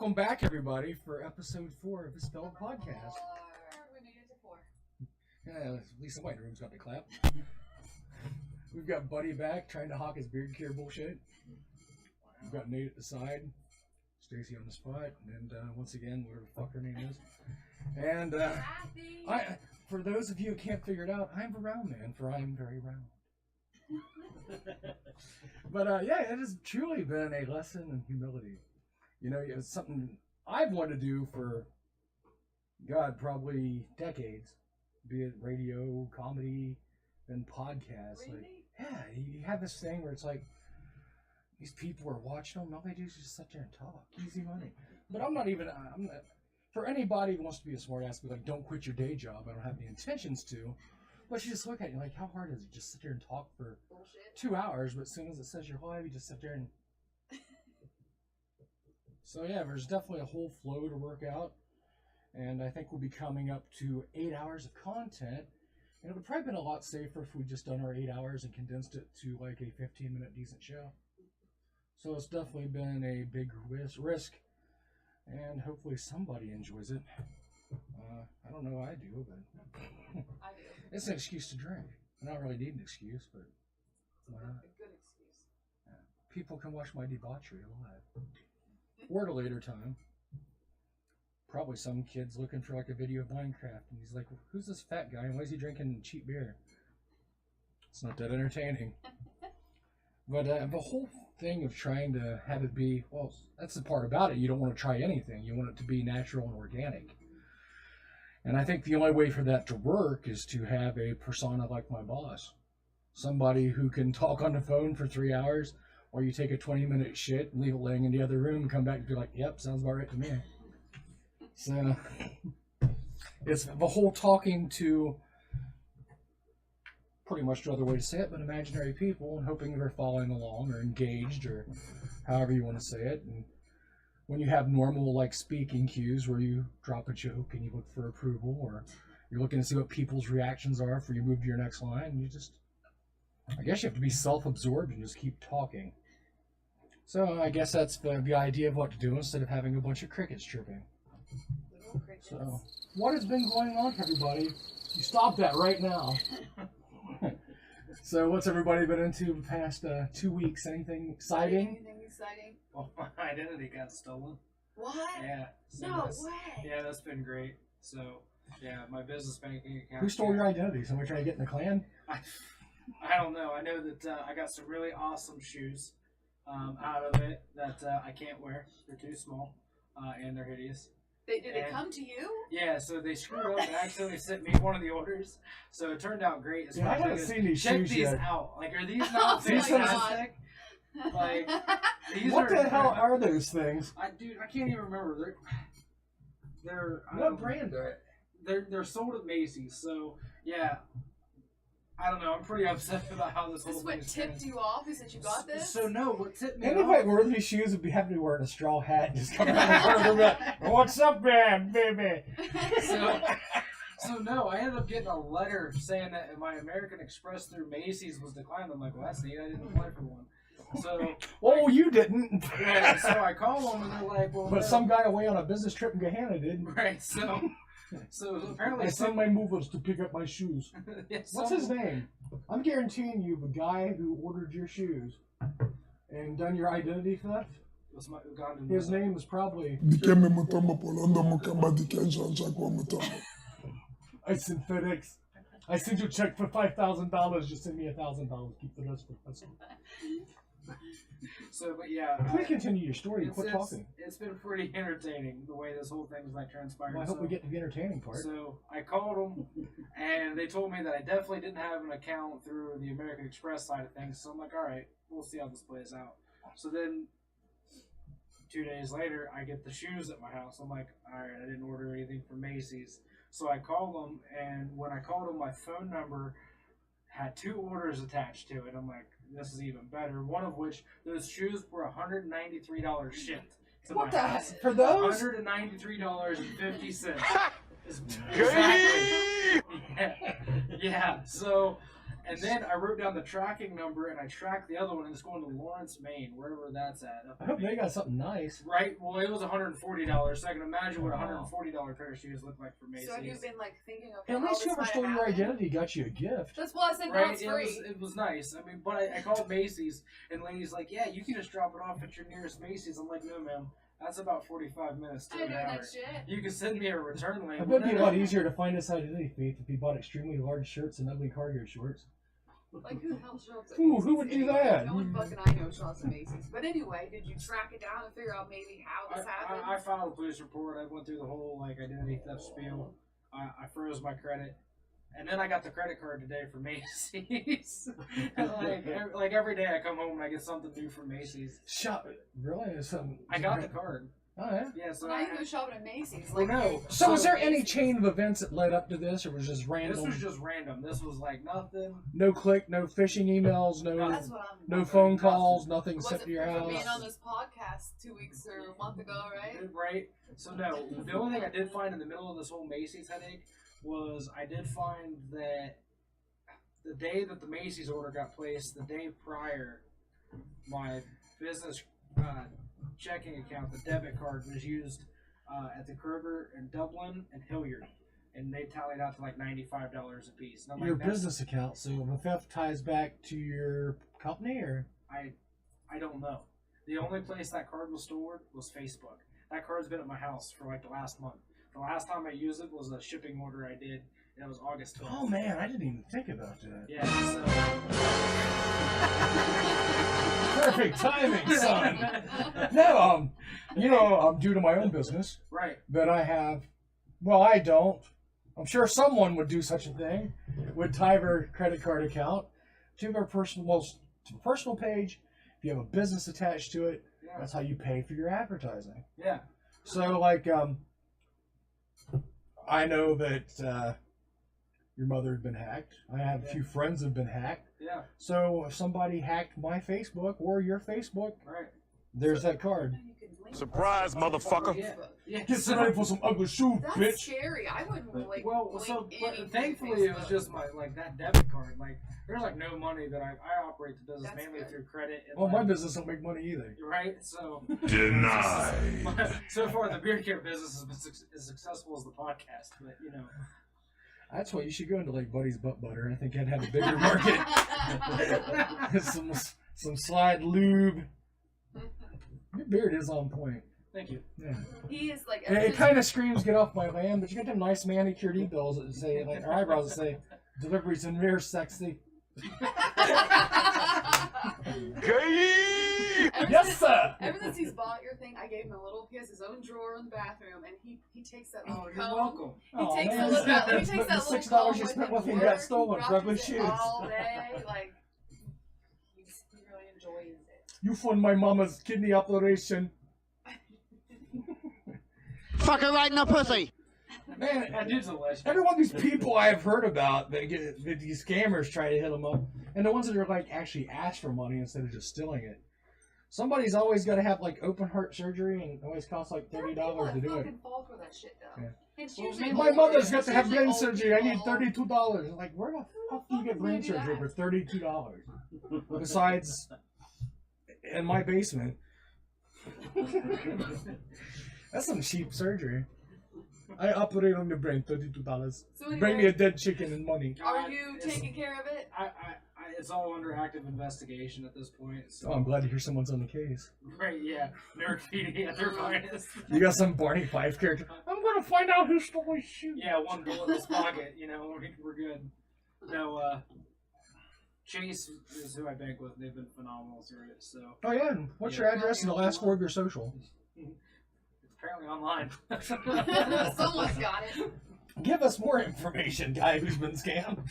Welcome back, everybody, for episode 4 of the Spelled Podcast. We made it to 4. Yeah, at least the white room's got to clap. We've got Buddy back trying to hawk his beard care bullshit. We've got Nate at the side, Stacy on the spot, and once again, whatever the fuck her name is. And for those of you who can't figure it out, I'm the round man, for I am very round. But yeah, it has truly been a lesson in humility. You know, it's something I've wanted to do for, God, probably decades. Be it radio, comedy, and podcasts. Really? Like, yeah, you have this thing where it's like, these people are watching them, and all they do is just sit there and talk. Easy money. But I'm not, for anybody who wants to be a smart ass, be like, don't quit your day job. I don't have any intentions to. But you just look at it, like, how hard is it? Just sit there and talk for Bullshit. 2 hours, but as soon as it says you're live, you just sit there and... So yeah, there's definitely a whole flow to work out, and I think we'll be coming up to 8 hours of content, and it would probably been a lot safer if we'd just done our 8 hours and condensed it to like a 15-minute decent show. So it's definitely been a big risk, and hopefully somebody enjoys it. I don't know, I do, but I do. it's an excuse to drink. I don't really need an excuse, but It's a good excuse. yeah. People can watch my debauchery live. Or at a later time. Probably some kid's looking for like a video of Minecraft, and he's like, who's this fat guy, and why is he drinking cheap beer? It's not that entertaining. But the whole thing of trying to have it be, well, that's the part about it. You don't want to try anything. You want it to be natural and organic. And I think the only way for that to work is to have a persona like my boss. Somebody who can talk on the phone for 3 hours, or you take a 20-minute shit and leave it laying in the other room and come back and be like, yep, sounds about right to me. So, it's the whole talking to, pretty much no other way to say it, but imaginary people, and hoping they're following along or engaged or however you want to say it. And when you have normal like speaking cues where you drop a joke and you look for approval, or you're looking to see what people's reactions are before you move to your next line, you just, I guess you have to be self-absorbed and just keep talking. So I guess that's the idea of what to do instead of having a bunch of crickets chirping. Little crickets. So, what has been going on, everybody? You stop that right now. So, what's everybody been into the past 2 weeks? Anything exciting? Anything exciting? Well, my identity got stolen. What? Yeah. So No that's- way. Yeah, that's been great. So, yeah, my business banking account. Who stole your identity? Somebody trying to get in the clan? I don't know. I know that I got some really awesome shoes out of it that I can't wear. They're too small and they're hideous. Did it come to you? Yeah, so they screwed up and accidentally sent me one of the orders. So it turned out great. As Yeah, I far haven't as- seen these Check shoes these yet. out. Like, are these not Oh my fantastic? Like, these What are, the hell are those things? Dude, I can't even remember. They're I What don't- brand are They're sold at Macy's, so yeah. I don't know. I'm pretty upset about how this Is whole this thing what is tipped you off? Is that you got this? So no, what tipped me Anybody off? wearing these shoes would be having to wear a straw hat and just come out in front of them. What's up, man, baby? So no, I ended up getting a letter saying that my American Express through Macy's was declined. I'm like, well, that's neat. I didn't apply for one. So Oh, you didn't. yeah, so I call them and they're like, well, But no. some guy away on a business trip in Gahanna did. Right. So apparently I sent my movers to pick up my shoes. yeah, What's his name? I'm guaranteeing you the guy who ordered your shoes and done your identity theft, Was my Ugandan. his name is probably Dikeme mutombo polondo mukamba dikenzo chakwa mutombo. I sent FedEx. I sent you a check for $5,000. Just send me $1,000. Keep the rest for us. So, but yeah. Please continue your story. It's- Quit it's- talking. It's been pretty entertaining the way this whole thing's like transpired. Well, I hope So- we get to the entertaining part. So I called them, and they told me that I definitely didn't have an account through the American Express side of things. So I'm like, all right, we'll see how this plays out. So then, 2 days later, I get the shoes at my house. I'm like, all right, I didn't order anything from Macy's. So I called them, and when I called them, my phone number had 2 orders attached to it. I'm like, this is even better. One of which, those shoes were $193 shipped to What my the house. heck? For those? $193.50. Exactly. Yeah. So And then I wrote down the tracking number and I tracked the other one, and it's going to Lawrence, Maine, wherever that's at. I hope they got something nice. Right? Well, it was $140, so I can imagine what a $140 pair of shoes look like for Macy's. So have you been like thinking of At how least this whoever might stole your happen? identity got you a gift. That's why I said no, Right? it's free. It was nice. I mean, but I called Macy's, and the lady's like, yeah, you can just drop it off at your nearest Macy's. I'm like, no, ma'am. That's about 45 minutes to I an know hour. that shit. You can send me a return It label. would be a lot easier to find this identity thief if he bought extremely large shirts and ugly cargo shorts. Like, who the hell shops at Ooh, Macy's? who would do anyway? that? No one fucking I know shops at Macy's. But anyway, did you track it down and figure out maybe how this happened? I filed a police report. I went through the whole like identity theft spiel. I froze my credit, and then I got the credit card today from Macy's. like every day I come home and I get something new from Macy's. Shop really? I got the card. Oh yeah. Yeah, so Now you go shopping at Macy's. Well, Like, no. So was there Macy's. any chain of events that led up to this, or was it just random? This was just random. This was like nothing. No click, no phishing emails, no That's what I'm no wondering. phone calls, nothing Was sent it to your for house. being on this podcast 2 weeks or a month ago, right? Right? So no, the only thing I did find in the middle of this whole Macy's headache was I did find that the day that the Macy's order got placed, the day prior, my business checking account, the debit card, was used at the Kroger in Dublin and Hilliard, and they tallied out to like $95 a piece. And I'm Your like, that's- business account. So the theft ties back to your company, or I don't know. The only place that card was stored was Facebook. That card's been at my house for like the last month. The last time I used it was a shipping order I did, and it was August 12th. oh man, I didn't even think about that. Yeah, Perfect timing, son. No, you know, I'm due to my own business right. that I have. Well, I don't. I'm sure someone would do such a thing. Would tie their credit card account to their personal page. If you have a business attached to it, Yeah. that's how you pay for your advertising. Yeah. So, like, I know that your mother had been hacked. I have a few friends that have been hacked. Yeah. So, if somebody hacked my Facebook or your Facebook, Right. there's that card. You can link Surprise, motherfucker. Yeah. Yeah. Get some ready for some ugly shoes, That's bitch. scary. I wouldn't like. Well, link so anything but thankfully to it was Facebook. just my like that debit card. Like there's like no money that I operate the business That's mainly good. through credit. And Well, my like, business don't make money either. right. So Denied. so far the beard care business has been as successful as the podcast, but you know. That's why you should go into like Buddy's Butt Butter. I think I'd have a bigger market. some slide lube. Your beard is on point. Thank you. Yeah. He is like. And it kind of screams "Get off my land," but you got them nice manicured e-bills that say, like, or eyebrows that say, "Deliveries in rear sexy." Gay! Yes, sir. Ever since he's bought your thing, I gave him a little. He has his own drawer in the bathroom, and he takes that little Oh, you're comb. welcome. Oh, He takes man. a little. He But takes the that little $6 comb you with spent him with to him got work. stolen He for ugly brushes it shoes. all day, like he really enjoys it. You fund my mama's kidney operation. Fuck her right in the pussy. Man, That dude's a legend. every one of these people I've heard about that these scammers try to hit them up, and the ones that are like actually ask for money instead of just stealing it. Somebody's always got to have like open heart surgery, and it always costs like There are $30 people to that do it. fucking fall for that shit though. Yeah. It's Well, usually My older- mother's got it's to have usually brain old surgery. I need people. $32. I'm like, where the fuck do you get brain do that? surgery for $32? Besides, in my basement. That's some cheap surgery. I operate on the brain, $32. So anyway, Bring me a dead chicken and money. Are you taking care of it? It's all under active investigation at this point. So. Oh, I'm glad to hear someone's on the case. Right, yeah. Nerd feeding at their finest. You got some Barney Fife character. I'm gonna find out who stole my shoe. Yeah, one bullet in his pocket, you know, we're good. No, Chase is who I bank with, and they've been phenomenal through it, so. Oh yeah, and what's your address and the last four of your social? It's apparently online. Someone's got it. Give us more information, guy who's been scammed.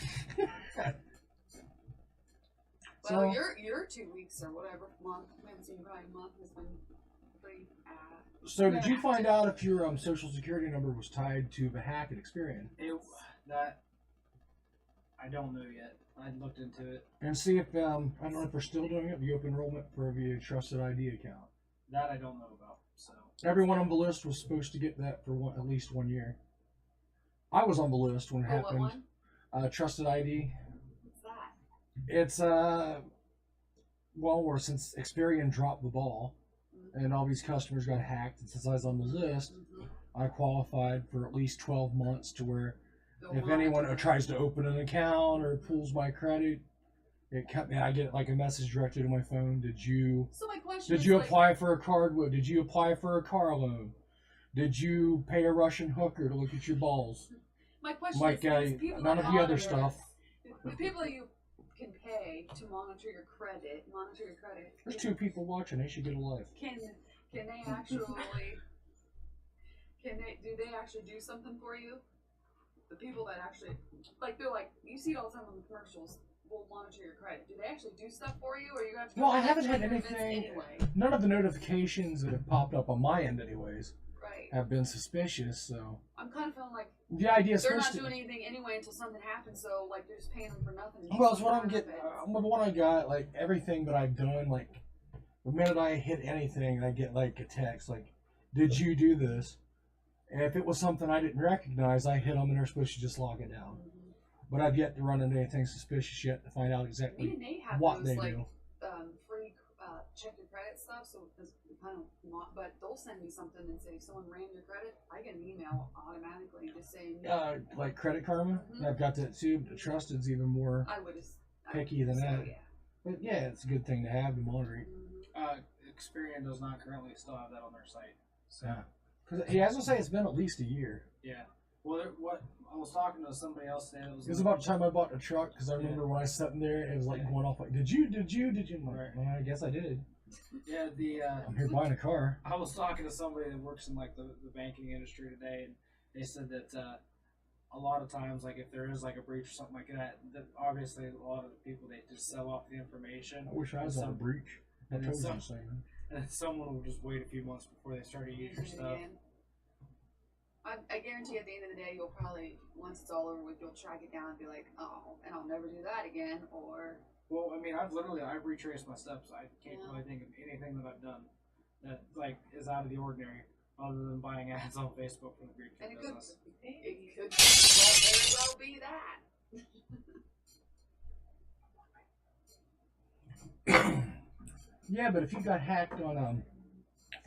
Well, your 2 weeks or whatever month, we haven't seen you probably a month, has been pretty So did you find out if your social security number was tied to the hack at Experian? That I don't know yet. I looked into it. And see if I don't know if they're still doing it. The open enrollment for the Trusted ID account. That I don't know about. So Everyone on the list was supposed to get that for at least 1 year. I was on the list when it what happened. one? Trusted ID. What's that? It's well, since Experian dropped the ball, and all these customers got hacked, and since I was on the list, I qualified for at least 12 months to where if anyone tries to open an account or pulls my credit, I get like a message directly to my phone. Did you apply for a card? Did you apply for a car loan? Did you pay a Russian hooker to look at your balls? My question is none of the other stuff. The people you can pay to monitor your credit. There's 2 people watching. They should get a life. Can they actually? Do they actually do something for you? The people that actually they're like, you see it all the time on the commercials. Will monitor your credit. Do they actually do stuff for you, or you have to? Well, I haven't had anything. Anyway? None of the notifications that have popped up on my end, anyways, have been suspicious. So I'm kind of feeling like the idea is they're not doing anything anyway until something happens. So like they're just paying them for nothing. Well, it's what I'm getting. With what I got, like everything that I've done, like the minute I hit anything, I get like a text like, "Did you do this?" And if it was something I didn't recognize, I hit them and they're supposed to just log it down. But I've yet to run into anything suspicious yet to find out exactly what they do. Free check your credit stuff, so it's kind of not, but they'll send me something and say if someone ran your credit, I get an email automatically just saying. Like Credit Karma, I've got that too. But Trusted's even more picky than that. Yeah. But yeah, it's a good thing to have to monitor. Experian does not currently still have that on their site. So. Yeah, because he has to say it's been at least a year. Yeah. Well, I was talking to somebody else today. It was about the time I bought the truck, because I remember when I sat in there, it was like going off like, did you? I'm like, well, I guess I did. Yeah, I'm here buying a car. I was talking to somebody that works in like the banking industry today, and they said that a lot of times, like if there is like a breach or something like that, obviously a lot of the people, they just sell off the information. I wish I was on a breach. And then someone will just wait a few months before they start to use your stuff. I guarantee at the end of the day, you'll probably, once it's all over with, you'll track it down and be like, oh, and I'll never do that again, or... Well, I mean, I've retraced my steps. I can't really think of anything that I've done that, like, is out of the ordinary, other than buying ads on Facebook for the Greek business. It could very well be that. Yeah, but if you got hacked on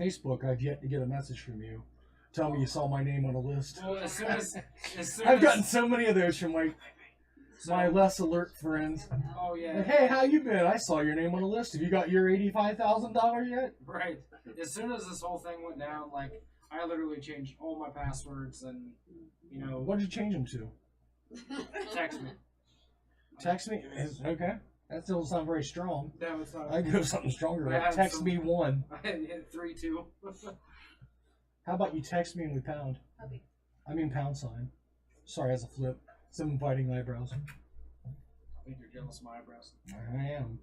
Facebook, I've yet to get a message from you. Tell me you saw my name on a list. Well, as soon as I've gotten so many of those from my less alert friends. Oh yeah. Like, hey, how you been? I saw your name on a list. Have you got your $85,000 yet? Right. As soon as this whole thing went down, like I literally changed all my passwords and What did you change them to? Text me. Text me? Okay. That still doesn't sound very strong. No, it's not. I go something stronger. Like text me one. I hit 3-2. How about you text me and we pound? I mean pound sign. Sorry, as a flip. Some fighting eyebrows. I think you're jealous of my eyebrows. I am.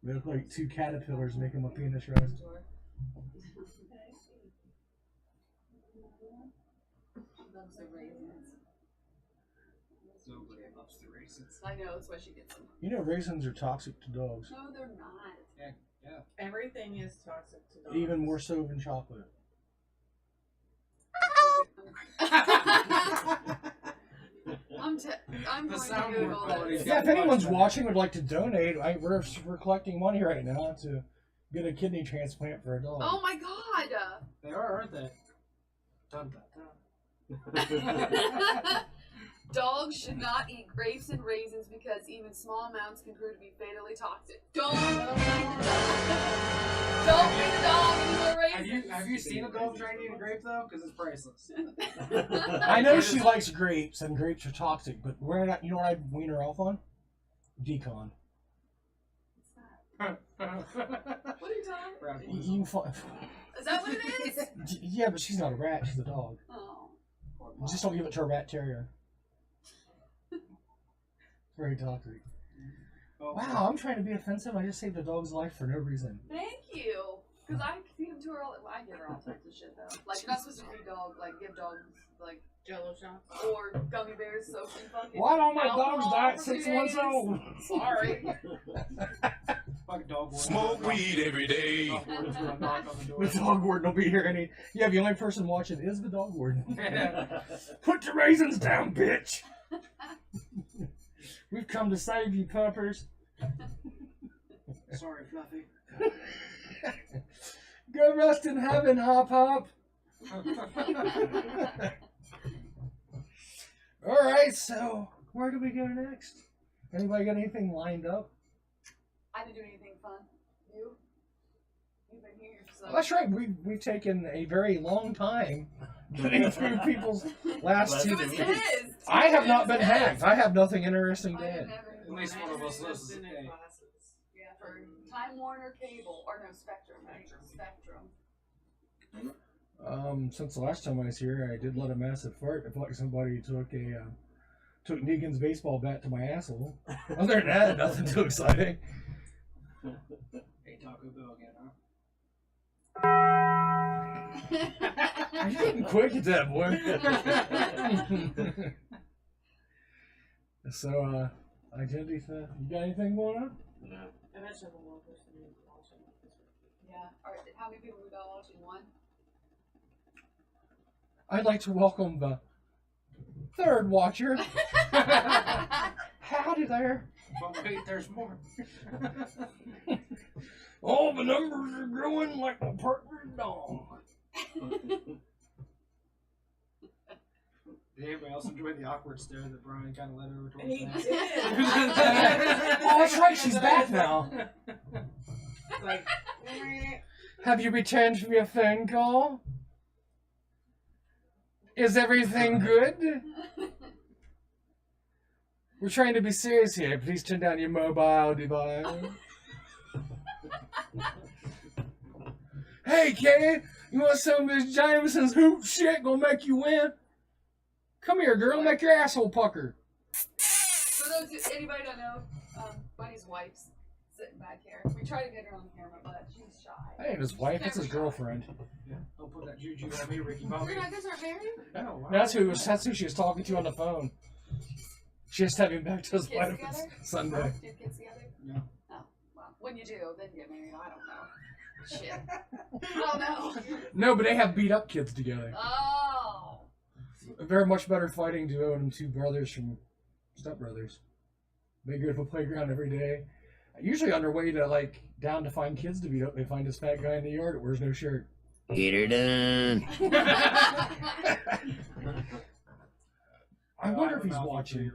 They look like 2 caterpillars making my penis rise. Nobody loves the raisins. I know, that's why she gets them. You know raisins are toxic to dogs. No, they're not. Yeah. Everything is toxic to dogs. Even more so than chocolate. I'm The going sound to Google quality. this. Yeah, if anyone's watching would like to donate, we're collecting money right now to get a kidney transplant for a dog. Oh my god! They are, aren't they? Dun, dun, dun. Dogs should not eat grapes and raisins because even small amounts can prove to be fatally toxic. Don't feed the dog. Don't feed the dog any more raisins. Have you seen a dog trying to eat a grape though? Because it's priceless. I know she likes grapes, and grapes are toxic, but you know what I'd wean her off on? Decon. What are you talking Brownie. Is that what it is? Yeah, but she's not a rat, she's a dog. Oh. Just don't give it to a rat terrier. Very toxic. Wow, I'm trying to be offensive. I just saved a dog's life for no reason. Thank you. Because I feed them to her all. I give her all types of shit though. Like you're not supposed to feed dogs. Like give dogs like Jello shots or gummy bears. So she fucking. Why don't my dogs die at for 6 days. months old? Sorry. Fucking dog warden. Smoke weed every day. Dog warden's gonna knock on the door. The dog warden will be here any. Yeah, the only person watching is the dog warden. Put the raisins down, bitch. We've come to save you, puppers. Sorry, Fluffy. Go rest in heaven, Hop Hop. Alright, so where do we go next? Anybody got anything lined up? I didn't do anything fun. You? You've been here, so. Well, that's right. We've taken a very long time getting through people's last two It was weeks. his. I have not been hacked. I have nothing interesting to I add. never. At least one of us listens. Been in Hey. classes. Yeah, for Time Warner Cable. Or no, Spectrum. Right? Spectrum. Since the last time I was here, I did let a massive fart. It felt like somebody took Negan's baseball bat to my asshole. Other than that, nothing too exciting. Hey, Taco Bell again, huh? You're getting quick at that, boy. So, identity theft. You got anything going on? I bet you one person is watching. Yeah. Alright, how many people we got watching? One? I'd like to welcome the third watcher. Howdy there. But wait, there's more. All the numbers are growing like a partner's dog. Did anybody else enjoy the awkward stare that Brian kind of led over towards He that? did. Oh, that's right, she's back now. Like, meh. Have you returned from your phone call? Is everything good? We're trying to be serious here. Please turn down your mobile device. Hey, kid, you want some of this Jameson's hoop shit gonna make you win? Come here, girl, make your asshole pucker. For those anybody don't know, Buddy's wife's sitting back here. We try to get her on camera, but she's shy. That ain't his wife, that's his girlfriend. Yeah, don't put that juju on me, Ricky You're Bobby. not guys aren't married? No, wow. That's who she was talking to on the phone. She just had him back to his Kids wife together? Sunday. Do you have kids together? No. Oh, well, when you do, then get married. I don't know. Shit. I don't know. No, but they have beat up kids together. Oh. A very much better fighting duo than two brothers from Step Brothers. They go to the playground every day. Usually on their way to down to find kids to beat up, they find this fat guy in the yard that wears no shirt. Get her done. I wonder if he's watching.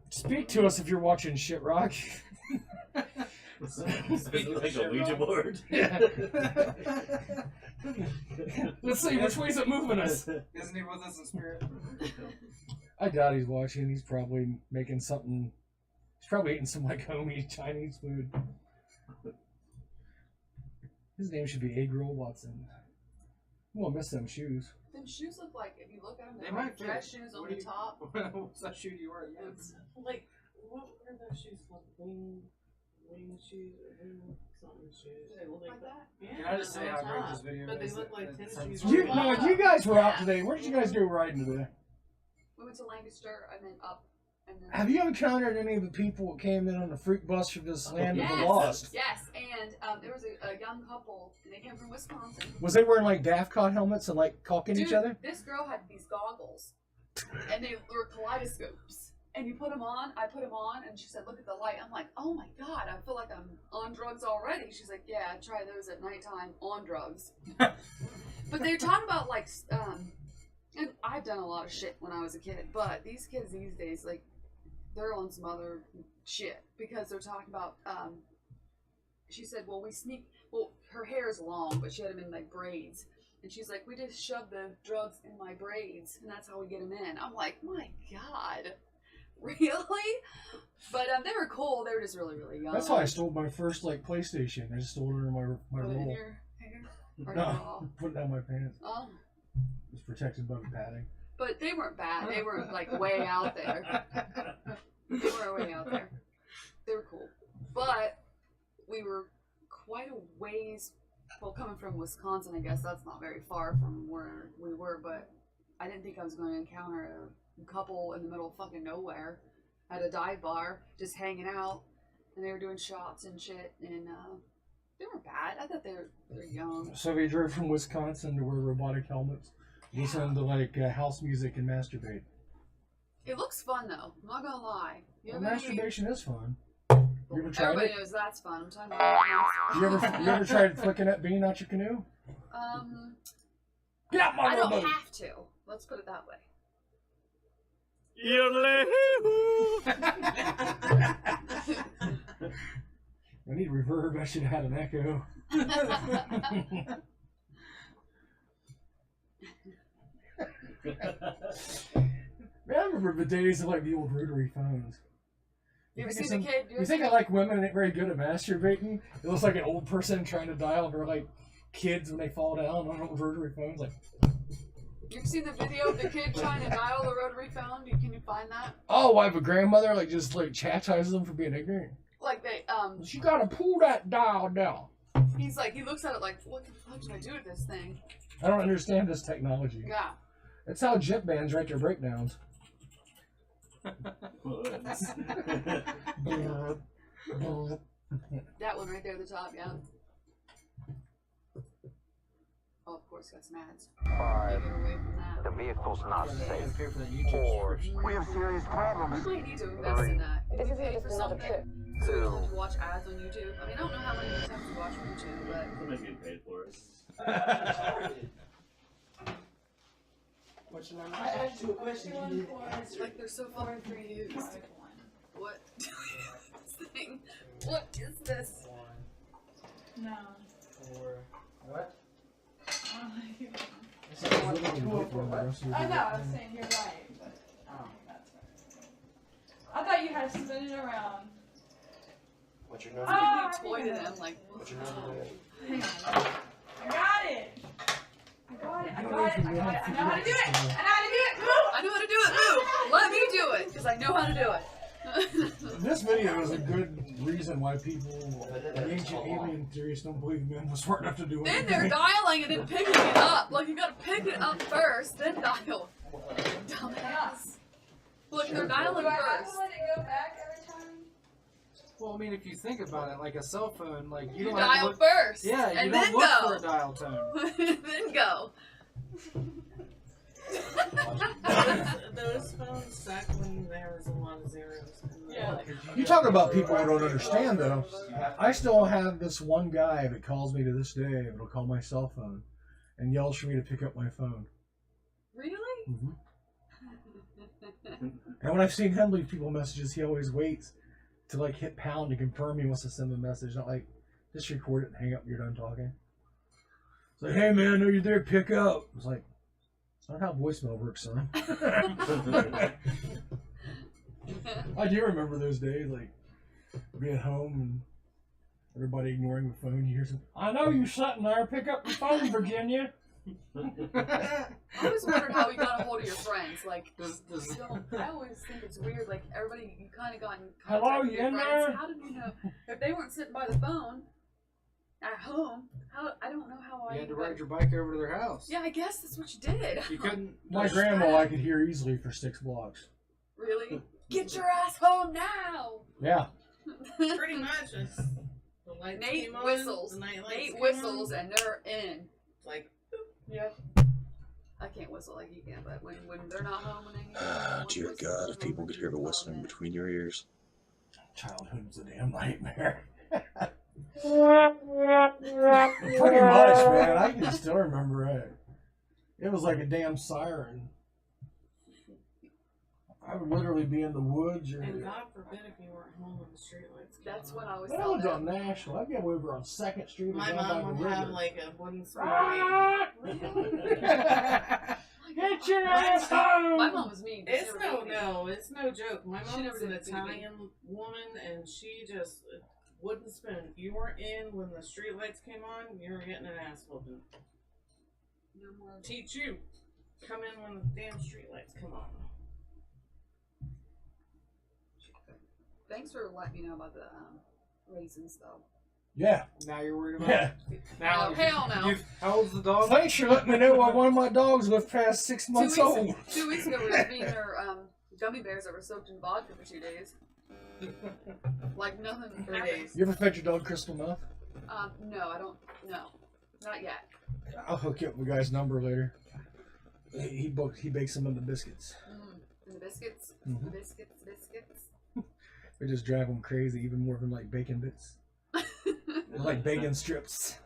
Speak to us if you're watching Shit Rock. Speaking of Like a shit, Ouija Rob. board. Yeah. Let's see, which way is it moving us? Isn't he with us in spirit? I doubt he's watching. He's probably making something. He's probably eating some homey Chinese food. His name should be Egg Roll Watson. I'm gonna miss them shoes. Them shoes look like, if you look at them, They they're might like fit. dress shoes on What the do you- top. What's that shoe you wear? Yeah. It's Like, what are those shoes called? Wing shoes or wing something shoes? Do they look like that? Yeah, Can I just say on how great top. this video But they is? look like That- tennis that- shoes. You, no, you guys were out today. Where did you guys go riding today? We went to Lancaster and then up. And then Have you encountered any of the people that came in on the fruit bus from this land of the Yes. lost? Yes, and there was a young couple, and they came from Wisconsin. Was they wearing Daft Cod helmets and caulking Dude, each other? this girl had these goggles, and they were kaleidoscopes. And you put them on, I put them on, and she said, look at the light. I'm like, oh my God, I feel like I'm on drugs already. She's like, yeah, try those at nighttime on drugs. But they're talking about and I've done a lot of shit when I was a kid, but these kids these days, they're on some other shit because they're talking about, she said, well, her hair is long, but she had them in braids. And she's like, we just shove the drugs in my braids, and that's how we get them in. I'm like, my God, really? But they were cool. They were just really, really young. That's how I stole my first PlayStation. I just stole it in my Put it in roll. your hair? Or No, no? put it down my pants. Oh. It was protected by the padding. But they weren't bad. They weren't way out there. They were way out there. They were cool. But we were quite a ways, coming from Wisconsin, I guess that's not very far from where we were, but I didn't think I was going to encounter a couple in the middle of fucking nowhere at a dive bar, just hanging out, and they were doing shots and shit, and they weren't bad. I thought they were young. So we drove from Wisconsin to wear robotic helmets, listen to house music and masturbate. It looks fun though. I'm not gonna lie. Well, masturbation is fun. You ever tried Everybody it? knows that's fun. I'm talking about You ever tried flicking that bean out your canoe? Get out my I don't boat. have to. Let's put it that way. I need reverb. I should have had an echo. Man, I remember the days of like the old rotary phones. You ever seen the kid? You think I like women that ain't very good at masturbating? It looks like an old person trying to dial, or like kids when they fall down on old rotary phones. Like, You've seen the video of the kid trying to dial the rotary phone? Can you find that? oh, I have a grandmother like just like chastises them for being ignorant. Like they You gotta pull that dial down. he's like he looks at it like, what the fuck can I do with this thing? I don't understand this technology. Yeah. That's how jet bands write their breakdowns. That one right there at the top, yeah. Oh, of course, got some ads. Get away from The that. vehicle's not safe. Pay for that YouTube Or subscription. we have serious problems. We might need to invest in that. If This you isn't pay just for another something, trip. so you can just watch ads on YouTube. I mean, I don't know how many times you watch YouTube, but Somebody getting paid for it. What's your name? I asked you a question. You didn't answer. like they're so fucking free to use. What? This thing. What is this? No. What? I know, I was saying you're right, but I don't think that's right. I thought you had to spin it around. What's your number? I think you toyed it and like. What's your number? Hang on. I got it! I got it! I got it! I got it! I know how to do it! I know how to do it! Move! I know how to do it. Move. Let me do it, because I know how to do it. This video is a good reason why people, the ancient alien theorists, don't believe men were smart enough to do Then anything. they're dialing and then picking it up. Like you gotta pick it up first, then dial. Dumbass. Look, they're dialing Do I have first. to let it go back every time? Well, I mean, if you think about it, like a cell phone, like you You don't have to dial look. first. Yeah, you and don't then look go. for a dial tone. Then go. Those phones suck when there was a lot of zeros. Yeah. You talk about people who don't understand, though. I still have this one guy that calls me to this day. It'll call my cell phone and yells for me to pick up my phone. Really? Mm-hmm. And when I've seen him leave people messages, he always waits to like hit pound to confirm he wants to send a message. Not like just record it and hang up when you're done talking. It's like, hey man, I know you're there. Pick up. It's like, it's not how voicemail works, son. I do remember those days, like being home and everybody ignoring the phone. You hear some, I know you're sitting there. Pick up your phone, Virginia. I always wondered how you got a hold of your friends. Like, Does I always think it's weird. Like, everybody, you kind of got in Hello, contact with you your in friends. there? How did you know? If they weren't sitting by the phone at home, I don't know how I. you had to got- ride your bike over to their house? Yeah, I guess that's what you did. You couldn't. My grandma, I could hear easily for 6 blocks. Really? Get your ass home now. Yeah. Pretty much. It's, the lights Nate came on, whistles. the night lights Nate came whistles, on. and they're in. Like, Yep. I can't whistle like you can, but when they're not home and they need Dear God, if people could hear the whistling between your ears. Childhood's a damn nightmare. Pretty much, man. I can still remember it. It was like a damn siren. I would literally be in the woods or. and God forbid if you weren't home when the streetlights came That's on. when I was. But I lived on National. I'd get over on 2nd Street and My down by mom the would have river. like a wooden spoon. Get your ass home! My mom was mean. She It's never no, gave me- no, it's no joke. My She mom never was an did feed me. Italian woman, and she just wooden spoon. If you weren't in when the street lights came on, you were getting an ass whooping. No more. Teach you. Come in when the damn street lights come on. Thanks for letting me know about the raisins, though. Yeah. Now you're worried about. Yeah. Now, Oh, hell no. How old's the dog? Thanks for letting me know why one of my dogs lived past 6 months old. 2 weeks ago, we were feeding her gummy bears that were soaked in vodka for 2 days. Like nothing. 3 days. You ever fed your dog crystal meth? No, I don't. No, not yet. I'll hook you up with the guy's number later. He bakes some of the biscuits. And the biscuits. Mhm. The biscuits. The biscuits. They just drive them crazy, even more than like bacon bits. They're like bacon strips.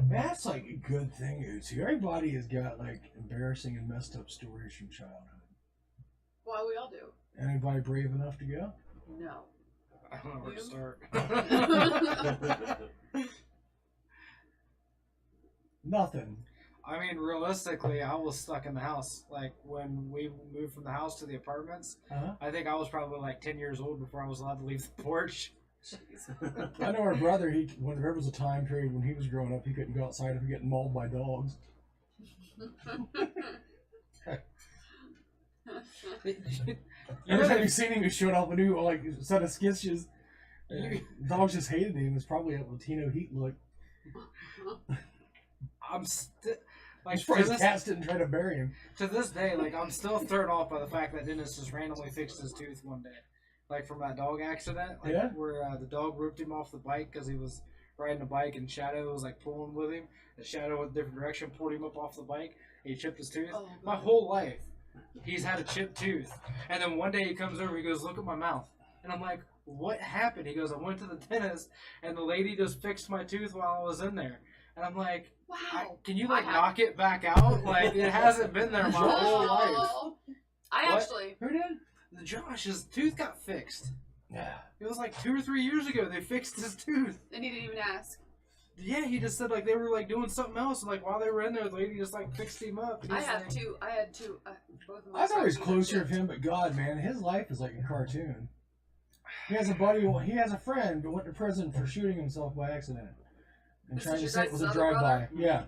That's like a good thing too. Everybody has got like embarrassing and messed up stories from childhood. Well, we all do. Anybody brave enough to go? No. I don't know where to start. Nothing. I mean, realistically, I was stuck in the house. Like, when we moved from the house to the apartments, I think I was probably like 10 years old before I was allowed to leave the porch. I know our brother, when there was a time period when he was growing up, he couldn't go outside if getting mauled by dogs. Every time you seen him, he showed off a new like set of sketches. Dogs just hated him. It's probably a Latino heat look. I'm still like, his cats didn't try to bury him. To this day, like, I'm still thrown off by the fact that Dennis just randomly fixed his tooth one day, like from that dog accident, like, Yeah? where the dog ripped him off the bike because he was riding a bike and Shadow was like pulling with him. The Shadow went a different direction, pulled him up off the bike. And he chipped his tooth. Oh, My whole life, he's had a chipped tooth, and then one day he comes over, he goes, "Look at my mouth," and I'm like, "What happened?" He goes, "I went to the dentist, and the lady just fixed my tooth while I was in there," and I'm like, Wow. "Can you like knock it back out? Like, it hasn't been there my whole life." I What? actually. Who did? Josh's tooth got fixed. Yeah. It was like 2 or 3 years ago they fixed his tooth. And he didn't even ask. Yeah, he just said like they were like doing something else, and like while they were in there, the lady just like fixed him up. And I he's had like, two. I had two. Both of my I thought he was scratches closer were of him, but God, man, his life is like a cartoon. He has a buddy, he has a friend who went to prison for shooting himself by accident. And This trying is to your say it guys' was a other drive-by. brother? Yeah.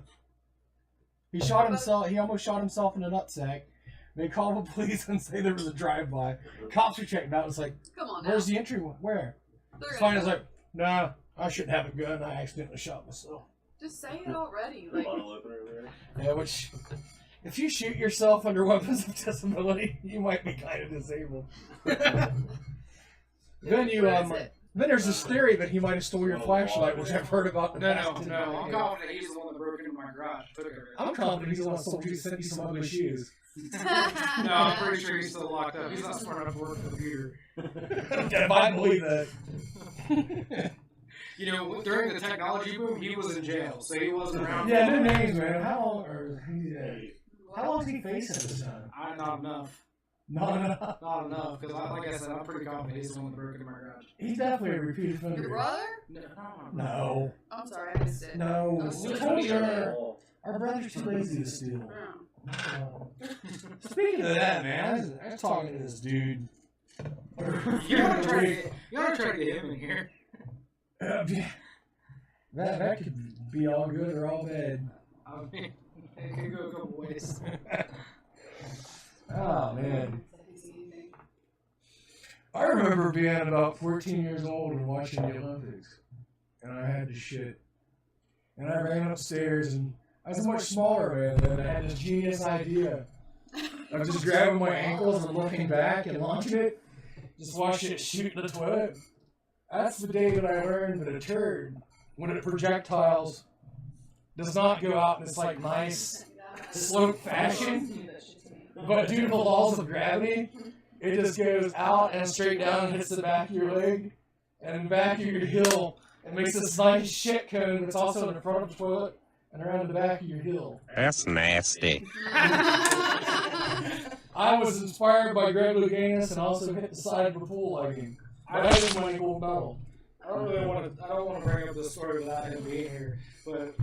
He shot himself, he almost shot himself in the nutsack. They call the police and say there was a drive-by. Cops are checking out, it's like, Come on now. where's the entry? Where? They're It's gonna fine, it's know. like, nah, I shouldn't have a gun, I accidentally shot myself. Just say it already. Like, Yeah, which, if you shoot yourself under weapons of disability, you might be kind of disabled. Then you, Where is it? then there's this theory that he might have stole your flashlight, which I've heard about. in the No, past. I'm confident he's the one that broke into my garage. Took it. I'm confident he's the one that sold you, sent you some ugly shoes. No, I'm pretty sure he's still locked up. He's not smart enough to work the computer. If I believe that. You know, during the technology boom, he was in jail, so he wasn't around. Yeah, no names, man. How long is he facing this time? Not enough. Not enough. Not enough, because like I said, I'm pretty confident he's the one that broke into my garage. He's definitely a repeat your offender. brother? No. I'm sorry, I missed it. No. Oh, We told you our brother's too lazy to steal. Oh. Speaking of that, man, I was talking to this dude. You gotta try to get him in here. Yeah. That could be all good or all bad. I mean, it could go a couple ways. Oh, man. I remember being about 14 years old and watching the Olympics. And I had to shit. And I ran upstairs, and I was much smaller man then. I had this genius idea of just grabbing my ankles and looking back and launching it. Just watch it shoot in the toilet. That's the day that I learned that a turd, when it projectiles, does not go out in this like nice slope fashion. But due to the laws of gravity, it just goes out and straight down and hits the back of your leg and the back of your heel and makes this nice shit cone that's also in the front of the toilet and around the back of your heel. That's nasty. I was inspired by Greg Louganis and also hit the side of the pool lighting. But I didn't win a gold medal. I don't want to bring up this story without him being here, but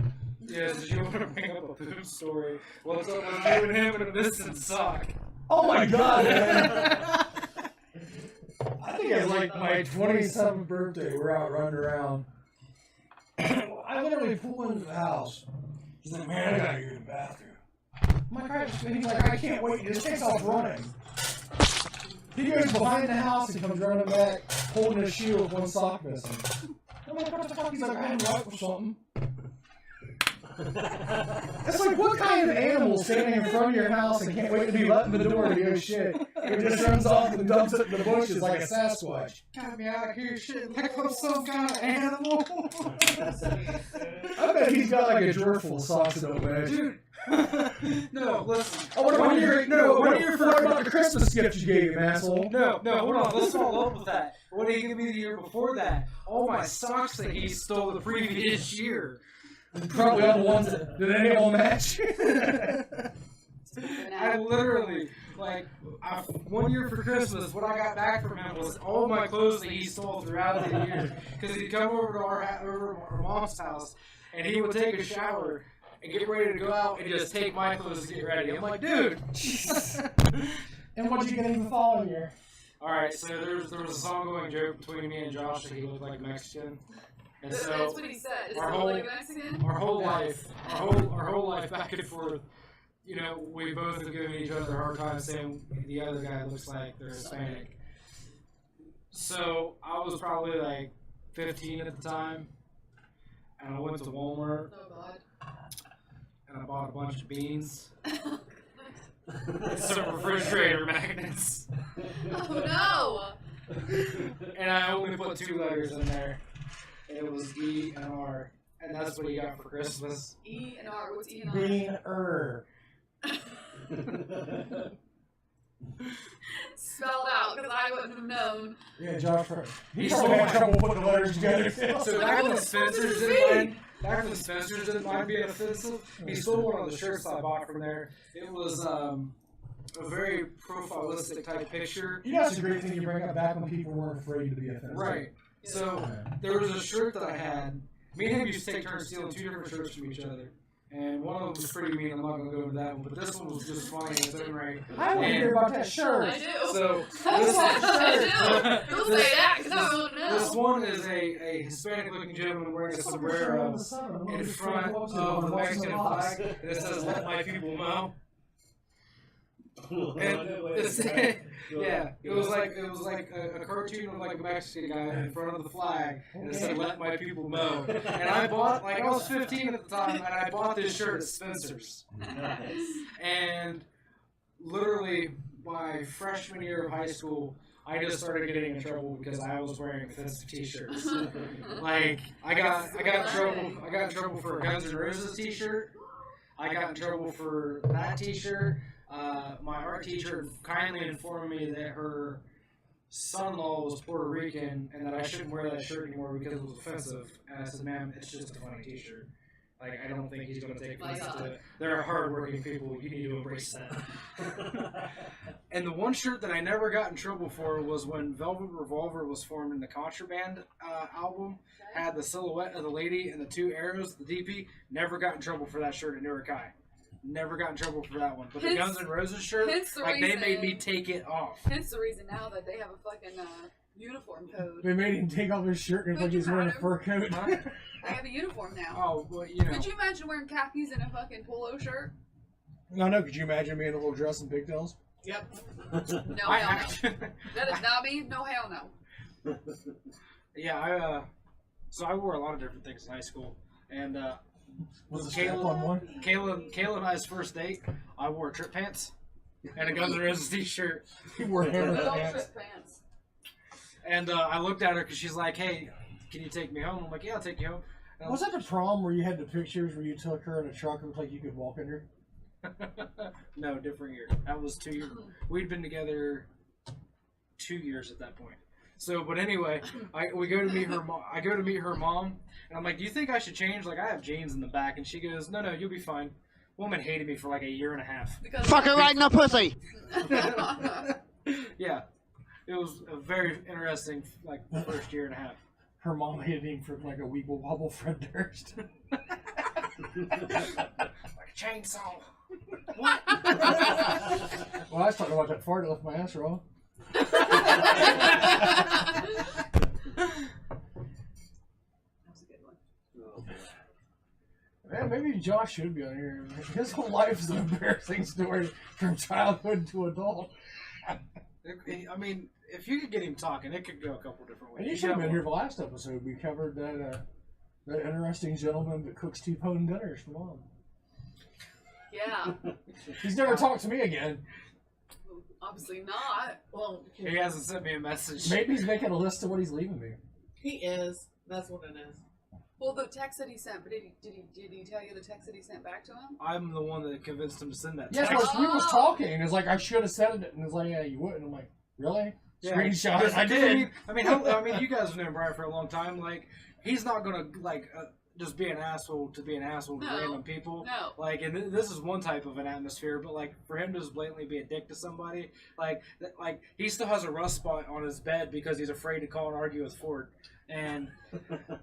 yeah, did you want to bring up a poop story? What's up with you and him and a missing sock? Oh my god, man! I think it was like my 27th birthday. We're out running around. I literally pull into the house. He's like, man, I gotta go to the bathroom. I'm like, alright. He's like, I can't wait. He just takes off running. He goes behind the house and comes running back, holding a shoe with one sock missing. I'm like, what the fuck? He's like, I had to wipe or something. It's like, what kind of animal standing in front of your house and can't wait to be let in the door to go shit? It just runs off and dumps it in the bushes like a Sasquatch. Got me out of here, shit, like I'm some kind of animal. I bet he's got like a drawer full of socks that don't match. Dude, No, listen. I want to hear about the Christmas gift you gave him, asshole. No, hold on. Let's follow up with that. What did he give me the year before that? All my socks that he stole the previous year. Probably all the ones that did any of them match. I literally, like, 1 year for Christmas, what I got back from him was all my clothes that he stole throughout the year. Because he'd come over to our mom's house, and he would take a shower and get ready to go out and just take my clothes to get ready. I'm like, dude. And what'd you get him the following year? Alright, so there was a ongoing joke between me and Josh that he looked like a Mexican. And so That's what he said. Is our he whole, like a Mexican? our whole life back and forth, you know, we both have given each other a hard time saying the other guy looks like they're Hispanic. So I was probably like 15 at the time, and I went to Walmart Oh God. and I bought a bunch of beans and some refrigerator magnets, Oh and I only put 2 letters in there. It was E and R, and that's what he got for Christmas. no. E and R. What's E and R? Bean-er. Spelled out because I wouldn't have known. Yeah, Josh. He He probably stole had my- trouble putting the letters together. So back when Spencer's didn't mind being offensive, he stole one of the shirts I bought from there. It was a very profilistic type picture. You know, that's a great thing you bring up back when people weren't afraid to be offensive. Right. So there was a shirt that I had. Me and him used to take turns stealing 2 different shirts from each other. And one of them was pretty mean. I'm not going to go into that one. But this one was just funny in its own right. I want to hear about that shirt. I do. So I this, do. Don't say that because I don't know. this one is a Hispanic-looking gentleman wearing a sombrero in front of the Mexican flag, and it says "Let my people know." And it was like a cartoon of like a Mexican guy in front of the flag, and it said "Let my people know." And I bought, like, I was 15 at the time, and I bought this shirt at Spencer's. And literally, my freshman year of high school, I just started getting in trouble because I was wearing offensive T-shirts. Like, I got in trouble for a Guns N' Roses T-shirt. I got in trouble for that T-shirt. My art teacher kindly informed me that her son-in-law was Puerto Rican and that I shouldn't wear that shirt anymore because it was offensive. And I said, "Ma'am, it's just a funny T-shirt. Like, I don't think he's going to take offense to it. They're hardworking people. You need to embrace that." And the one shirt that I never got in trouble for was when Velvet Revolver was formed in the Contraband album. Had the silhouette of the lady and the 2 arrows, the DP. Never got in trouble for that shirt at Newark High. Never got in trouble for that one. But the Guns N' Roses shirt, like, they made me take it off. Hence the reason now that they have a fucking uniform code. They made him take off his shirt and like he's wearing a fur coat. I have a uniform now. Oh, well, you know. Could you imagine wearing khakis and a fucking polo shirt? No, could you imagine me in a little dress and pigtails? Yep. No, hell no. That is not me. No, hell no. Yeah, so I wore a lot of different things in high school. And, Was it strap on one? Kayla and I's first date, I wore trip pants and a Guns N' Roses t-shirt. He wore hammer Little pants. trip pants. And I looked at her because she's like, "Hey, can you take me home?" I'm like, "Yeah, I'll take you home." And Was that the prom where you had the pictures where you took her in a truck and looked like you could walk in her? No, different year. That was 2 years. We'd been together 2 years at that point. So, but anyway, I go to meet her mom, and I'm like, "Do you think I should change? Like, I have jeans in the back." And she goes, "No, you'll be fine." Woman hated me for like a year and a half. Fuck her right in the pussy. Yeah, it was a very interesting, like, first year and a half. Her mom hated him for like a weeble wobble Fred Durst. Like a chainsaw. What? Well, I was talking about that fart that left my ass raw. Man, maybe Josh should be on here. His whole life is an embarrassing story from childhood to adult. I mean, if you could get him talking, it could go a couple different ways. And you should have been here the last episode. We covered that interesting gentleman that cooks T-bone dinners for mom. Yeah. He's never talked to me again. Obviously not. Well, He hasn't sent me a message. Maybe he's making a list of what he's leaving me. he is. That's what it is. Well, the text that he sent, but did he tell you the text that he sent back to him? I'm the one that convinced him to send that Yes, text. we was talking, and it's like, I should have said it, and it's like, yeah, you wouldn't. I'm like, really? Yeah, Screenshot it. I because, did. I mean, you guys have known Brian for a long time. Like, he's not gonna just be an asshole to be an asshole to No. random people. No. Like, and this is one type of an atmosphere, but like for him to just blatantly be a dick to somebody, like he still has a rust spot on his bed because he's afraid to call and argue with Ford. And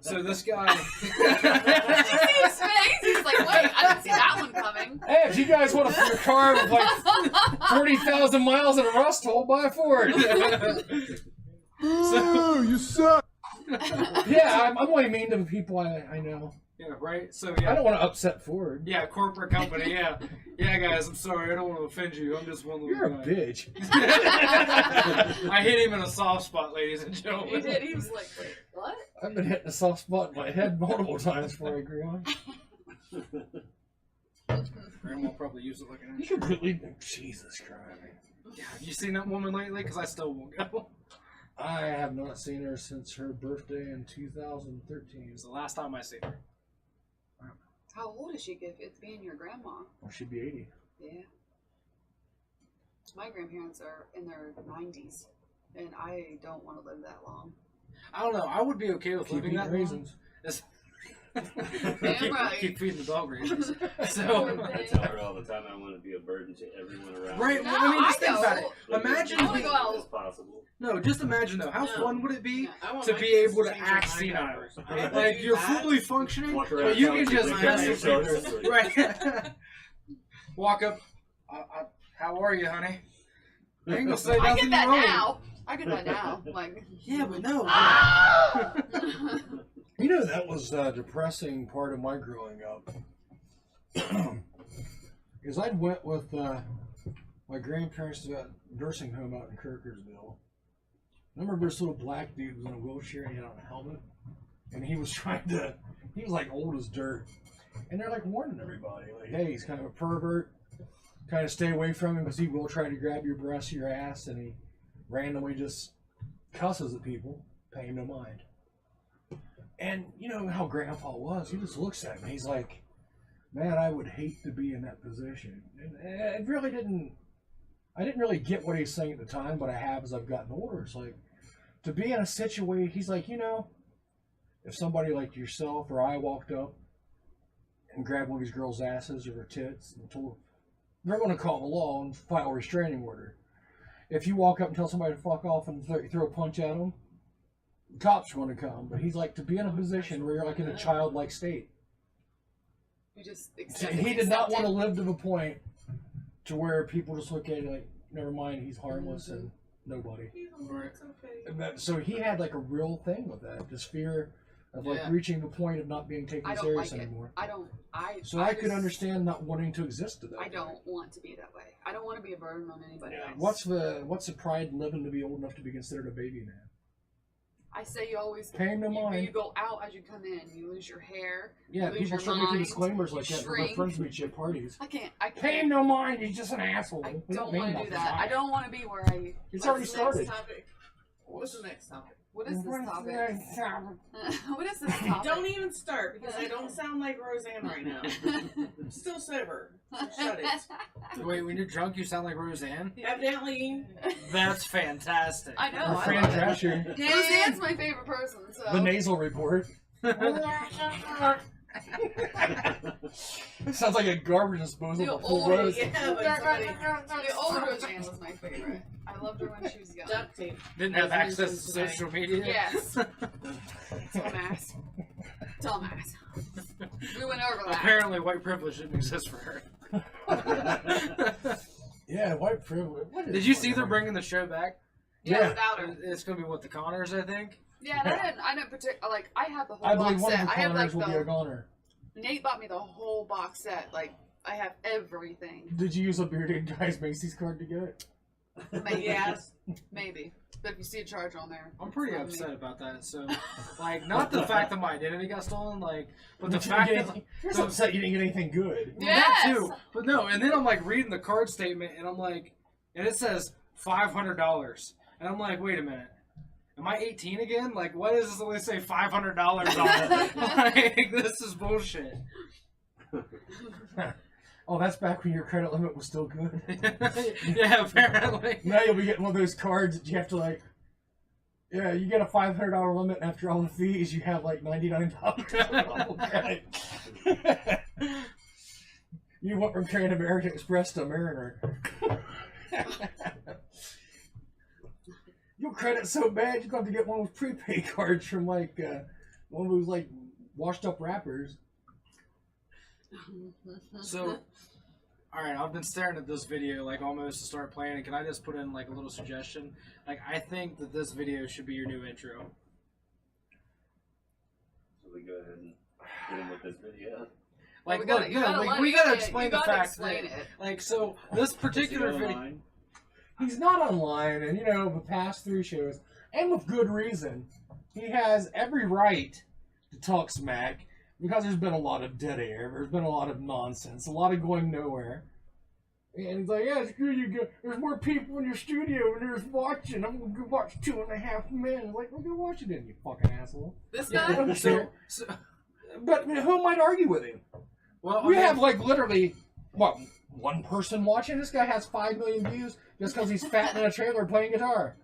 so this guy. Did you see his face? He's like, wait, I didn't see that one coming. Hey, if you guys want a car with like 40,000 miles and a rust hole, buy a Ford. Oh, you suck. Yeah, I'm only mean to the people I know. Yeah, right. So I yeah. don't want to upset Ford. Yeah, corporate company. Yeah, yeah, guys. I'm sorry. I don't want to offend you. I'm just one little You're a guy. bitch. I hit him in a soft spot, ladies and gentlemen. He did. He was like, wait, what? I've been hitting a soft spot in my head multiple times before I agree on. Grandma probably used it like an You completely. Jesus Christ. Yeah, have you seen that woman lately? Because I still won't go. I have not seen her since her birthday in 2013. It was the last time I seen her. How old is she if it's being your grandma? Well, she'd be 80. Yeah. My grandparents are in their 90s, and I don't want to live that long. I don't know. I would be okay with Keep living eating that raisins. long. right. Keep feeding the dog raisins. Poor So, I tell her all the time I want to be a burden to everyone around. right. me. Well, I mean, just I think about it. don't. Like, Imagine. I wanna go out. as possible. No, just imagine though. How No. fun would it be I want to my be kids able to change act my senile? diapers. I don't Like do you're that. fully functioning, Walk around but you can town just with message your people. shorts. Right. Walk up. How are you, honey? I ain't gonna say I nothing get that wrong. now. I get that now. Like, Yeah, but no. You know, that was a depressing part of my growing up. Because I went with my grandparents to a nursing home out in Kirkersville. I remember this little black dude was in a wheelchair and he had on a helmet. And he was he was like old as dirt. And they're like warning everybody, like, hey, he's kind of a pervert. Kind of stay away from him because he will try to grab your breast or your ass, and he randomly just cusses at people, paying no mind. And you know how Grandpa was. He just looks at me. He's like, man, I would hate to be in that position. And it really didn't. I didn't really get what he's saying at the time, but I have as I've gotten older. It's like, to be in a situation, he's like, you know, if somebody like yourself or I walked up and grabbed one of these girls' asses or her tits and told, they're going to call the law and file a restraining order. If you walk up and tell somebody to fuck off and throw a punch at them, the cops are going to come. But he's like, to be in a position where you're like in a childlike state. you just So accept he it, did not accept want to it. live to the point to where people just look at it like, never mind, he's harmless and nobody. It's okay. And so he had like a real thing with that, this fear of like Yeah. reaching the point of not being taken I don't serious like it. anymore. So I could just- understand not wanting to exist to that. I don't want to be that way. I don't want to be a burden on anybody else. What's the pride in living to be old enough to be considered a baby man? I say you always Pay no mind. you go out as you come in. You lose your hair. Yeah, you lose people your start making mind, disclaimers like you that when shrink. their friends meet you at parties. I can't. Pay him no mind, he's just an asshole. I We don't mean want to do nothing that. by I it. don't want to be where I. It's already started. What's the next topic? What is this What's topic? the next topic? What is this topic? Don't even start because I don't sound like Roseanne right now. I'm still sober. So shut it. Wait, when you're drunk, you sound like Roseanne? Evidently. That's fantastic. I know. Or I Fran love it. Drescher. Roseanne's my favorite person. So. The nasal report. Sounds like a garbage disposal. The for full older, rows. Yeah, but somebody- the older Roseanne was my favorite. I loved her when she was young. Duct tape. Didn't have As access to mentioned today. social media. Yes. Dumbass. Dumbass. We went over that. Apparently, white privilege didn't exist for her. Yeah, white privilege. What is Did you white see they're privilege? bringing the show back? Yeah, without her. It's gonna be what, the Connors, I think. Yeah, I didn't like. I have the whole I believe box one of set. the I have like Connors will be a goner. Nate bought me the whole box set. Like I have everything. Did you use a bearded guy's Macy's card to get it? Maybe. Yes. Maybe. But if you see a charge on there, I'm pretty it's upset not me. about that. So, like, not the fact that my identity got stolen, like, but the You fact didn't that get- You're so upset you didn't get anything good. Yes! that too. But no, and then I'm like reading the card statement, and I'm like, and it says $500, and I'm like, wait a minute. am I 18 again? Like, what is this? Only say $500 on it. Like, this is bullshit. Oh, that's back when your credit limit was still good. Yeah, apparently. Now you'll be getting one of those cards that you have to like. Yeah, you get a $500 limit, and after all the fees, you have like $99 credit. You went from carrying American Express to Mariner. Your credit's so bad, you're going to get one of those prepaid cards from like one of those like washed up wrappers. So, alright, I've been staring at this video like almost to start playing it. Can I just put in like a little suggestion? Like, I think that this video should be your new intro. So we go ahead and get in with this video. Like, we gotta, look, you gotta, like, let we it- gotta you explain the gotta fact explain that, it. like, so this particular Is he video. online? He's not online, and you know, the past 3 shows, and with good reason. He has every right to talk smack because there's been a lot of dead air, there's been a lot of nonsense, a lot of going nowhere. And he's like, yeah, screw you, there's more people in your studio and there's watching. I'm gonna go watch 2.5 Men. Like, well, go watch it then, you fucking asshole. This I guy? don't care. But who might argue with him? Well, We have like literally, what, 1 person watching? This guy has 5 million views just because he's fat in a trailer playing guitar.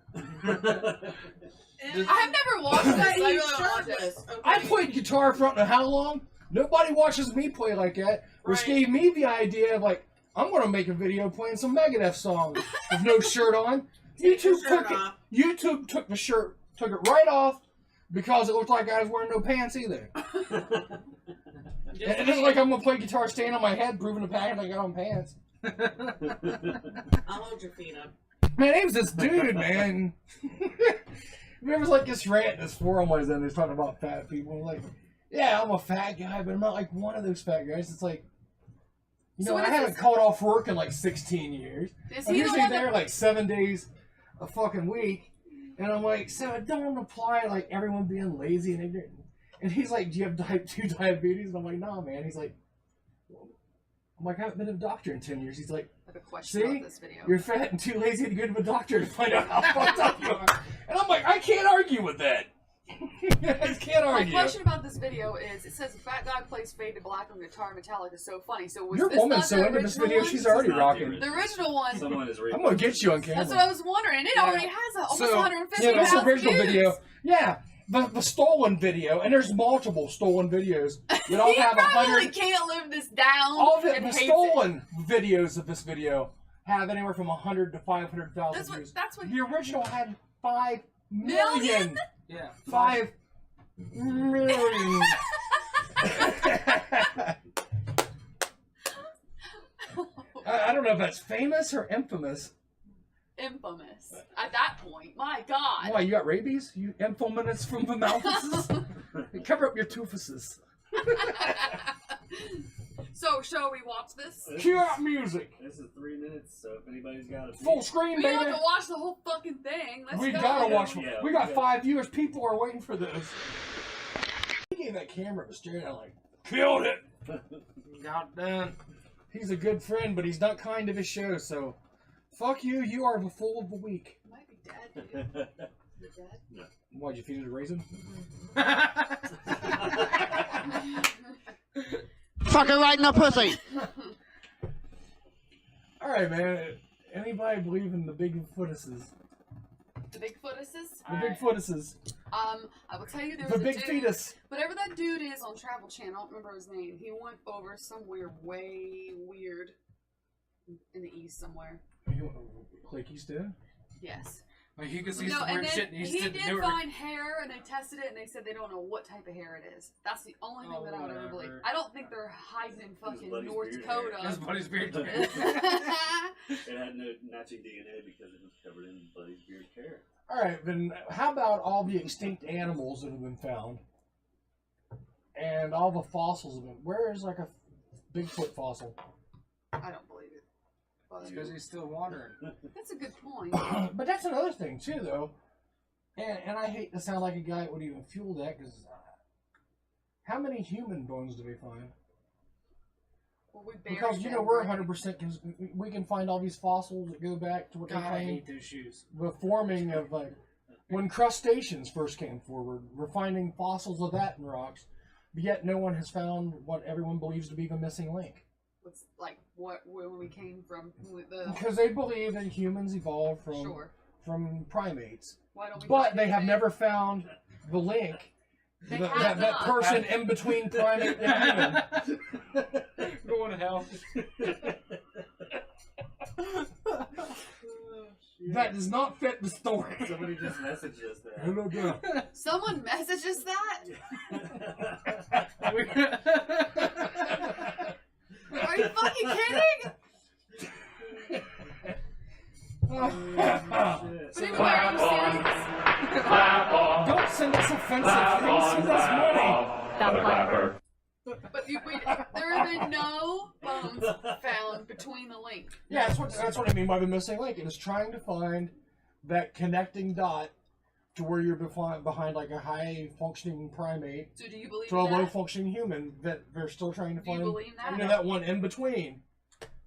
I've never watched this. I really don't watch this. I played guitar for I don't know how long. Nobody watches me play like that. Which gave me the idea of like, I'm going to make a video playing some Megadeth songs with no shirt on. YouTube took the shirt, took it right off because it looked like I was wearing no pants either. And it's like I'm going to play guitar standing on my head, proving the package I got on pants. I'll hold your feet up. My name's this dude, man. There was like this rant, this forum I was in, he's talking about fat people. I'm like, yeah, I'm a fat guy, but I'm not like one of those fat guys. It's like, you know, So I haven't called off work in like 16 years. Is I'm he the usually one there that- like 7 days a fucking week. And I'm like, so it don't apply like everyone being lazy and ignorant. And he's like, do you have type 2 diabetes? And I'm like, nah, man. He's like, I'm like, I haven't been to a doctor in 10 years. He's like, I have a question see, about this video. you're fat and too lazy to go to a doctor to find out how fucked up you are. And I'm like, I can't argue with that. I can't My argue. question about this video is, it says a fat guy plays Fade to Black on guitar Metallica is so funny. So was Your this woman's not so the into this original video, one? she's already This is not the rocking. The original one. Someone is I'm gonna get you on camera. That's what I was wondering. It already has almost So, 150,000 yeah, that's the original views. video. Yeah, the stolen video, and there's multiple stolen videos that all He have probably 100. can't live this down. All the and hates stolen videos of this video have anywhere from 100 to 500,000 views. That's what. The original had 5 Million? million. Yeah. 5 million. I don't know if that's famous or infamous. Infamous. At that point, my God. Why, you got rabies? You infamous from the mouths? Cover up your toofuses. So, shall we watch this? Cue out music. This is 3 minutes, so if anybody's got a Full screen, We don't baby. have to watch the whole fucking thing. Let's We go. gotta watch. Yeah, We got yeah. 5 viewers. People are waiting for this. He gave that camera a stare down like, killed it. Got done. He's a good friend, but he's not kind to his show, so fuck you. You are the fool of the week. Might be dead, dude. You're dead? Why'd you feed it a raisin? Fuck her right in the pussy. Alright, man. Anybody believe in the Bigfootuses? The Bigfootuses? The Bigfootuses. I will tell you there was The a big dude, fetus. whatever that dude is on Travel Channel, I don't remember his name. He went over somewhere way weird in the east somewhere. Clay Keystone? Yes. Like, you can see No, some and weird then shit. And he he's did doing find hair, and they tested it, and they said they don't know what type of hair it is. That's the only thing that I would ever believe. whatever. I don't think they're hiding in fucking buddy's North beard Dakota. hair. his buddy's beard. It had no matching DNA because it was covered in Buddy's beard hair. Alright, then how about all the extinct animals that have been found? And all the fossils have been. Where is like a Bigfoot fossil? I don't believe it. But Because he's still wandering. that's a good point. But that's another thing too, though. And I hate to sound like a guy that would even fuel that, because how many human bones do we find? Well, we buried Because you know them, we're right? 100%. We can find all these fossils that go back to what God, they I claim hate those shoes. the forming of like When crustaceans first came forward, we're finding fossils of that in rocks, but yet no one has found what everyone believes to be the missing link. What's like where we came from? The Because they believe that humans evolved from sure. from primates, Why don't we? but find they have anything? never found the link. They That, have that not. person in between primate and human. Going to hell. That does not fit the story. Somebody just messaged us that. Hello there. Someone messages that? Are you fucking kidding? But anyway, are you serious? Don't send us offensive things. Send us money. But there have been no bones found between the link. Yeah, that's what I mean by the missing link. It is trying to find that connecting dot to where you're behind like a high functioning primate So do you believe to a in low that? functioning human that they're still trying to Do you find. believe that? You know, that one in between.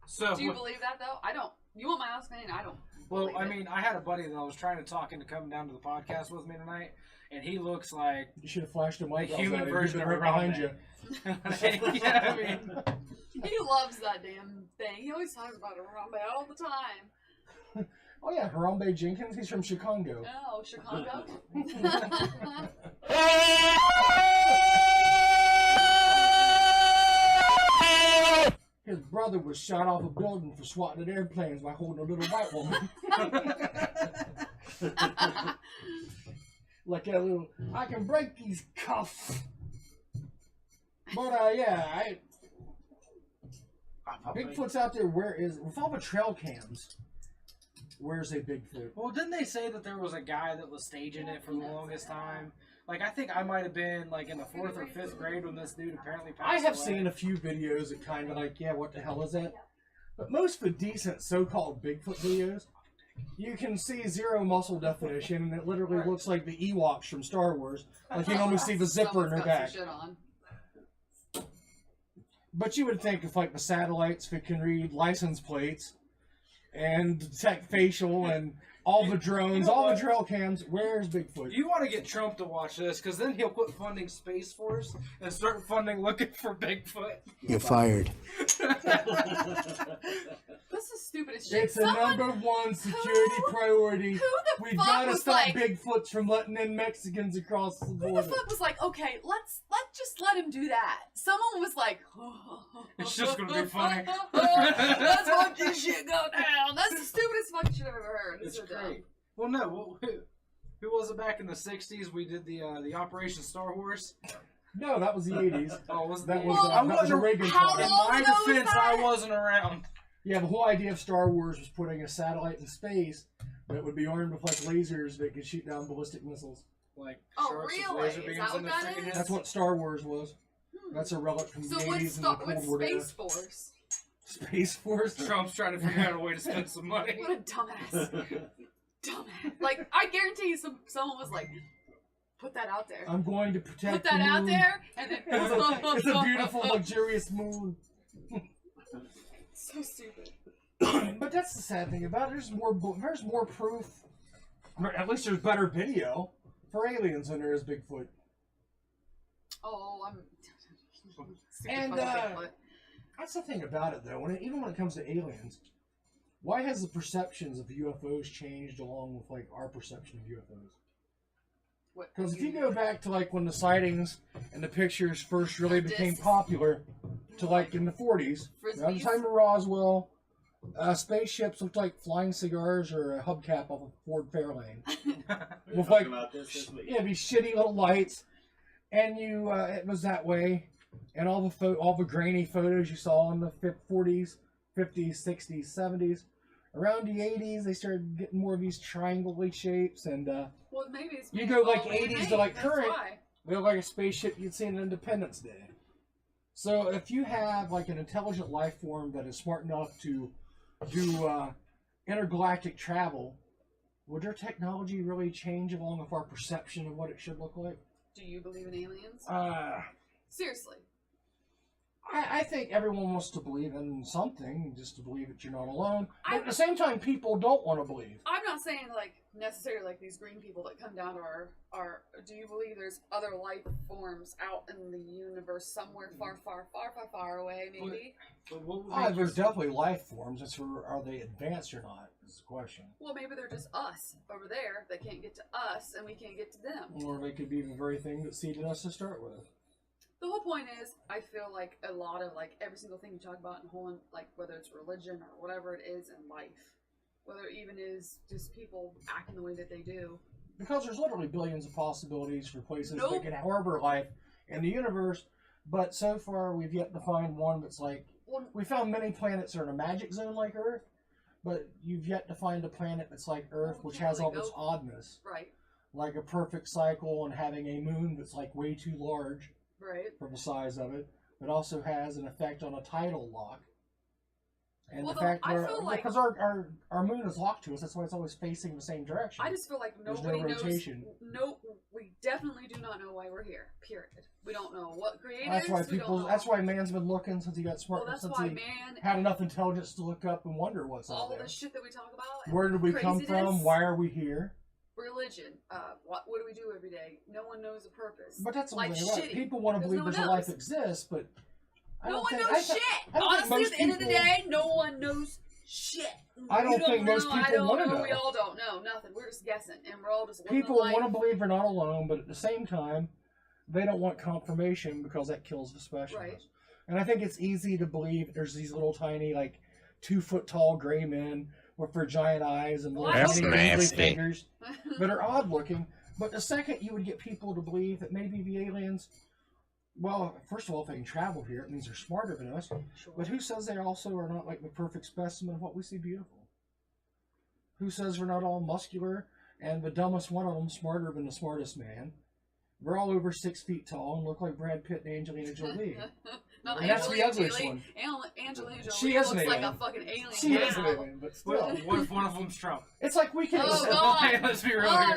So, Do you believe that though? I don't. You want my honest opinion? I don't. well, believe I it. mean, I had a buddy that I was trying to talk into coming down to the podcast with me tonight, and he looks like You should have flashed a mic. The human outside. version He's of been right behind Harambe. you. yeah, I mean, He loves that damn thing. He always talks about Harambe all the time. Oh yeah, Harambe Jenkins. He's from Chicago. Oh, Chicago. His brother was shot off a building for swatting at airplanes by holding a little white woman. Like a little, I can break these cuffs. But yeah, Bigfoot's out there. Where is, with all the trail cams, where's a Bigfoot? well, didn't they say that there was a guy that was staging it for the longest time? Like, I think I might have been like in the 4th or 5th grade when this dude apparently passed I have away. seen a few videos that kind of like, yeah, what the hell is that? But most of the decent so-called Bigfoot videos, you can see zero muscle definition, and it literally looks like the Ewoks from Star Wars. Like you can almost see the zipper in her Someone's got back. some shit on. But you would think if like the satellites that can read license plates and detect facial and all the drones, all the trail cams, where's Bigfoot? You want to get Trump to watch this, because then he'll quit funding Space Force and start funding looking for Bigfoot. You're fired. This is stupid as shit. It's a #1 security priority. Who the We've fuck got to was stop like? Bigfoots from letting in Mexicans across the Who border. the fuck was like, okay, let's just let him do that. Someone was like, It's just gonna be funny. Let's watch this shit go down. That's the stupidest fucking shit I've ever heard. It's so dumb. great. Well, no. Who was it back in the 60s? We did the Operation Star Wars. No, that was the 80s. Oh, was That the was, Well, that was a Reagan how time. In long my ago was defense, that? I wasn't around. Yeah, the whole idea of Star Wars was putting a satellite in space that would be armed with like lasers that could shoot down ballistic missiles. Like, Oh, sharks with really? laser Is beams that in what the that freaking is? head. That's what Star Wars was. That's a relic from So the what's 80s and the Cold War era. Space Force? Space Force? Trump's trying to figure out a way to spend some money. What a dumbass. Dumbass. Like, I guarantee you someone was like, put that out there. I'm going to protect Put that the out moon. there, and then It's a beautiful, luxurious moon. So stupid. But that's the sad thing about it. There's more proof. Or at least there's better video for aliens than there is Bigfoot. Oh, I'm. Stupid And fucking Bigfoot. that's the thing about it, though. Even when it comes to aliens, why has the perceptions of UFOs changed along with like our perception of UFOs? What Because if do you go back to like when the sightings and the pictures first really became Discs. popular, to like in the 40s, around the Frisbees? time of Roswell, spaceships looked like flying cigars or a hubcap off a Ford Fairlane. We were With like, talking about this week. yeah, these shitty little lights, and it was that way. And all the grainy photos you saw in the 40s, 50s, 60s, 70s. Around the 80s, they started getting more of these triangle-y shapes, and Well, maybe it's you made go all like man-made, 80s to like that's current, why. they look like a spaceship you'd see on Independence Day. So if you have like an intelligent life form that is smart enough to do intergalactic travel, would their technology really change along with our perception of what it should look like? Do you believe in aliens? Uh, Seriously. I think everyone wants to believe in something, just to believe that you're not alone. But at the same time, people don't want to believe. I'm not saying like necessarily like these green people that come down to our. Do you believe there's other life forms out in the universe somewhere far away? Maybe. But what would There's definitely life forms. It's for, are they advanced or not? Is the question. Well, maybe they're just us over there that can't get to us, and we can't get to them. Or they could be the very thing that seeded us to start with. The whole point is, I feel like a lot of like every single thing you talk about in whole, like whether it's religion or whatever it is in life, whether it even is just people acting the way that they do. Because there's literally billions of possibilities for places that can harbor life in the universe, but so far we've yet to find one that's like. We found many planets that are in a magic zone like Earth, but you've yet to find a planet that's like Earth, which has all this oddness. Right. Like a perfect cycle and having a moon that's like way too large. Right. For the size of it, but also has an effect on a tidal lock. And well, the fact I feel like because our moon is locked to us, that's why it's always facing the same direction. I just feel like nobody knows. No, we definitely do not know why we're here. Period. We don't know what created us. That's why people. That's why man's been looking since he got smart. Well, that's since why he man had enough intelligence to look up and wonder what's out there. All the shit that we talk about. Where did we come from? Why are we here? Religion. What do we do every day? No one knows the purpose. But that's the like thing. shitty, people want to believe there's a life exists, but no one knows shit. Honestly, at the end of the day, no one knows shit. I don't think most people want to know. We all don't know nothing. We're just guessing, and we're all just. People want to believe they're not alone, but at the same time, they don't want confirmation because that kills the specialist. Right. And I think it's easy to believe there's these little tiny, like 2 foot tall gray men with their giant eyes and little tiny fingers that are odd looking. But the second you would get people to believe that maybe the aliens, well, first of all, if they can travel here, it means they're smarter than us. Sure. But who says they also are not like the perfect specimen of what we see beautiful? Who says we're not all muscular and the dumbest one of them smarter than the smartest man? We're all over 6 feet tall and look like Brad Pitt and Angelina Jolie. No, and that's the ugliest one. Angelina Jolie she is looks like a fucking alien. She is an alien, but still. What if one of them's Trump? It's like we can accept. Let's be real here.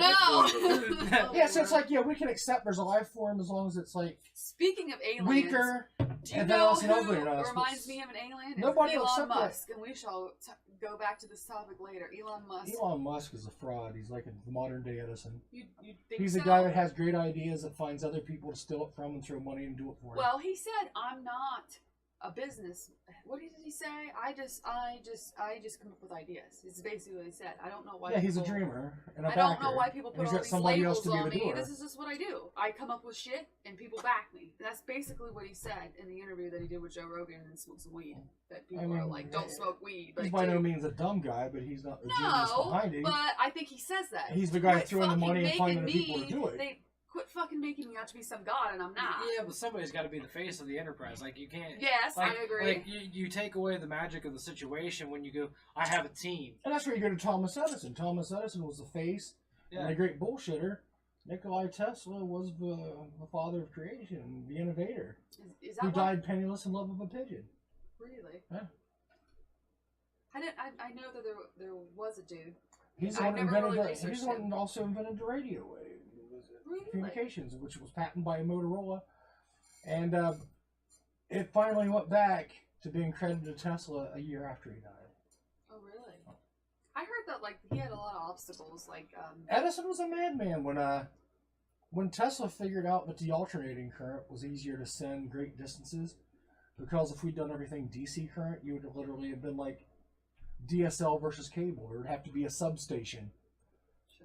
Yeah, so it's like, yeah, we can accept there's a life form as long as it's like. Speaking of aliens, weaker. Do you know who reminds me of an alien? Nobody Elon Musk, and we shall go back to this topic later. Elon Musk. Elon Musk is a fraud. He's like a modern day Edison. You think He's so? a guy that has great ideas that finds other people to steal it from and throw money and do it for him. Well, he said, "I'm not a business." What did he say? I just come up with ideas. It's basically what he said. I don't know why. Yeah, he's a dreamer and a I don't know why people put all these labels on me. doer. This is just what I do. I come up with shit and people back me. That's basically what he said in the interview that he did with Joe Rogan and smoked some weed. That people are like, "Don't smoke weed." But he's by no means a dumb guy, but he's not the genius behind it. But I think he says that. He's the guy throwing the money and finding the people to do it. Quit fucking making me out to be some god, and I'm not. Yeah, but somebody's got to be the face of the enterprise. Like, you can't... Yes, like, I agree. Like, you take away the magic of the situation when you go, I have a team. And that's where you go to Thomas Edison. Thomas Edison was the face and a great bullshitter. Nikola Tesla was the father of creation, the innovator. Is that who died penniless in love of a pigeon. Really? Yeah. I know that there was a dude. He's the one who also invented the radio wave. Communications, which was patented by Motorola, and it finally went back to being credited to Tesla a year after he died. Oh, really? I heard that like he had a lot of obstacles. Like Edison was a madman when Tesla figured out that the alternating current was easier to send great distances, because if we'd done everything DC current, you would literally have been like DSL versus cable. There would have to be a substation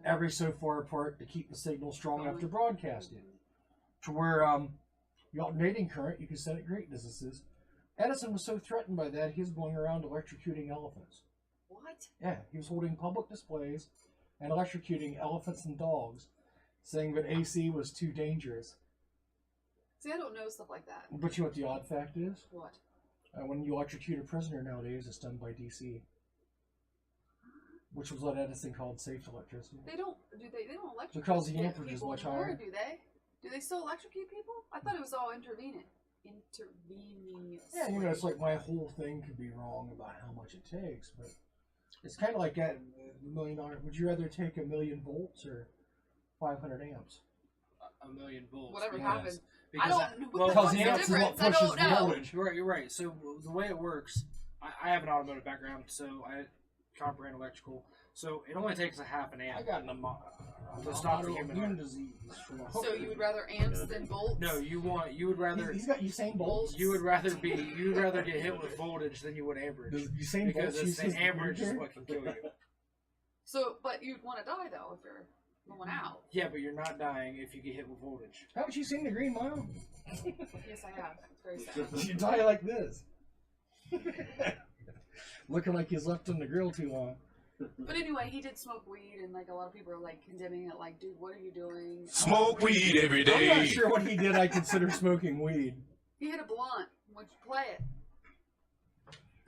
every so far apart to keep the signal strong enough to broadcast it. To where the alternating current, you can send at great distances. Edison was so threatened by that, he was going around electrocuting elephants. What? Yeah, he was holding public displays and electrocuting elephants and dogs, saying that AC was too dangerous. See, I don't know stuff like that. But you know what the odd fact is? What? When you electrocute a prisoner nowadays, it's done by DC. Which was what Edison called safe electricity. They don't electrocute because the amperage is much higher. Do they? Do they still electrocute people? I thought it was all intervening. Yeah, you know, it's like my whole thing could be wrong about how much it takes, but it's kind of like that $1 million. Would you rather take 1,000,000 volts or 500 amps? 1,000,000 volts. Whatever happened. I don't know what Because the the fuck's ants the is what difference. I pushes don't know. voltage. You're right. So the way it works, I have an automotive background, so I comprehend electrical. So it only takes a half an I amp got to stop the human autoimmune heart. disease. From a So you would rather amps than volts? No, you would rather. He's got Usain Bolt. You would rather get hit with voltage than you would amperage. Usain Bolt Because uses the amperage is what can kill you. So, but you'd want to die though if you're going out. Yeah, but you're not dying if you get hit with voltage. Haven't you seen the Green Mile? Yes, I have. It's very sad. You die like this. Looking like he's left on the grill too long. But anyway, he did smoke weed, and like a lot of people are like condemning it. Like, dude, what are you doing? Smoke weed every I'm not day. sure what he did. I consider smoking weed. He hit a blunt. Would you play it?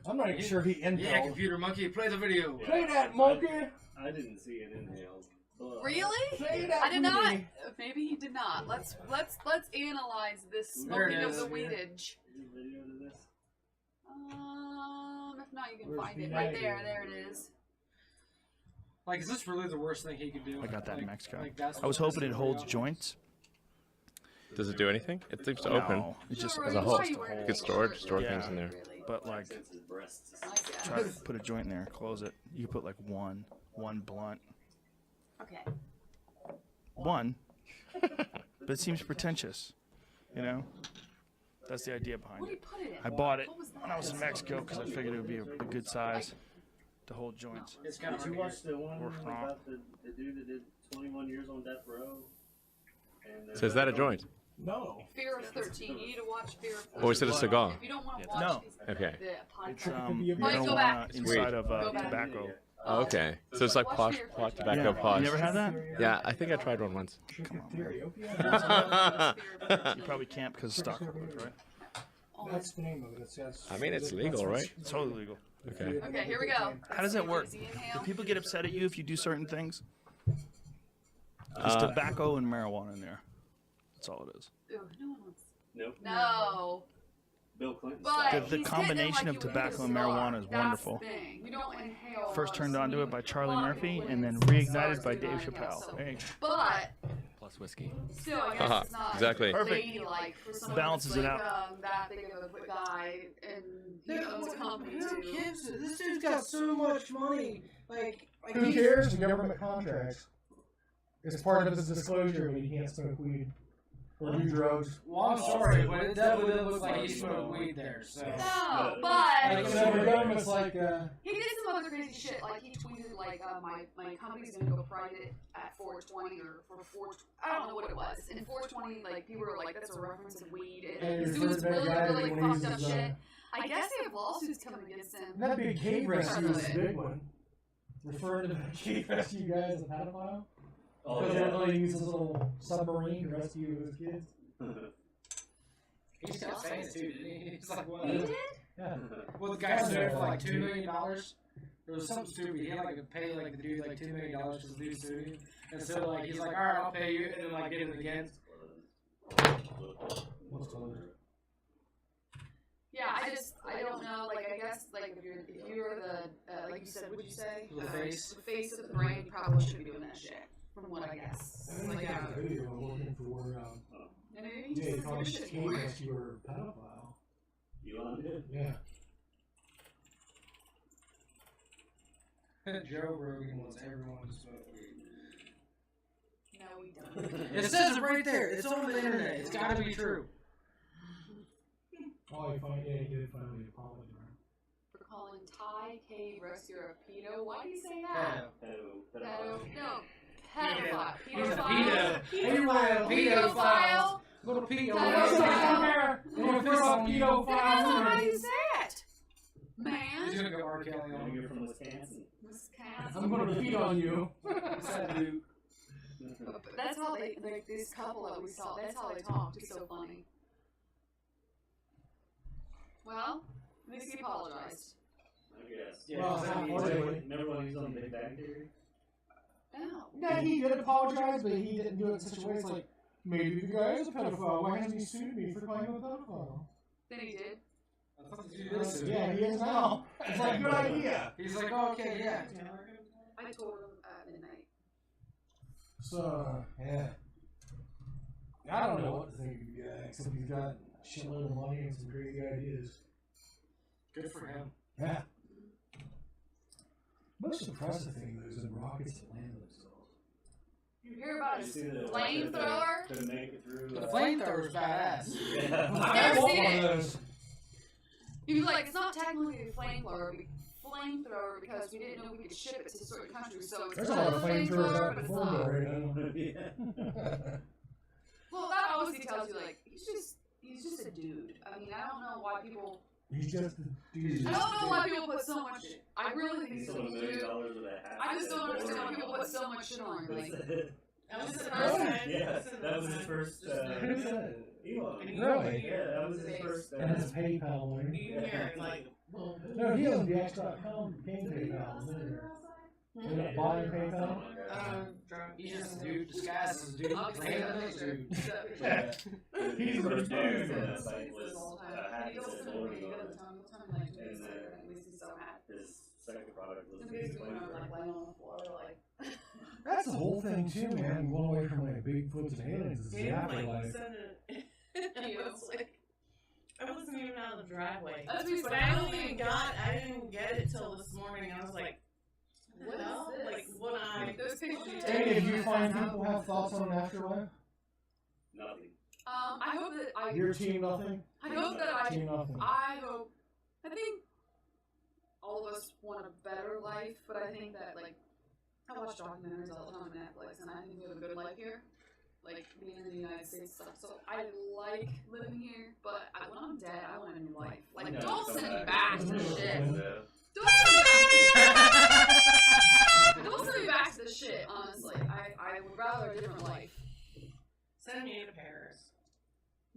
I'm not even sure he Yeah, inhaled. computer monkey, play the video. Play that, monkey. I didn't see it inhaled. But Really? Play that I did not. movie. Maybe he did not. Let's analyze this There it smoking of is. the weedage. Any video to this? If not, you can Where's find it the right idea? there. There it is. Like, is this really the worst thing he could do? I got that in Like- Mexico. like, that's I was the hoping it worst holds thing. joints. Does it do anything? It seems to No, open. it's just Sure, as a why whole. are you wearing You a could t-shirt? store Yeah. things in there. Really? But like, Since his breasts. I guess. try to put a joint in there, close it. You can put like one blunt, Okay. one. But it seems pretentious, you know. That's the idea behind What do it. you put it in? I bought it What was that? when I was in Mexico because I figured it would be a good size to hold joints. It's kind Did of you watch the one Or about the dude that did 21 years on death row? And So is that a joint? No. Fear of 13. You need to watch Fear of 13. Or is it a cigar? If you don't want to watch No. these, Okay. the It's podcast. you Oh, go don't back. want It's inside weed. of Go back. tobacco. Oh, okay. So it's like pot tobacco Yeah. pods. You never had that? Yeah, I think I tried one once. Come on, man. Ethiopia? You probably can't because of stockholders, right? That's the name of it. That's, I mean, it's that's legal, what's- right? It's totally legal. Okay. Okay, here we go. How does that work? Easy Do inhale. people get upset at you if you do certain things? There's tobacco and marijuana in there. That's all it is. Ew, no one wants. Nope. No. Bill Clinton. But The he's combination hitting of it like you would tobacco hit a and marijuana is cigar. wonderful. That's the thing. You don't inhale. First turned onto it by Charlie Murphy, and then reignited by Dave Chappelle. There you go. But Plus whiskey. still, I guess it's not Exactly. Perfect. ladylike for someone Balances that's it like, out. that big of a guy, and he owns a company Who too. gives it? This dude's got so much money. Like Who he's- cares? The government contracts. It's part of his disclosure when he can't smoke weed or do drugs. Long story, but it definitely did look like he smoked weed there. So. No, but Like, So the government's like, he did some other crazy shit. Like he tweeted, like my company's gonna go private at 420 or for 4. I don't know what it was. And 420, like people were like, that's a reference of weed. And and he's you're doing some that really, guy really when fucked up he's, shit. I guess they have lawsuits coming against him. that big cave rescue is the big one. Referring to the cave rescue guy as a pedophile. Oh, Because yeah. they only use his little submarine to rescue his kids. He's got fans too, didn't he? He's like, what? He did? Yeah. Well, the guy sued for like $2 million. It was something stupid. He had like to pay like the dude like $2 million because the dude sued him. And so like he's like, all right, I'll pay you, and then like get it again. What's the other? Yeah, I don't know. Like I guess like if you're the like you said, what'd you say? The face. The face of the brand, you probably should be doing that shit. From what I guess. I think I got a video looking for, Maybe yeah, just called do shit cave for it. rescuer pedophile. Elon did. Yeah. Joe Rogan wants everyone to smoke weed. No, we don't. It says it right there. It's on the internet. It's got to be true. Oh, he did finally apologize. For calling Thai cave rescuer a pedo. Why do you say that? Pedo. No. Pedophile. He's a Pedophile. pedo. Pedophile. Little pedo. Pedophile. Pedophile. That's not how you say it. He's Man. gonna go R. Kelly on You're you. from Wisconsin. I'm gonna beat on you. What's that dude? But that's how they, like, this couple that we saw, that's how they talked. It's so funny. Well, at least he apologized. I guess. Yeah, Well, that means- unfortunately. Remember when he was on Big Bang Theory? No. Yeah, he did apologize, but he didn't do it in such a way. It's like, maybe the guy is a pedophile. Why hasn't he sued me for calling him a pedophile? Then he did. I thought you did this. Yeah, he is now. It's like, good idea. He's like, oh, okay, yeah. I told him at midnight. So, yeah. I don't know what to think of the guy, except he's got a shitload of money and some crazy ideas. Good for him. Yeah. Most impressive thing though is the rockets that land themselves. You hear about his flamethrower? To make it through. The flamethrower's badass. Yeah. I've never seen one of it. those. You'd be like, it's not technically a flamethrower because we didn't know we could ship it to certain countries, so it's There's a not lot of flamethrowers out but it's before not. already. Well, that obviously tells you, like, he's just a dude. I mean, I don't know why people... He's just a dude. I don't know why people put so much... I really think he's a $1 million dude. with a hat. I just don't understand why people put so much shit on him. Like, That was his Really? first time. Yeah, that was his first. Who's that? Elon. Really? Yeah, that was his first. And his PayPal one. You can hear it like, boom. No, he owns the X.com game PayPal, isn't it? You're not buying PayPal? Drunk. He's just a dude disguised as a dude. Obviously, Playing that a makes dude. He's the first dude. dude that site was he happy goes to to loading the on other it. time, at least he's so happy. His second product was And the basically, when I'm flamethrower. like laying on the floor, like... That's the whole thing too, man. Going away from like Bigfoots and aliens is the He afterlife. like said it. And he was like, I wasn't even out of the driveway. That's what he's But I didn't get it till this morning. I was like, what else? Like, what I... Those pictures you Hey, take... if you find people have thoughts on an afterlife, Nothing. I hope that your team nothing. I hope that Team nothing. I think all of us want a better life, but I think that, like, I watch documentaries all the time on Netflix, and I think we have a good life here, like, being in the United States stuff, so I like living here, but when I'm dead, I want a new life. Like, don't send me back to this shit. Don't send me back to this shit, honestly. I would rather a different life. Send me to Paris.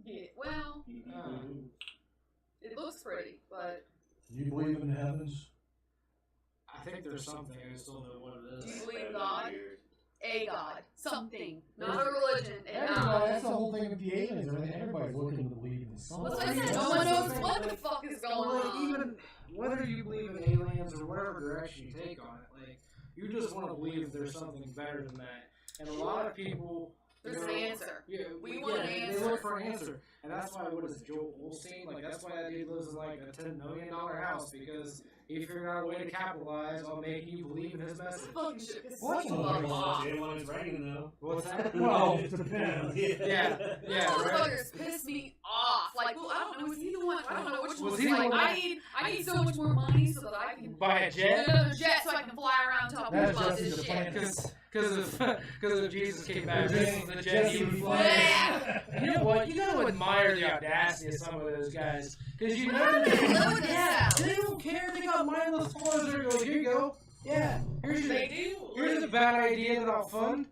Yeah, well, it looks pretty, but... Do you believe in the heavens? I think there's something. I just don't know what it Do is. you believe God? A God. Something. Not a religion. Everybody, that's the whole thing with the aliens. I mean, everybody's looking to believe in something. That's what I said. No one knows what the fuck is going Like, on. even whether you believe in aliens or whatever direction you take on it, like, you just want to believe there's something better than that. And a lot of people... There's an answer. Yeah, We want an They answer. look for an answer. And that's why, what is it, Joel Osteen? Like, that's why that dude lives in, like, a $10 million house, because he figured out a way to capitalize on making you believe in his message. Fucking shit pisses What? me off. When it's raining, though. What's that? Well, it depends. Yeah, Those right? motherfuckers piss me off. Like, well, I don't know. Was he the one? I don't know which one Was was he the like, one I need so much more money so that I can Buy a jet? get another jet so I can fly around top That's about just this the shit. plan. Because if Jesus came back, The this is the jet he would fly. Yeah. You know what? You gotta admire the audacity of some of those guys. Because you know they don't care. They got mindless clothes. They're going, here you go. Yeah. Here's a bad idea that I'll fund.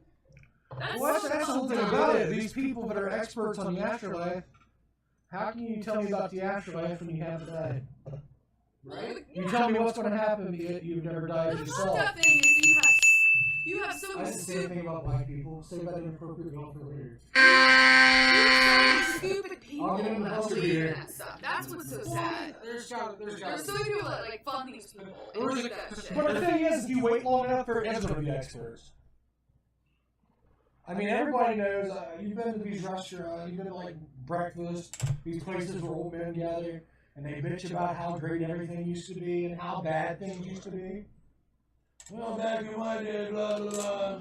That's the whole thing about it. These people that are experts on the afterlife, how can you tell me about the afterlife when you haven't died? Right? You tell me what's going to happen, but you've never died The yourself. fucked up thing is you have so I many say the same thing about black people. Say that inappropriately for later. stupid people I'll get in the that poster believe in here. that stuff. That's what's so sad. There's so many people that like fund these people and believe that shit. But the thing is, if you wait long enough, there is going to be experts. I mean, everybody knows, you've been to these restaurants, you've been to like breakfast, these places where old men gather, and they bitch about how great everything used to be and how bad things used to be. Well, back in my day, blah, blah, blah.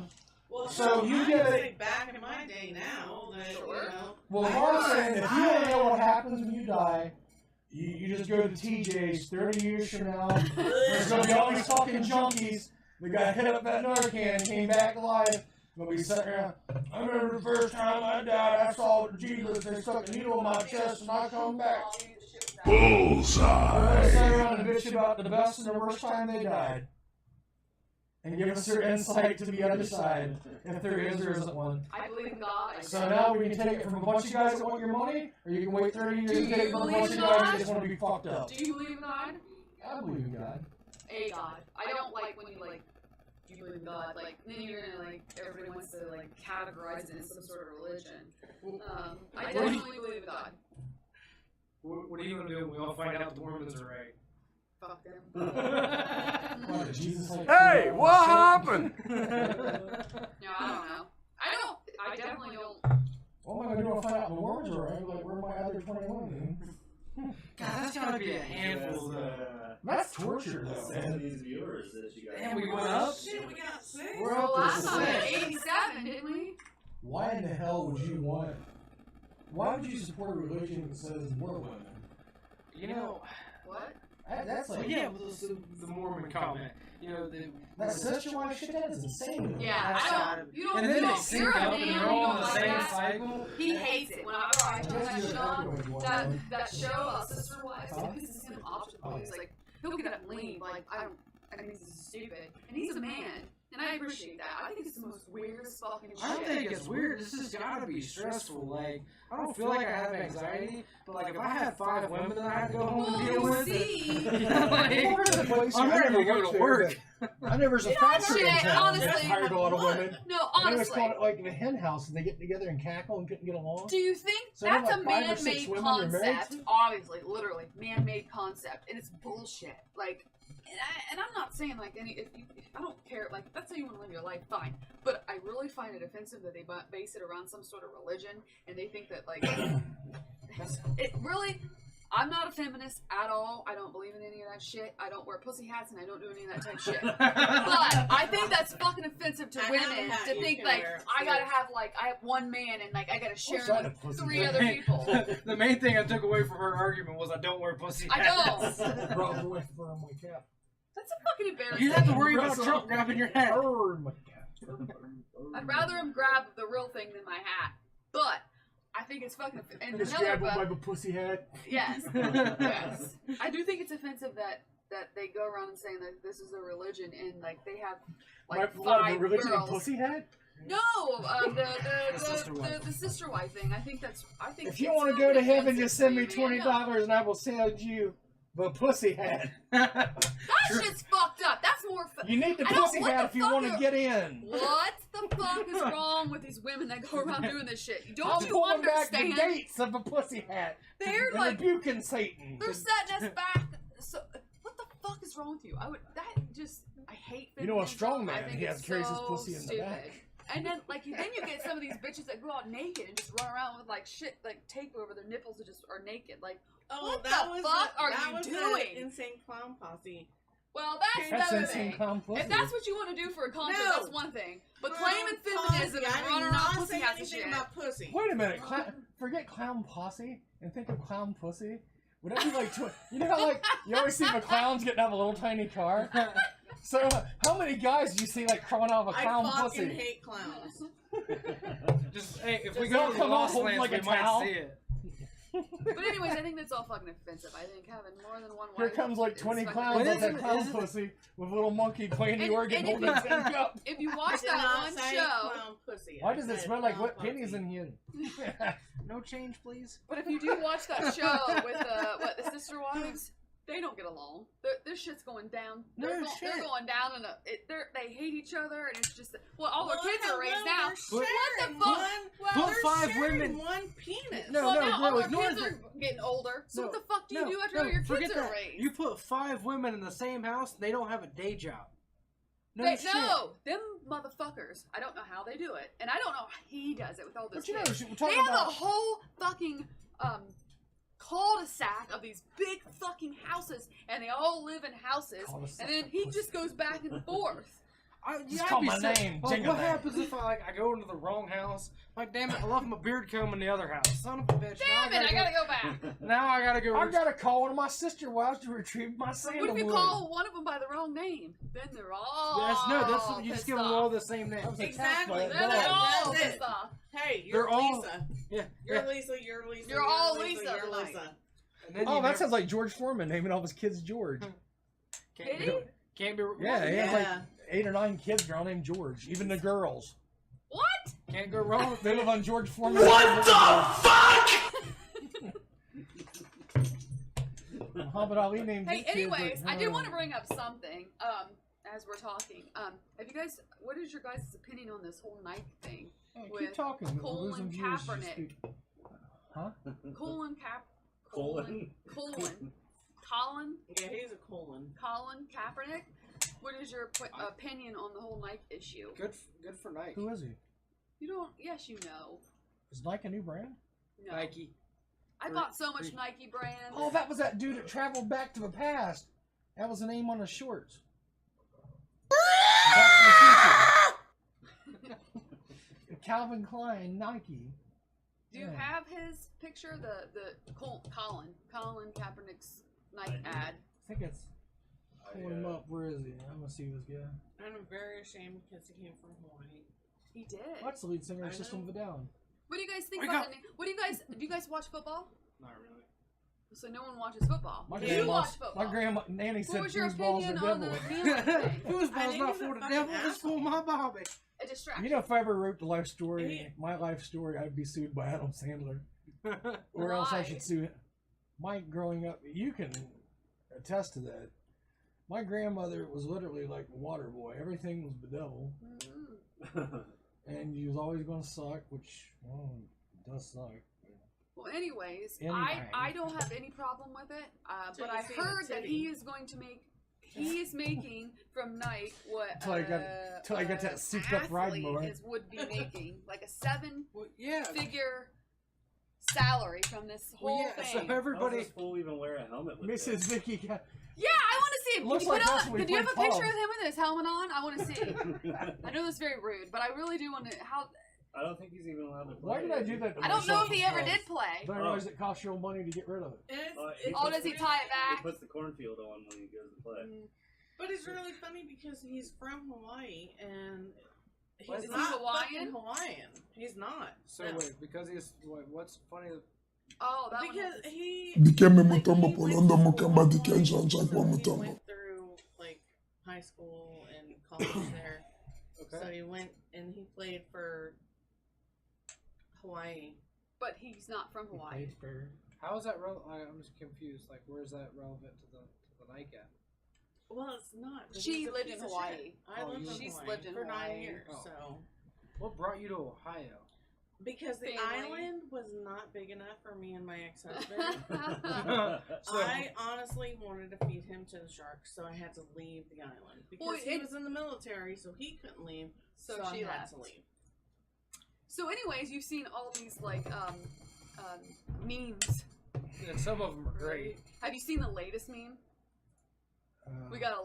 Well, So you get it. Back in my day now, that, you know. Well, I'm saying, if you want to know what happens when you die, you just go to the TJ's 30 years from now. There's going to be all these fucking junkies that got hit up that Narcan and came back alive. They'll be sitting around. I remember the first time I died, I saw Jesus. They stuck a needle in my chest and I come back. Bullseye. They sat around and bitch about the best and the worst time they died. And give us their insight to the other side, if there is or isn't one. I believe in God. So now we can take it from a bunch of guys that want your money, or you can wait 30 years and take it from a bunch of guys that just want to be fucked up. Do you believe in God? I believe in God. A God. I don't like when you like, do you believe in God? Like, then you're gonna like, everybody wants to like categorize it in some sort of religion. I definitely believe in God. What are you gonna do when we all find out the Mormons are right? Fuck them. What, Jesus like, Hey, what happened? No, I don't know. I definitely don't. What am I going to do when Warren's around, like, where are my other 21? God, that's gotta be a handful. That's torture. Some of these viewers that you got. And we went up. Shit, we got 6. We're up Well, to I thought at 6. 87, didn't we? Why in the hell would you want? Why would you support a religion that says more women? You know, What? That's so like yeah, the Mormon comment. You know, that sister wife shit. That is insane. Yeah, I don't. You don't. and then you they don't sync you're a up man, and you they're all don't in the like same that. cycle. He hates it. Whenever I told that show, Sister Wives, it pisses him off to the point. He's like, he'll get up and leave. Like, I think this is stupid. And he's a man, and I appreciate that. I think it's the most weirdest fucking shit. I don't think it's weird. This has gotta be stressful. Like, I don't feel like I have anxiety, but like if I had 5 women that I had to go home and deal with, I'm never going to work. I never was a factory in town that hired a lot of women. No, And they was honestly. called it like the hen house, and they get together and cackle and couldn't get along. Do you think So they have, that's a like, 5 or 6 man-made women they're married concept? Obviously, literally, man-made concept, and it's bullshit. Like, and I'm not saying like if I don't care, like if that's how you want to live your life, fine. But I really find it offensive that they base it around some sort of religion, and they think that like it really. I'm not a feminist at all. I don't believe in any of that shit. I don't wear pussy hats and I don't do any of that type shit. But I think that's fucking offensive to women to think like I gotta have like I have one man and like I gotta share with 3 other people. The main thing I took away from her argument was I don't wear pussy hats. I don't. Brought away from my cap. That's a fucking embarrassing. You have to worry about Trump grabbing your hat. I'd rather him grab the real thing than my hat. But I think it's fucking. And Just another, grab one by the pussy hat. yes, yes. I do think it's offensive that they go around and saying that this is a religion and like they have like The 5 religion girls. of pussy hat? No, the sister wife thing. I think If you want to go to heaven, just send me $20 and I will send you the pussy hat. That shit's fucked up. That's more. You need the I don't- pussy what hat the if you fuck want to are- get in. What the fuck is wrong with these women that go around doing this shit? Don't I'm you pulling back the understand? gates of a pussy hat. They're and like rebuking Satan. they're setting us back. So what the fuck is wrong with you? I hate. You know, a strong feminism. I man, think he has it's carries his so pussy in the stupid. back. And then like then you get some of these bitches that go out naked and just run around with like shit like tape over their nipples that just are naked. Like what the fuck are you doing? Insane Clown Posse. Well, that's That's another insane thing. clown pussy. If that's what you want to do for a concept, No. that's one thing. But Clown claiming feminism Posse. and I running did around not pussy say hats and anything shit. about pussy. Wait a minute. Forget clown posse and think of clown pussy. Would that be like, you know how like you always see the clowns getting out of a little tiny car? So how many guys do you see like crawling out of a clown I fucking pussy? hate clowns. Just hey, if we Just go don't to the come Lost off Lands, like we a might towel. see it. But anyways, I think that's all fucking offensive. I think having more than one Here wife comes like is 20 fucking clowns with offensive. that clown pussy with a little monkey playing the organ and holding if his hand cup. If you watch did that not one say show, clown pussy. Why I does it said smell like clown wet pennies pussy. in here? No change, please. but if you do watch that show with the sister wives, they don't get along. This shit's going down. They're going down, and they hate each other, and it's just all their kids are raised now. What the fuck? Put 5 women. One penis. No, well, no, now no, all their ignore kids that. are getting older. So No, what the fuck do you no, do after no, all your forget kids are that. raised? You put 5 women in the same house, they don't have a day job. No They, shit. no, them motherfuckers. I don't know how they do it, and I don't know how he does it with all this. But you know, kids. we're They talking have about a whole fucking cul-de-sac of these big fucking houses, and they all live in houses, and then he just goes back and forth. Just call my name, Like, Jingle what Bell. happens if I go into the wrong house? Like, damn it, I left my beard comb in the other house. Son of a bitch. Damn it, I gotta go back. Now I gotta go. I gotta call one of my sister wives to retrieve my What sandalwood. if you call one of them by the wrong name? Then they're all That's what you just give them all the same name. Exactly. Then they're all That's it. pissed off. Hey, you're They're all- Lisa. Yeah. You're Lisa. You're Lisa. You're all Lisa You're tonight. Lisa. And then Oh, you that never- sounds like George Foreman naming all his kids George. Can't Did be. he? Can't be. Yeah, he has like Yeah. 8 or 9 kids. They're all named George. Even the girls. What? Can't go wrong with They it. live on George Foreman. What the fuck? Muhammad Ali named Hey, his kids, anyways, like, I did want to bring up something. As we're talking, have you guys? What is your guys' opinion on this whole Nike thing? Hey, with keep talking. We're Colin losing viewers as you Kaepernick. speak. Huh? Colin Colin? Colin Yeah, he's a colon. Kaepernick. What is your opinion on the whole Nike issue? Good for Nike. Who is he? You don't? Yes, you know. Is Nike a new brand? No. Nike. I bought so much Nike brand. Oh, that was that dude that traveled back to the past. That was the name on his shorts. Back to the future. Calvin Klein, Nike. Do you have his picture? The Colin Kaepernick's Nike ad. I think it's. Pull him up. Where is he? I'm gonna see this guy. And I'm very ashamed because he came from Hawaii. He did. What's the lead singer of System of a Down? What do you guys think about the name? What do you guys watch football? Not really. So no one watches football. You watch football. My grandma Nanny said What was your foosball's the opinion on devil. the Neil thing? Foosball's not for the devil, it's for my Bobby. A distraction. You know, if I ever wrote the life story, my life story, I'd be sued by Adam Sandler. Or else I Why? should sue Mike growing up. You can attest to that. My grandmother was literally like a water boy. Everything was the devil. And you was always going to suck, which, well, it does suck. Well, anyways, Anyway. I don't have any problem with it, but you I've see the heard that titty. he is going to make. He is making from Nike what Till I got that souped up ride mower. would be making like a seven Yeah. figure salary from this whole Well, yeah, so thing. everybody. How does this fool even wear a helmet with Mrs. this? Vicky got. Yeah, I want to see it. Looks Can you like put us up- when we do you have a played picture Pong. of him with his helmet on? I want to see. I know that's very rude, but I really do want to. How? I don't think he's even allowed to play. Why did I do that? To I don't know myself if he ever before? did play. But I realized it costs your own money to get rid of it. Oh, does he tie it He back? puts the cornfield on when he goes to play. But it's really funny because he's from Hawaii and Is he's he not Hawaiian? fucking Hawaiian. He's not. So No. wait, because he's what's funny? Oh, that Because one. he Dikeme mutombo polando mukamba dikenja nchakwa he mutombo. went through like high school and college there. Okay. So he went and he played for Hawaii. But he's not from Hawaii. How is that relevant? I'm just confused. Like, where is that relevant to the Nike ad? Well, it's not. but She he's a lived piece in of Hawaii. shit. I Oh, lived in She's Hawaii lived in for 9 Hawaii. years. Oh. So What brought you to Ohio? because the Family. island was not big enough for me and my ex-husband. So- I honestly wanted to feed him to the sharks, so I had to leave the island because Well, he it- was in the military, so he couldn't leave. So So, she I had left. to leave. So, anyways, you've seen all these like memes. Yeah, some of them are great. Have you seen the latest meme? Uh, We got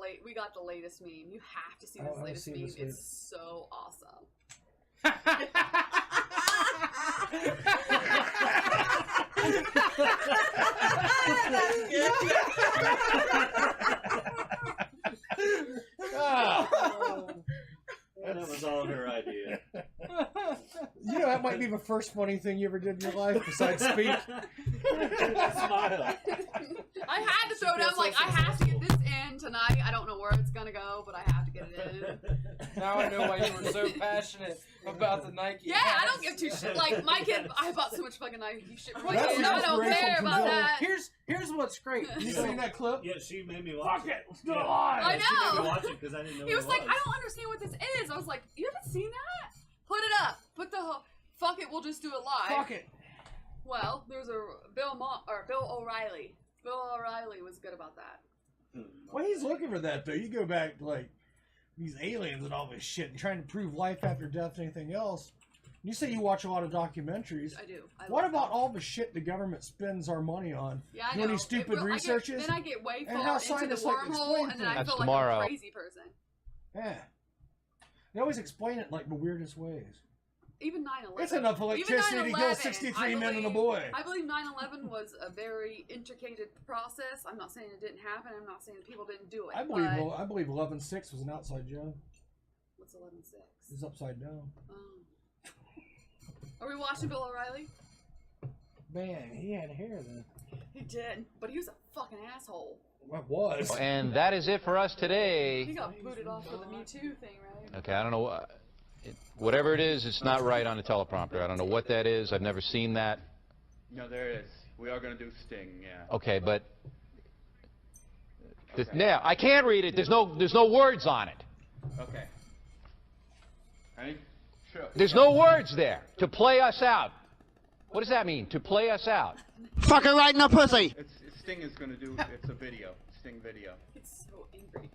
the latest meme. You have to see I this haven't latest seen meme. this yet. It's so awesome. And that was all her idea. You know, that might be the first funny thing you ever did in your life besides speak. Smile. I had to throw it out. Like, I have to get this in tonight. I don't know where it's gonna go, but I have to get it in. Now I know why you were so passionate about the Nike. Yeah, I don't give two shit. Like, my kid, I bought so much fucking Nike shit for my That's kid. the I don't inspiration care from about Bill. that. Here's what's great. You seen that clip? Yeah, she made me watch it. Let's do it live. I She made know. me watch it because I didn't know He what was it like, I don't understand what this is. I was like, you haven't seen that? Put it up. Put the whole. Fuck it, we'll just do it live. Fuck it. Well, there's a Bill O'Reilly. Bill O'Reilly was good about that. Well, he's looking for that though. You go back to like these aliens and all this shit, and trying to prove life after death and anything else. You say you watch a lot of documentaries. I do. What about all the shit the government spends our money on? Yeah, I Doing know. these stupid It will- researches? then I get way And far how into the scientists like to wormhole, explain and then I things. feel That's like tomorrow. I'm a crazy person. Yeah. They always explain it in like the weirdest ways. Even 9/11. It's enough electricity to kill 9/11, 63 I men and a believe- boy. I believe 9/11 was a very intricated process. I'm not saying it didn't happen. I'm not saying that people didn't do it. I believe 11/6 was an outside job. What's 11/6? It's upside down. Are we watching Bill O'Reilly? Man, he had hair then. He did, but he was a fucking asshole. What was? And that is it for us He today. got booted off for the Me Too thing, right? Okay, I don't know. Whatever it is, it's not right on the teleprompter. I don't know what that is. I've never seen that. No, there it is. We are going to do Sting, yeah. Okay, but yeah, I can't read it. There's no words on it. Okay. Ready? Sure. There's no words there to play us out. What does that mean? To play us out? Fuck her right in the pussy. Sting is going to do, it's a video. Sting video. It's so angry.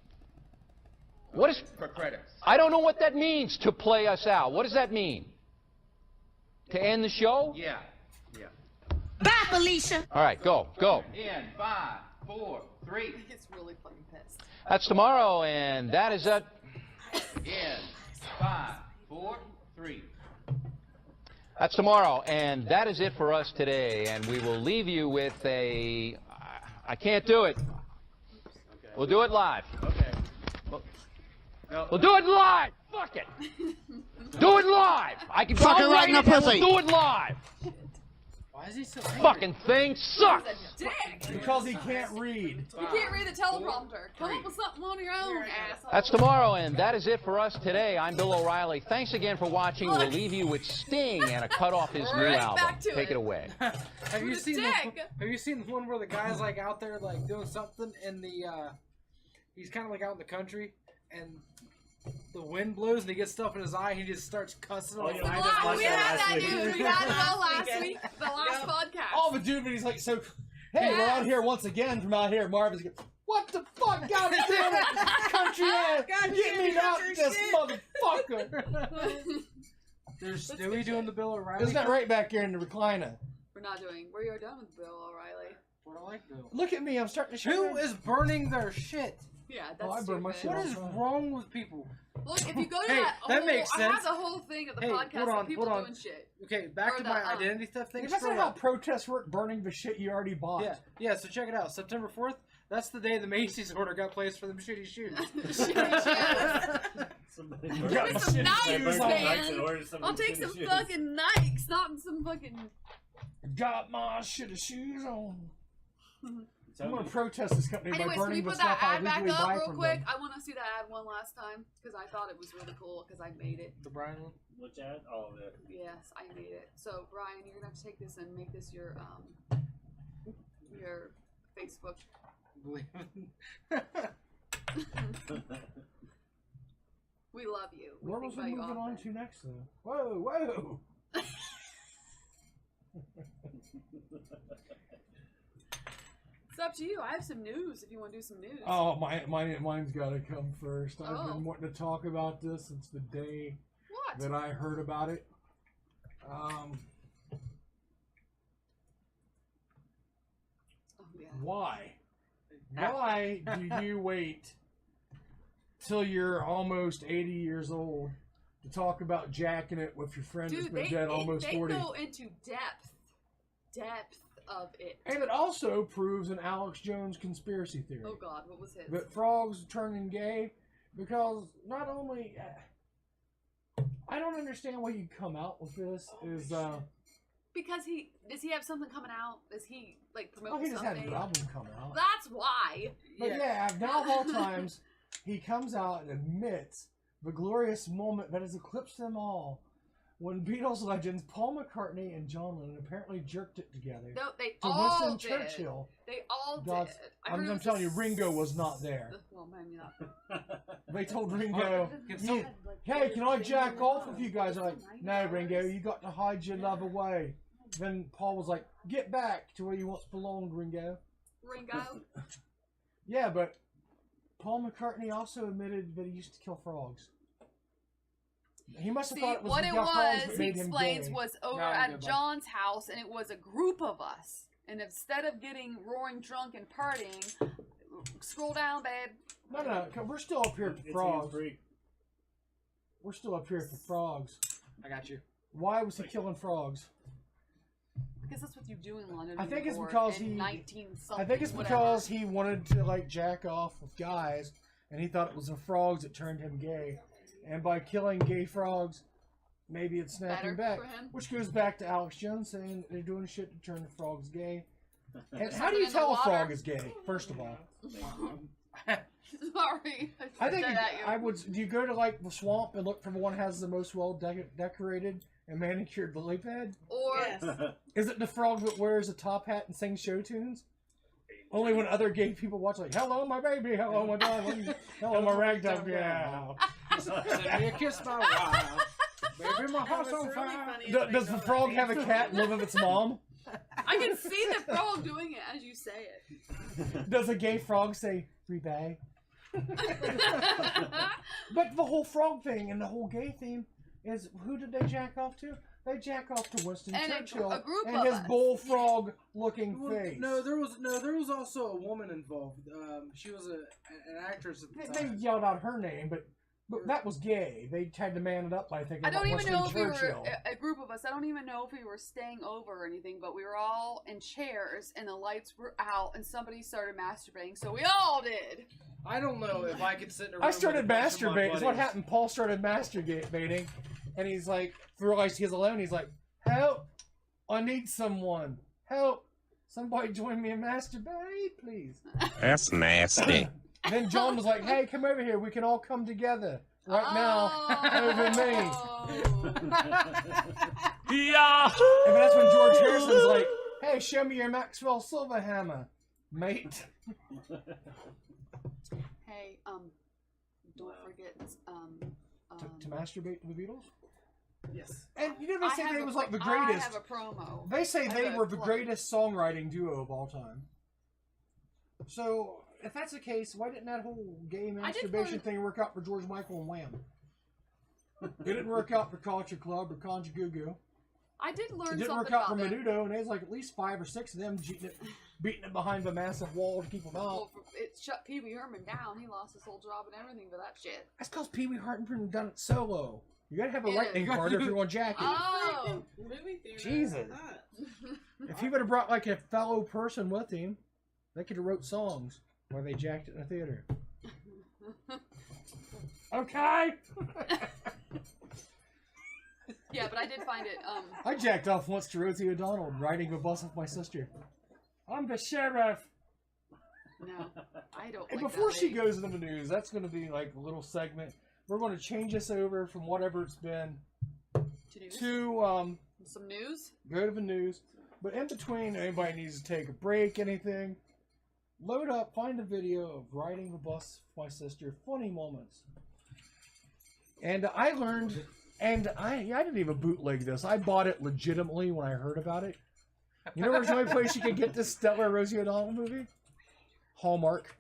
What is? For credits. I don't know what that means. To play us out. What does that mean? To end the show? Yeah. Yeah. Felicia. All right, go. In 5, 4, 3. It's really fucking pissed. That's tomorrow, and that is it. In 5, 4, 3. That's tomorrow, and that is it for us today. And we will leave you with a... I can't do it. We'll do it live. Okay. We'll do it live. Fuck it. Do it live. I can Fuck it right in the pussy. We'll do it live. Why is he so Fucking thing sucks. He's a dick. Because he can't read. You can't read the teleprompter. Come up with something on your own, asshole. That's tomorrow, and that is it for us today. I'm Bill O'Reilly. Thanks again for watching. We'll leave you with Sting and a cut off his new album. Take it away. Have you seen the one where the guy's like out there like doing something and he's kind of like out in the country and the wind blows and he gets stuff in his eye and he just starts cussing on the eye. We had that dude. We had it all last week. The last podcast. Oh, the dude, but he's like, so, hey, we're out here once again from out here. Marvin's like, what the fuck? God damn it, country ass. Get me out this motherfucker. There's Stewie doing the Bill O'Reilly. Isn't that right back here in the recliner? We're not doing. We are done with Bill O'Reilly. What I like Bill. Look at me, I'm starting to show. Who is burning their shit? Yeah, that's What is wrong with people? Look, if you go to Hey, that whole, makes I sense. have the whole thing of the Hey, podcast hold on, of people hold on. doing shit. Okay, back Or to the, my identity theft thing. That's not how protests work, burning the shit you already bought. Yeah, so check it out. September 4th, that's the day the Macy's order got placed for them shitty shoes. Somebody Give burned me some shit. Nikes, They burned some Nikes and man. ordered some I'll take shitty some shoes. fucking Nikes, not some fucking... Got my shitty shoes on. Tell I'm going me. to protest this company Anyways, by can we burning the put stuff that I ad back legally up buy real from quick? them. I want to see that ad one last time because I thought it was really cool because I made it. The Brian one? Which ad? All of it. Yes, I made it. So Brian, you're gonna have to take this and make this your Facebook. We love you. Where was think we about you moving on often. to next, though? Whoa. It's up to you. I have some news if you want to do some news. Oh, mine's got to come first. I've Oh. been wanting to talk about this since the day What? that I heard about it. Oh, yeah. Why? Why do you wait till you're almost 80 years old to talk about jacking it with your friend who's Dude, been dead almost they 40? go into depth of it. And it also proves an Alex Jones conspiracy theory. Oh God, what was his? That frogs turning gay because not only I don't understand why you come out with this is Because does he have something coming out? Is he like promoting he just had something? an album coming out. That's why. But yeah, now of all times he comes out and admits the glorious moment that has eclipsed them all when Beatles legends Paul McCartney and John Lennon apparently jerked it together. No, they to all Winston did. Churchill. They all God's- did. I heard it I'm was telling you, the Ringo was not there. Well, maybe not. They told Ringo, Some- hey, can I jack off with you guys? I'm like, no, Ringo, you got to hide your love away. Then Paul was like, get back to where you once belonged, Ringo. Ringo. Yeah, but Paul McCartney also admitted that he used to kill frogs. He must have See, thought it was what the it frogs that was, he made him explains, gay. was over No, I'm at good, bud. John's house, and it was a group of us. And instead of getting roaring drunk and partying, scroll down, babe. No, we're still up here for frogs. We're still up here for frogs. I got you. Why was he killing frogs? Because that's what you do in London. I think it's before because in he. 19 I think it's because he wanted to like jack off with guys, and he thought it was the frogs that turned him gay, and by killing gay frogs, maybe it's snapping Better back. for him. Which goes back to Alex Jones saying that they're doing shit to turn the frogs gay. And how Something do you in the tell a water? frog is gay? First of all, Sorry. I think said at you. I would. Do you go to like the swamp and look for the one that has the most well decorated and manicured lily pad? Or Is it the frog that wears a top hat and sings show tunes? Only when other gay people watch, like, hello, my baby, hello, my darling, hello, my ragtime gal. Send me a kiss, my wife. Baby, my heart's on fire. Does the frog have a cat and live with its mom? I can see the frog doing it as you say it. Does a gay frog say, rebag? But the whole frog thing and the whole gay theme is, who did they jack off to? They jack off to Winston And Churchill a group and of his us. bullfrog-looking Well, face. no, there was also a woman involved. She was an actress at the They time. yelled out her name, but that was gay. They tried to man it up by thinking I about don't even Winston know if we Churchill. were a group of us. I don't even know if we were staying over or anything, but we were all in chairs and the lights were out and somebody started masturbating. So we all did. I don't know if I could sit in a room I started with a bunch of my masturbating. That's what buddies. happened. Paul started masturbating, and he's like, realized he's alone. He's like, "Help! I need someone. Help! Somebody join me and masturbate, please." That's nasty. Then John was like, "Hey, come over here. We can all come together right now over me." Yahoo! And that's when George Harrison's like, "Hey, show me your Maxwell Silverhammer, mate." Hey, don't forget, To masturbate to the Beatles? Yes. And you know, they say I they have was a like the pro- I greatest. have a promo. They say I they have a were the plug. greatest songwriting duo of all time. So, if that's the case, why didn't that whole gay masturbation thing work out for George Michael and Wham? It didn't work out for Culture Club or Contra Goo Goo. I did learn It something didn't work out for about them. Menudo, and there's like at least 5 or 6 of them beating it behind the massive wall to keep them out. Well, it shut Pee Wee Herman down. He lost his whole job and everything for that shit. That's because Pee Wee Herman done it solo. You gotta have a Yeah. lightning partner if you want Jackie. Oh. Movie theater. Jesus. If he would have brought like a fellow person with him, they could have wrote songs while they jacked it in a theater. Okay. Yeah, but I did find it. I jacked off once to Rosie O'Donnell riding a bus with my sister. I'm the sheriff. No, I don't. And like before that she lady. goes into the news, that's going to be like a little segment. We're going to change this over from whatever it's been to some news. Go to the news. But in between, anybody needs to take a break, anything, load up, find a video of riding the bus with my sister, funny moments. And I learned, and I didn't even bootleg this. I bought it legitimately when I heard about it. You know where's the only place you can get this stellar Rosie O'Donnell movie? Hallmark.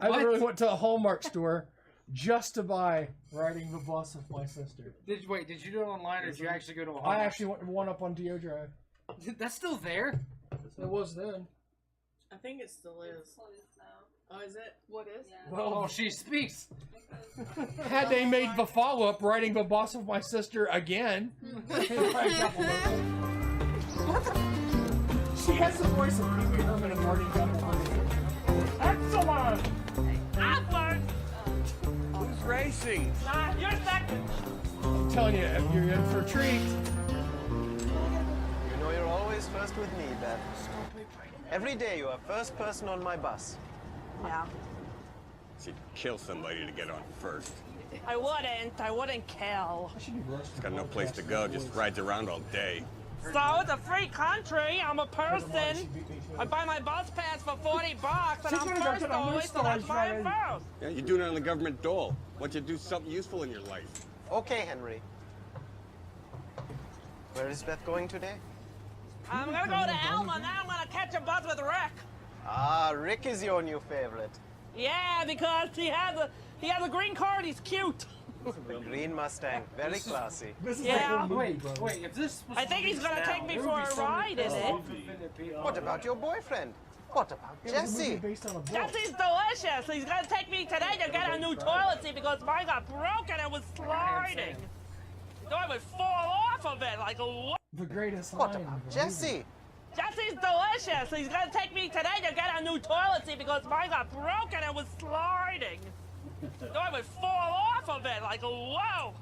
I literally went to a Hallmark store just to buy Riding the Bus with my sister. Did you do it online or did you actually go to a I Hallmark? actually went to one up on DO Drive. That's still there? It was then. I think it still is. Oh, is it? What is? Oh, she speaks. Had they made the follow-up, Riding the Bus with my sister again. She has the voice of Pee Wee Herman and Marty Gumble. Excellent! I'm first. Who's racing? Nah, you're second. I'm telling you, you're in for a treat. You know you're always first with me, Beth. Every day you are first person on my bus. Yeah. She'd kill somebody to get on first. I wouldn't kill. She's got no place to go, just rides around all day. So it's a free country. I'm a person. I buy my bus pass for $40 and I'm first always, so that's why I'm first. Yeah, you're doing it on the government dole. Why don't you do something useful in your life? Okay, Henry. Where is Beth going today? I'm gonna go to Elma, now I'm gonna catch a bus with Rick. Ah, Rick is your new favorite. Yeah, because he has a green card, he's cute. The green Mustang, very classy. Yeah. Wait, if this was I think he's gonna take me for a ride in it. What about your boyfriend? What about Jesse? Jesse's delicious. He's gonna take me today to get a new toilet seat because mine got broken and was sliding. So I would fall off of it like a what? The greatest What line. about Jesse? Jesse's delicious. He's gonna take me today to get a new toilet seat because mine got broken and was sliding. So I would fall off of it like a whoa.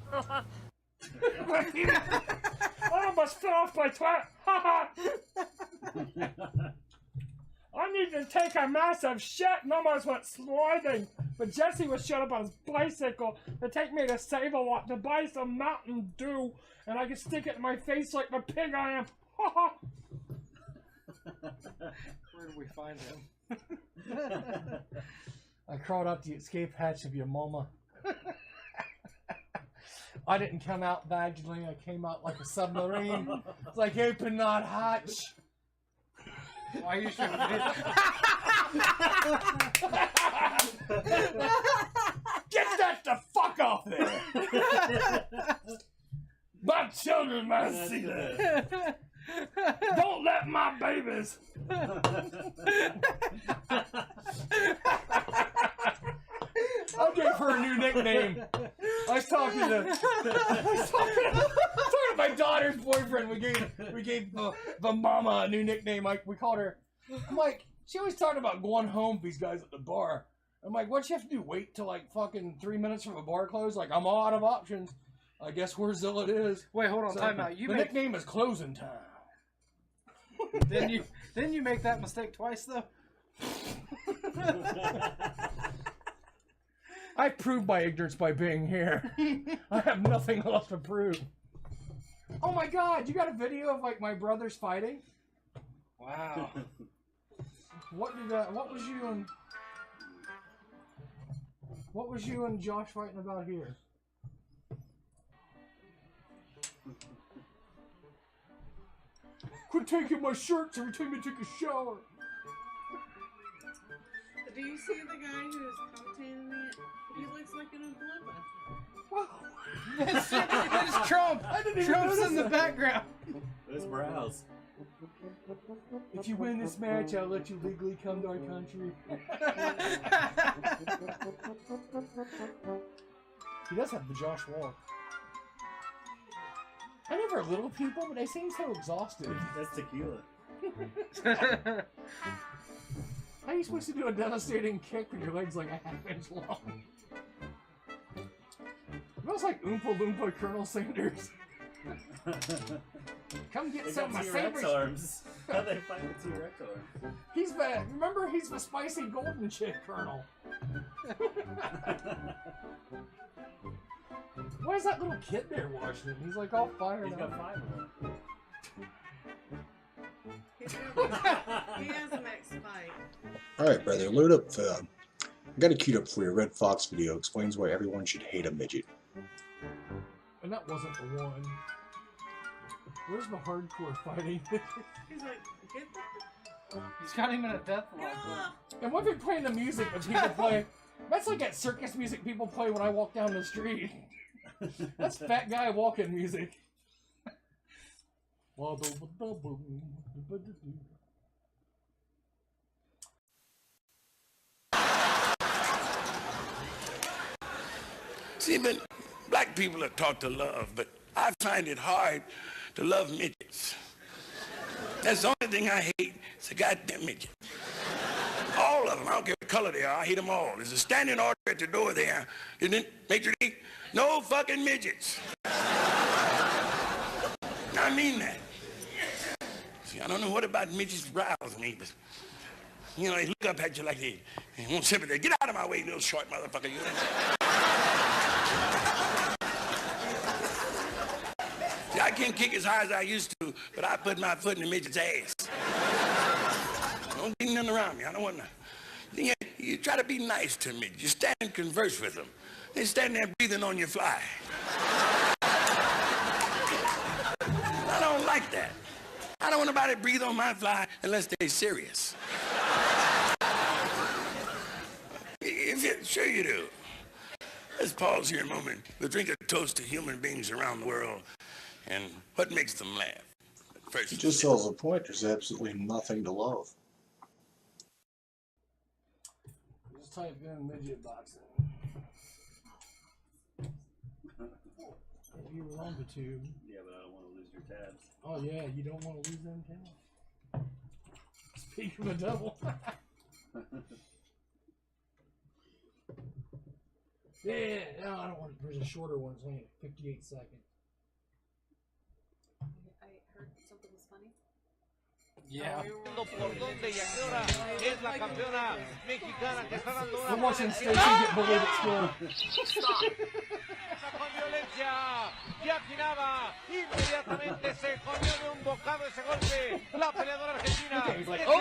I almost fell off my twat. I needed to take a massive shit and almost went sliding. But Jesse was shut up on his bicycle to take me to Save-A-Lot to buy some Mountain Dew, and I could stick it in my face like the pig I am. Where did we find him? I crawled up the escape hatch of your mama. I didn't come out vaginally, I came out like a submarine. It's like open not hatch. Why are you showing me? Get that the fuck off there! Mugchuggerandtheroundman. under my seat. Don't let my babies. I gave her a new nickname. I was talking to my daughter's boyfriend. We gave the mama a new nickname. We called her. I'm like, she always talking about going home with these guys at the bar. I'm like, what you have to do? Wait till like fucking 3 minutes from a bar close? Like, I'm all out of options. I guess where's Zilla it is. Wait, hold on, time out. The nickname is closing time. Then you make that mistake twice though. I proved my ignorance by being here. I have nothing else to prove. Oh my God! You got a video of like my brothers fighting? Wow. What was you and Josh fighting about here? Quit taking my shirts every time you take a shower. Do you see the guy who's commentating it? He looks like an Oblivion. It's Trump. Trump's in the background. Those brows. If you win this match, I'll let you legally come to our country. He does have the Josh walk. I never little people, but they seem so exhausted. That's tequila. How are you supposed to do a devastating kick when your leg's like a half-inch long? It smells like Oompa Loompa Colonel Sanders. Come get some of my T-Rex sandwich. arms. How they fight with T-Rex arms? Remember, he's the spicy golden chick Colonel. Why is that little kid there watching him? He's like all fired up. He's got 5 of them. He has the next fight. Alright, brother, load up the... I got it queued up for you. Red Fox video explains why everyone should hate a midget. And that wasn't the one. Where's the hardcore fighting? He's like, get the... He's got him in a death lock. And what if they're playing the music that people play? That's like that circus music people play when I walk down the street. That's fat guy walking music. See, but black people are taught to love, but I find it hard to love midgets. That's the only thing I hate. It's a goddamn midget. All of them. I don't care what color they are. I hate them all. There's a standing order at the door there. Isn't it, Major League? No fucking midgets. I mean that. See, I don't know what about midgets rouse me, but, you know, they look up at you like they want sympathy. Get out of my way, you little short motherfucker. You See, I can't kick as high as I used to, but I put my foot in the midget's ass. Don't get nothing around me. I don't want to. You try to be nice to me. You stand and converse with them. They stand there breathing on your fly. I don't like that. I don't want nobody to breathe on my fly unless they're serious. Sure you do. Let's pause here a moment. We'll drink a toast to human beings around the world and what makes them laugh. First, He just sells a point. There's absolutely nothing to love. Just type in midget boxing. If you were on the tube. Yeah, but I don't want to lose your tabs. Oh yeah, you don't want to lose them tabs. Speaking of the devil. Yeah, no, I don't want. There's a shorter one. It's only 58 seconds. I heard something was funny. Yeah. ¿Por dónde y a qué hora es la campeona mexicana que está dando una I'm watching Stacy get bullied at school. con violencia y afinada inmediatamente se comió de un bocado ese golpe la peleadora argentina sin embargo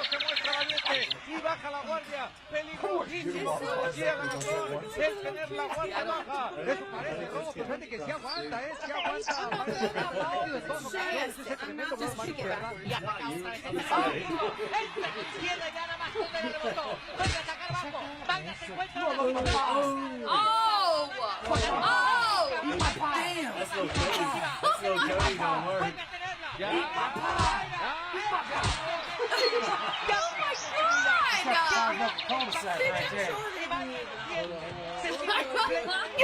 se muestra valiente y baja la guardia peligrosísimo aquí a la razón es tener la guardia baja eso parece Robo que fíjate que sí aguanta sí aguanta parece que ese tremendo blow manual verdad y ataca otra vez izquierda y gana más con el reboto vuelve a atacar bajo Vanga se encuentra Oh! That's no Cody. You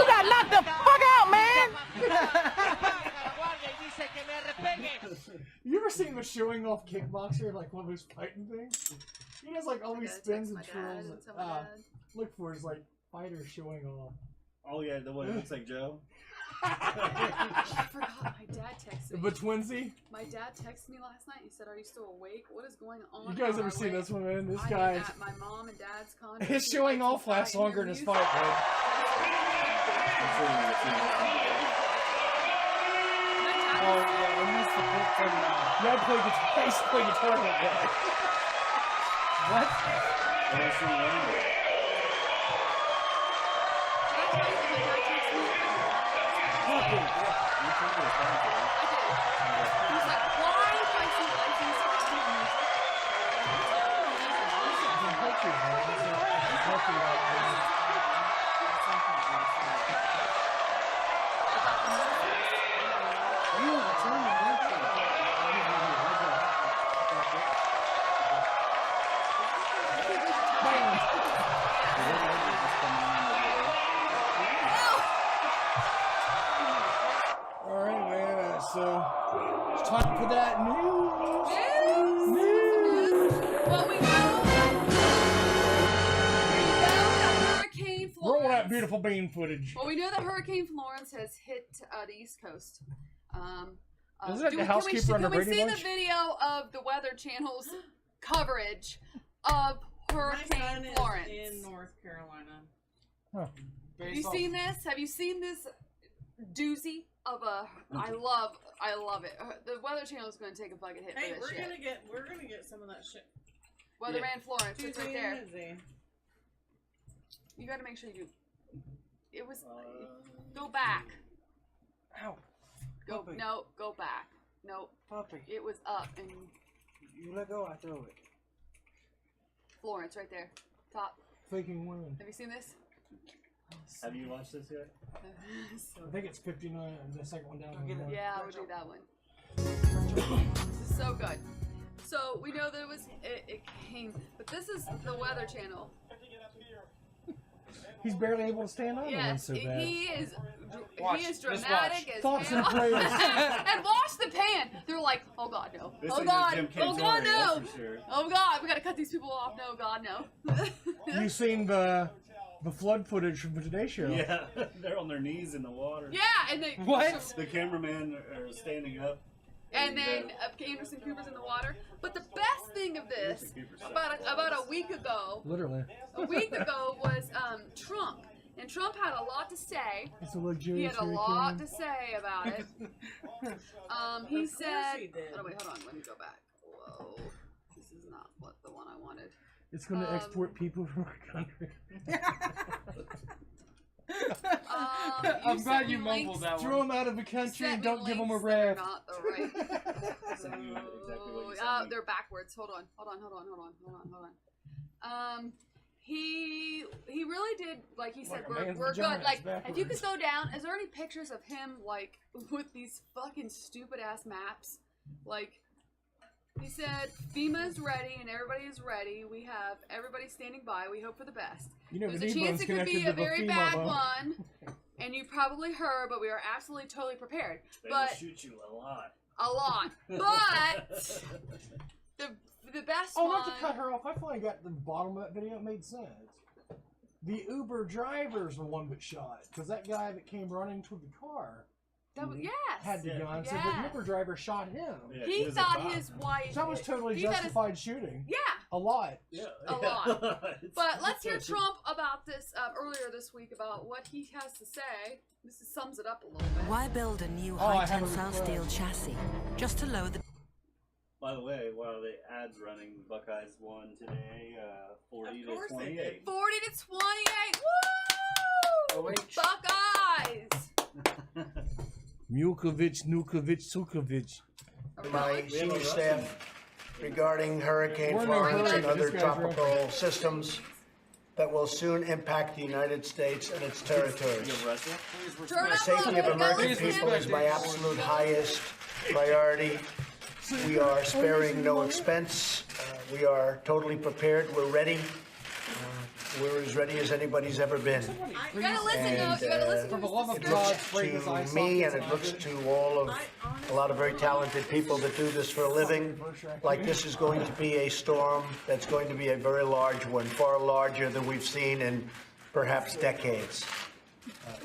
got knocked the fuck out, man! You ever seen him showing off kickboxer, like one of those fighting things? He has like all these spins and twirls. Look for his like fighters showing off. Oh yeah, the one that looks like Joe. I forgot. My dad texted me. The twinsy. My dad texted me last night. He said, "Are you still awake? What is going on?" You guys ever seen this one, man? This I guy. am at my mom and dad's condo. His showing off lasts longer than his fight, man. Oh yeah, I missed the clip from Dad played guitar. He used to play guitar like that. What? Alright, man, so it's time for that news. Well, we know that Hurricane Florence. Roll that beautiful bean footage. Well, we know that Hurricane Florence has hit the East Coast. Isn't that the housekeeper on the Brady Can we Bunch? see the video of the Weather Channel's coverage of Hurricane Florence? In North Carolina. Huh. Have you seen this? Have you seen this doozy of a? I love it. The Weather Channel is going to take a fucking hit Hey, for this shit. we're gonna get some of that shit. Weatherman Florence, it's right there. Easy. You got to make sure you do. It was. Go back. Ow. Go go back. No. Puppy. It was up and. You let go, I throw it. Florence, right there, top. Faking women. Have you seen this? Have you watched this yet? I think it's 59, the second one down. Yeah, I would do that one. This is so good. So we know that it came, but this is the Weather Channel. He's barely able to stand on Yes, so bad. he is Just dramatic as Thoughts hell. and prayers. And watch the pan. They're like, oh God, no. This Oh is God. Jim Oh God, Cantori, no. that's for sure. Oh God, we gotta cut these people off. No, God, no. You seen the flood footage from the Today Show? Yeah, they're on their knees in the water. Yeah, and they The cameraman are standing up. And then Anderson Cooper's in the water. But the best thing of this, about a week ago, Literally. was Trump. And Trump had a lot to say. It's a luxurious He had a lot to say about it. He said, oh, wait, hold on, let me go back. Whoa, this is not what the one I wanted. It's going to export people from our country. I'm glad you mumbled that one. Throw them out of the country and don't give them a ref. Not the right. They're backwards. Hold on. He really did, like he said, we're good. Like, if you could go down, is there any pictures of him, like, with these fucking stupid ass maps? Like, he said, FEMA is ready and everybody is ready. We have everybody standing by. We hope for the best. You know, there's a chance it could be a very bad one, and you probably heard, but we are absolutely totally prepared. They but will shoot you a lot. But the best one. Not to cut her off. I finally got the bottom of that video. It made sense. The Uber driver's the one that shot, because that guy that came running toward the car. Had the gun, so the Uber driver shot him. Yeah, he thought his wife. So that was totally justified shooting. Yeah. A lot. Yeah. A lot. But let's hear Trump about this earlier this week about what he has to say. This sums it up a little bit. Why build a new high tensile steel chassis just to lower the. By the way, while the ad's running, the Buckeyes won today, 40 to 28. 40 to 28. Woo! Buckeyes. Mukovic, Nukovic, Sukovic. My senior staff regarding Hurricane Florence and other tropical systems that will soon impact the United States and its territories. The safety of American people is my absolute highest priority, We are sparing no expense. We are totally prepared. We're ready. We're as ready as anybody's ever been. You gotta listen, though. You gotta listen. For the love of It God, looks spray his eye to me, and sockets it looks out. to all of a lot of very talented people that do this for a living, like this is going to be a storm that's going to be a very large one, far larger than we've seen in perhaps decades.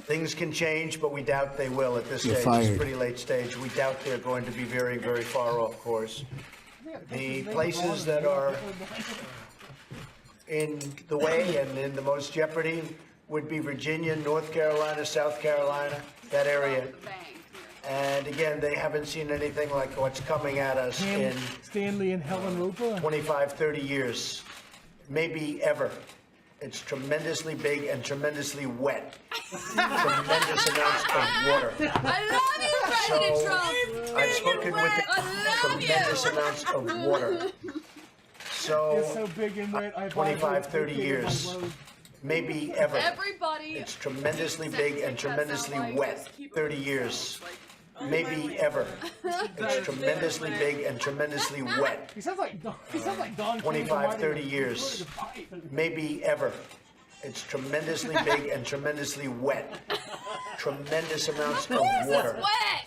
Things can change, but we doubt they will at this You're stage. fired. It's a pretty late stage. We doubt they're going to be very, very far off course. The places that are in the way and in the most jeopardy would be Virginia, North Carolina, South Carolina, that area. And again, they haven't seen anything like what's coming at us in Stanley and Helen Roper. 25, 30 years, maybe ever. It's tremendously big and tremendously wet. Tremendous amounts of water. I love you, President So, Trump. I've spoken with tremendous amounts of water. So, It's so big and wet. I 25, 30 years, maybe ever. Everybody. It's tremendously big and tremendously wet. 30 years, maybe ever. It's tremendously big and tremendously wet. He sounds like Don. 25, 30 years, maybe ever. It's tremendously big and tremendously wet. Tremendous amounts of water.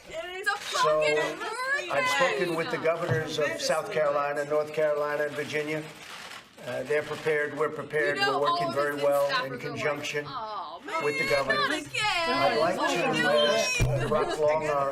It's a So, fucking hurricane. I've spoken with the governors of South Carolina, North Carolina, and Virginia. They're prepared, we're prepared, You know, we're all working of very his well staffers in are like, conjunction "Oh, with the governors. Again. I'd like What are you to doing? ask Brock Long, our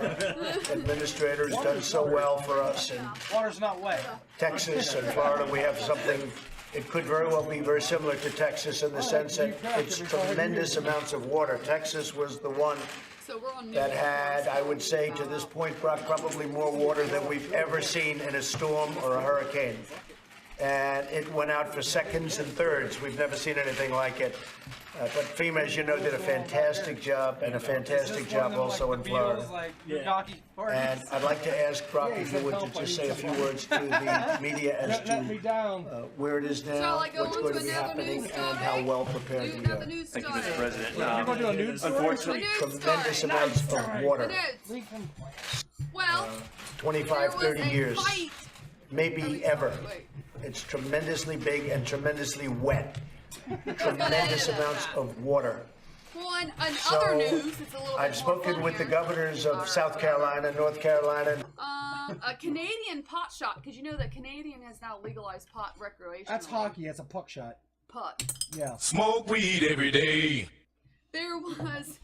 administrator, has done so well for us in Water's not wet. Texas and Florida. We have something, it could very well be very similar to Texas in the sense that it's tremendous amounts of water. Texas was the one So we're on that had, I would say to this point, Brock, probably more water than we've ever seen in a storm or a hurricane. And it went out for seconds and thirds. We've never seen anything like it. But FEMA, as you know, did a fantastic job, and a fantastic job also in Florida. And I'd like to ask Brock if you would to just say a few words to the media as to where it is now, what's going to be happening, and how well prepared we are. Thank you, Mr. President. You're going to do a news story? Unfortunately, Tremendous amounts of water. Well, 25, 30 years, fight. maybe ever. It's tremendously big and tremendously wet. Tremendous amounts of water. Well, in So, other news, it's a little I've bit spoken more with the funnier. governors of South Carolina, North Carolina. A Canadian pot shop, because you know that Canadian has now legalized pot recreationally. That's hockey. That's a puck shot. Puck. Yeah. Smoke weed every day. There was,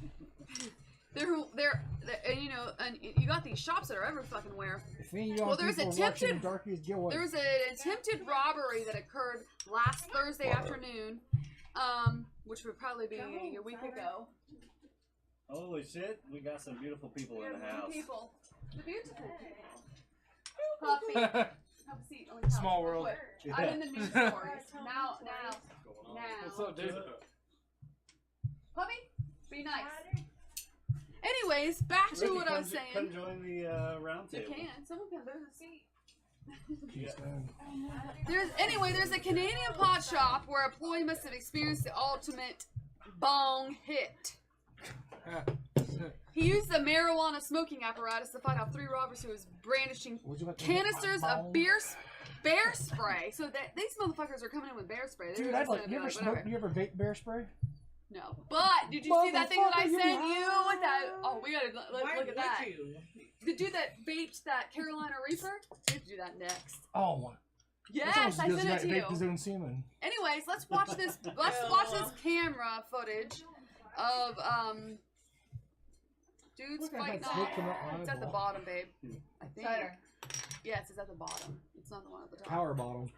and you know, and you got these shops that are every fucking where. Well, there's an attempted robbery that occurred last Thursday afternoon, which would probably be a week ago. holy shit, we got some beautiful people in the house. People, the beautiful people. Puppy, have a seat. On the couch. Small world. Wait, I'm in the news stories now. What's up, dude? Puppy, be nice. Anyways, back to what I was saying. Come join the round You table. can. Someone can. There's a seat. There's a Canadian pot shop where a employee must have experienced the ultimate bong hit. He used the marijuana smoking apparatus to fight off 3 robbers who was brandishing canisters of bear spray. So that these motherfuckers are coming in with bear spray. They're Dude, just I'd like. gonna You be ever like, whatever. smoke? You ever vape bear spray? No. But did you see that thing that I Motherfucker, you sent be you with that? Oh, we gotta look Why at that. would you? The dude that vaped that Carolina Reaper? We have to do that next. Oh my. Yes, I sent it to you. Vape his own semen. Anyways, let's watch this. Let's watch this camera footage of dudes Look at fighting. that smoke from that It's at the eyeball. bottom, babe. I think. Yes, it's at the bottom. It's not the one at the top. Power bottle.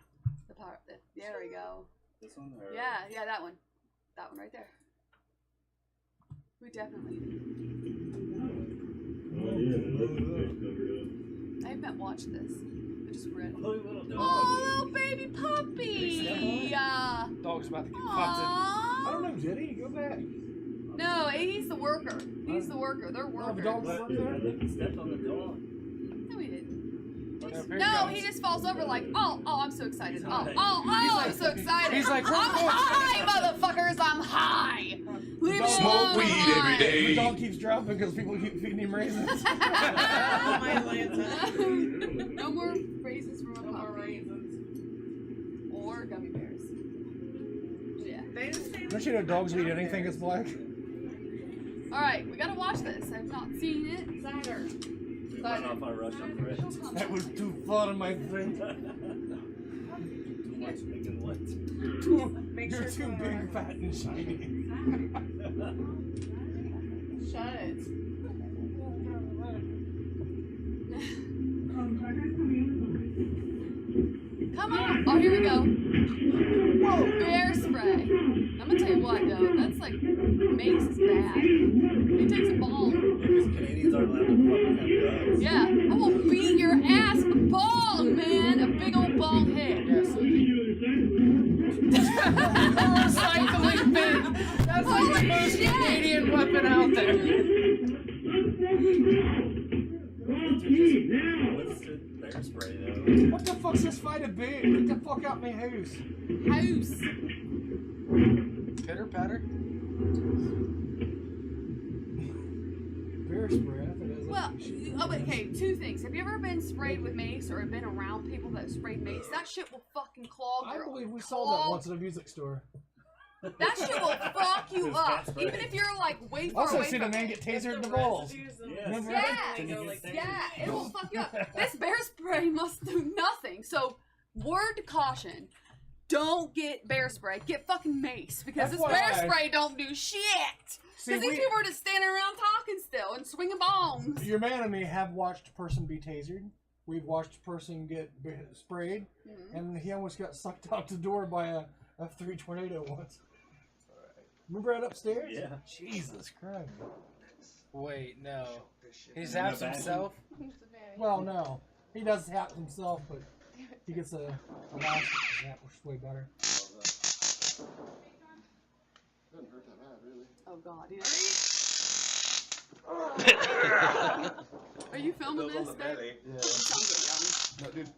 The power. There we go. This one? Or... Yeah, that one. That one right there. We definitely. I haven't watched this. I just read. Oh, little baby puppy! Dog's about to get Aw. I don't know, did he? Go back. No, he's the worker. He's the worker. They're workers. the dog work there? Stepped on the dog. No, he didn't. No, he just falls over like, oh, I'm so excited. I'm so excited. He's like, I'm high, motherfuckers. I'm high. Leave me Smoke weed every The day. dog keeps dropping because people keep feeding him raisins. Oh, my Atlanta. No more raisins from a puppy. Or gummy bears. Yeah. They just say Don't you know dogs eat anything that's black? Alright, we gotta watch this. I've not seen it. Cider. Run off our Russian friends. That was too far, my friend. What's making what? You're too big, fat, and shiny. shut it. Come on. Oh, here we go. Whoa, bear spray. I'm gonna tell you what, though. That's like, mace is bad. He takes a ball. Canadians aren't allowed to fucking have guns. Yeah, I will beat your ass with a bong, man. A big old bong head. Recycling bin. That's like the most Canadian weapon out there. What's the bear spray though? What the fuck's this fight a bit? Get the fuck out my house. House. Pitter patter. Bear spray. I thought it was Well, okay, two things. Have you ever been sprayed with mace or been around people that sprayed mace? That shit will fucking clog I your believe we saw that once at a music store. That shit will fuck you up. Even if you're like way far Also away seen a from man it. get tasered in the balls. Remember that? Yeah, it will fuck you up. This bear spray must do nothing. So, word to caution. Don't get bear spray. Get fucking mace. Because this bear spray don't do shit. Because these people are just standing around talking still and swinging bongs. Your man and me have watched a person be tasered. We've watched a person get sprayed. And he almost got sucked out the door by a F3 tornado once. Remember that upstairs? Yeah. Jesus Christ. Wait, no. He zaps himself? Well, no. He does zap himself, but he gets a elastic zap, which is way better. Doesn't hurt that bad, really. Oh god, Are you filming this? On the belly. Yeah. Sounds No, dude.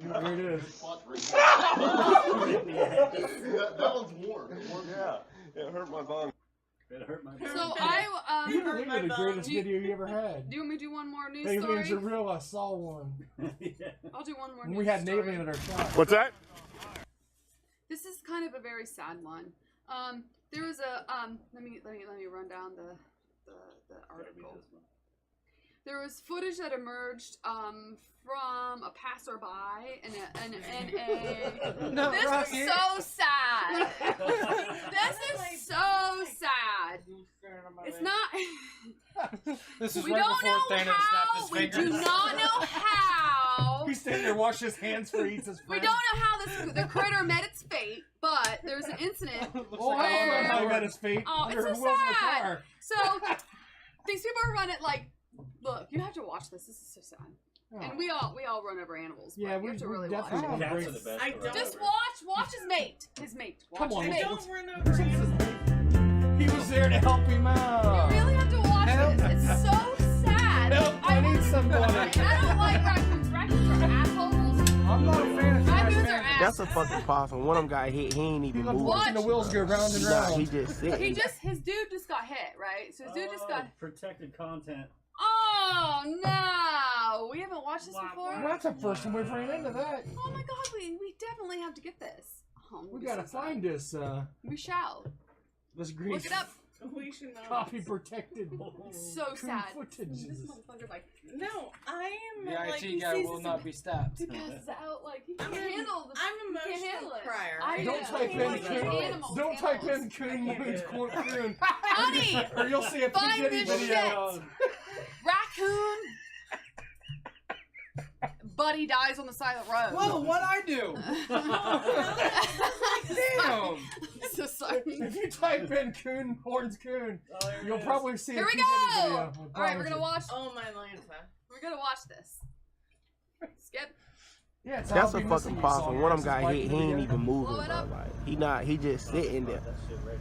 There it is. that one's warm. Yeah, it hurt my bone. It hurt my bone. So You believe me, the greatest video you ever had. Do you want me to do one more news Aliens story? are real, I saw one. I'll do one more When news we had an story. alien at our shop. What's that? This is kind of a very sad one. There was a let me run down the article. There was footage that emerged from a passerby and No, this Rocky. is so sad. This is so sad. It's not. This is We right don't before know Thanos snapped his how. We fingers. do not know how. He's standing there, wash his hands for eats his We friend. don't know how the critter met its fate, but there's an incident Oh, I don't know how he met his fate. Oh, Under it's the so wheels of a sad. car. So these people are running like, look, you have to watch this. This is so sad. And we all run over animals. But Yeah, you have to we really watch definitely it. Cats are the best. I don't. Just watch his mate. His mate. Watch Come on, his I mate. don't run over animals. He was there to help him out. You really have to watch this. It's so sad. Help, I need somebody. And I don't like raccoons. Raccoons are assholes. I'm not a fan of Raccoons are that. That's a fucking possum. One of them got hit. He ain't even moving. Watching the wheels go round and Nah, round. he just sitting. His dude just got hit, right? So his dude just got. Protected content. Oh no! We haven't watched this before. Well, that's the first time we've ran into that. Oh my god, we definitely have to get this. Oh, We gotta find this We shall. this green Look it up. We should know. copy protected. It's so sad. Footage. This motherfucker's like, No, I am The like IT he guy sees will this- not be stabbed. he passes out like he can't I'm handle this. I'm He emotional can't handle it. crier. Don't type in Animals, Don't type animals. in Coon Moon's Coon. Honey, Or you'll see a find P. Diddy this video. shit. Raccoon. Buddy dies on the side of the road. Whoa, what'd I do? Damn. So sorry. If you type in Coon Horns Coon, you'll probably see Here a we P. Diddy go. video. I All right, we're promise gonna you. watch. Oh my Lanta. We're gonna watch this. Skip. Yeah, it's That's I'll a Be fucking Missing You possum. song. One of them That's got his hit. He wife ain't video. even moving, Blow it bro. up. Like he just sitting there.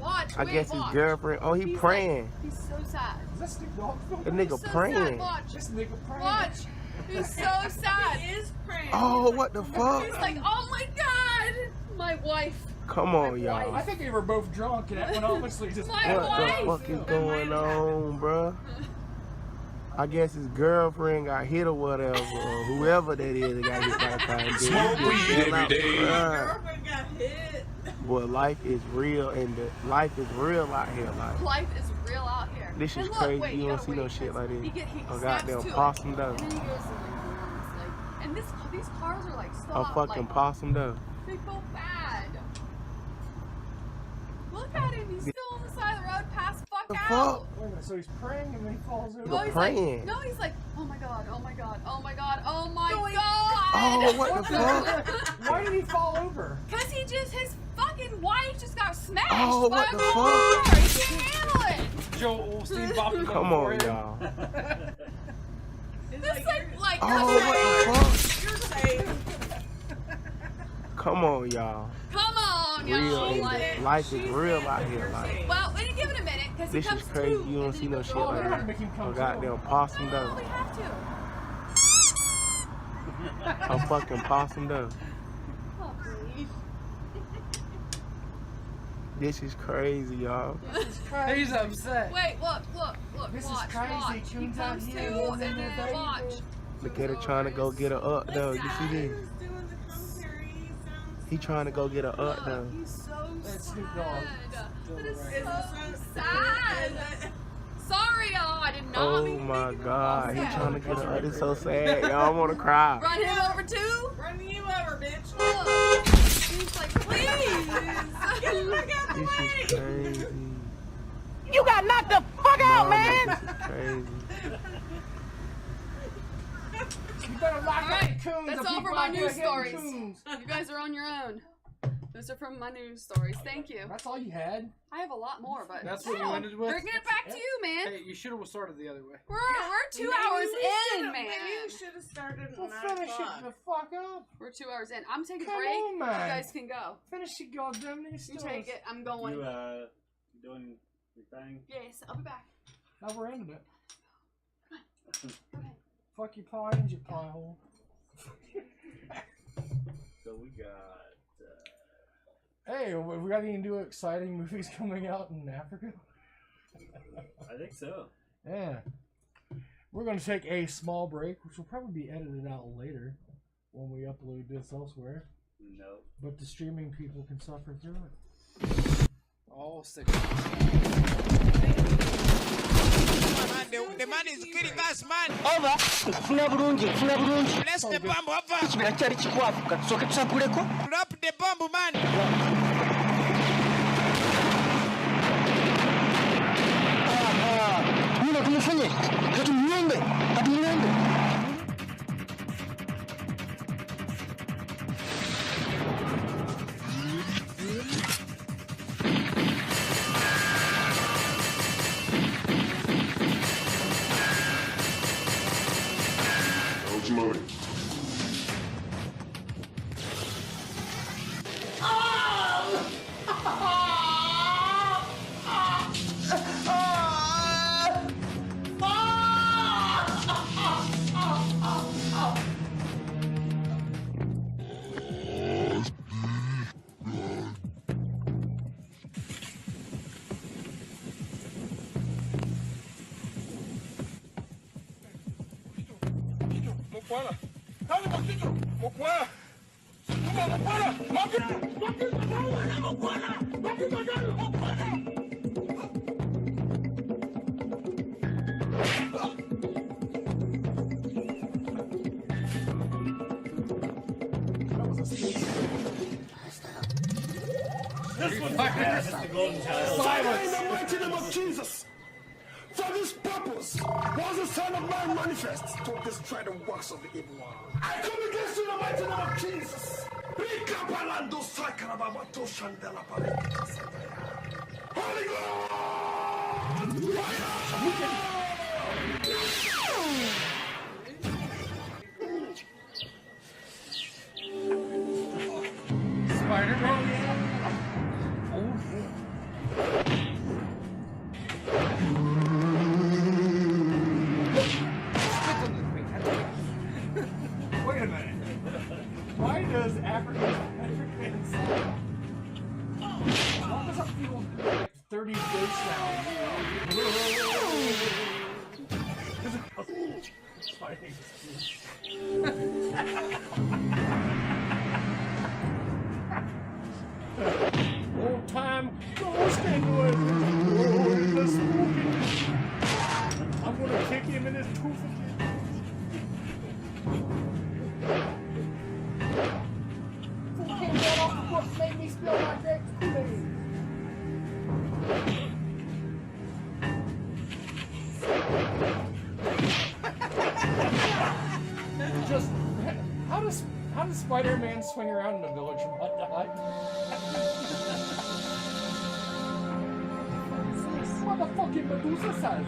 Watch. I wait, guess watch. his girlfriend. Oh, he He's praying. Like, he's so sad. Is that Snoop Dogg film? The nigga He's so praying. sad. Watch. This nigga praying. Watch. He's so sad. He is praying. Oh, what the fuck? He's like, oh my god, my wife. Come on, y'all. I think they were both drunk, and that one honestly just. What the fuck is going on, bruh? I guess his girlfriend got hit or whatever, or whoever that is that got hit by the car. Smoke weed every day. Girlfriend got hit. Boy, life is real, and life is real out here. Life is real out here. This is And look, crazy. wait, You don't gotta see no wait, shit like this. He A snaps goddamn to it, possum though. And then he goes to like, and these cars are like A stop. fucking Like, possum though. they go bad. Look at him. He's still on the side of the road. Pass fuck out. Wait a minute, so he's praying and then he falls over. No, he's praying. like, no, he's like, oh my god, oh my god, oh my god, oh my No, he- god. Oh, what the fuck? Why did he fall over? Cause his fucking wife just got smashed Oh, by what a the car. fuck? He can't handle it. Joel Osteen bopping Come on, y'all. This like Oh, what the fuck? You're safe. Come on, y'all. Come on, Real y'all. and Like, life is real out here. Like, well, we didn't give it a minute because he this comes is crazy. to. You don't see no shit like gotta that. make him come A to. goddamn possum though. We have to. A fucking possum though. Oh, please. This is crazy, y'all. He's upset. Wait, look. This is watch, crazy. watch. He Coons out comes to, here and living their then baby. watch. Look at her trying to go get her up though. You see this? He trying to go get her up though. He's so That's sad. Snoop Dogg. That is so sad. Sorry, y'all. I did not Oh mean to my make you God, he upset. trying to get her up. It's so sad, y'all. I wanna cry. Run him over too? Run you over, bitch. Look. He's like, please. Get the fuck out the This way. is crazy. You got knocked the fuck out, Mama, man! this is crazy. You better lock All up right, the coons. that's The all people for my out there news getting stories. coons. You guys are on your own. Those are from my news stories. Thank you. That's all you had. I have a lot more, but That's what you still, ended with? bringing it back to you, man. Hey, you should have started the other way. We're 2 Maybe hours we in, should've- man. Maybe you should have started at Well, 9 finish o'clock. it the fuck up. We're 2 hours in. I'm taking a Come break. on, You man. guys can go. Finish your goddamn news You stories. take it. I'm going. You doing your thing? Yes, I'll be back. Now we're ending it. Go ahead. Fuck your pines, you pie hole. So we got. Hey, we got any new exciting movies coming out in Africa? I think so. Yeah. We're going to take a small break, which will probably be edited out later when we upload this elsewhere. No. But the streaming people can suffer through it. All 6. The man is killing us, man. Over. Funa bulungi. Bless the bomb over. Kirakyali kikwafu katusooke tusakuleko. Drop the bomb, man. Nino tumufunye. Katumunyombe. Loading. Mokwala. Dale, Moquito. Mokwala. Mokwala. Moquito. Mokwala. Moquito, dale, Mokwala. This one That's the golden child. Silence! In the mighty name of Jesus! For this purpose was the Son of Man manifest to destroy the works of the evil one. I come against you in the mighty name of Jesus. Rikapalando sakarababato shandela parikita sataya. Holy Ghost! Spider-Man. Wait a minute. Why does African How does Spider-Man swing around in the village and not die? Motherfucking Medusa says.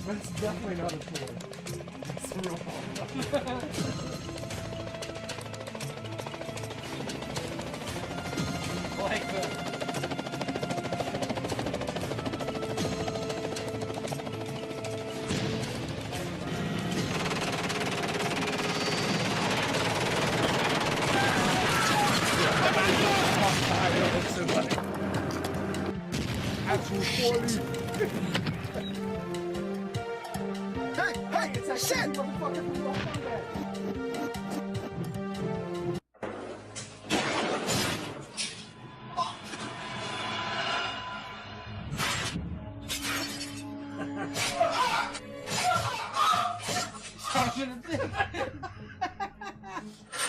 That's definitely not a toy. It's a real problem. Like the... Shit!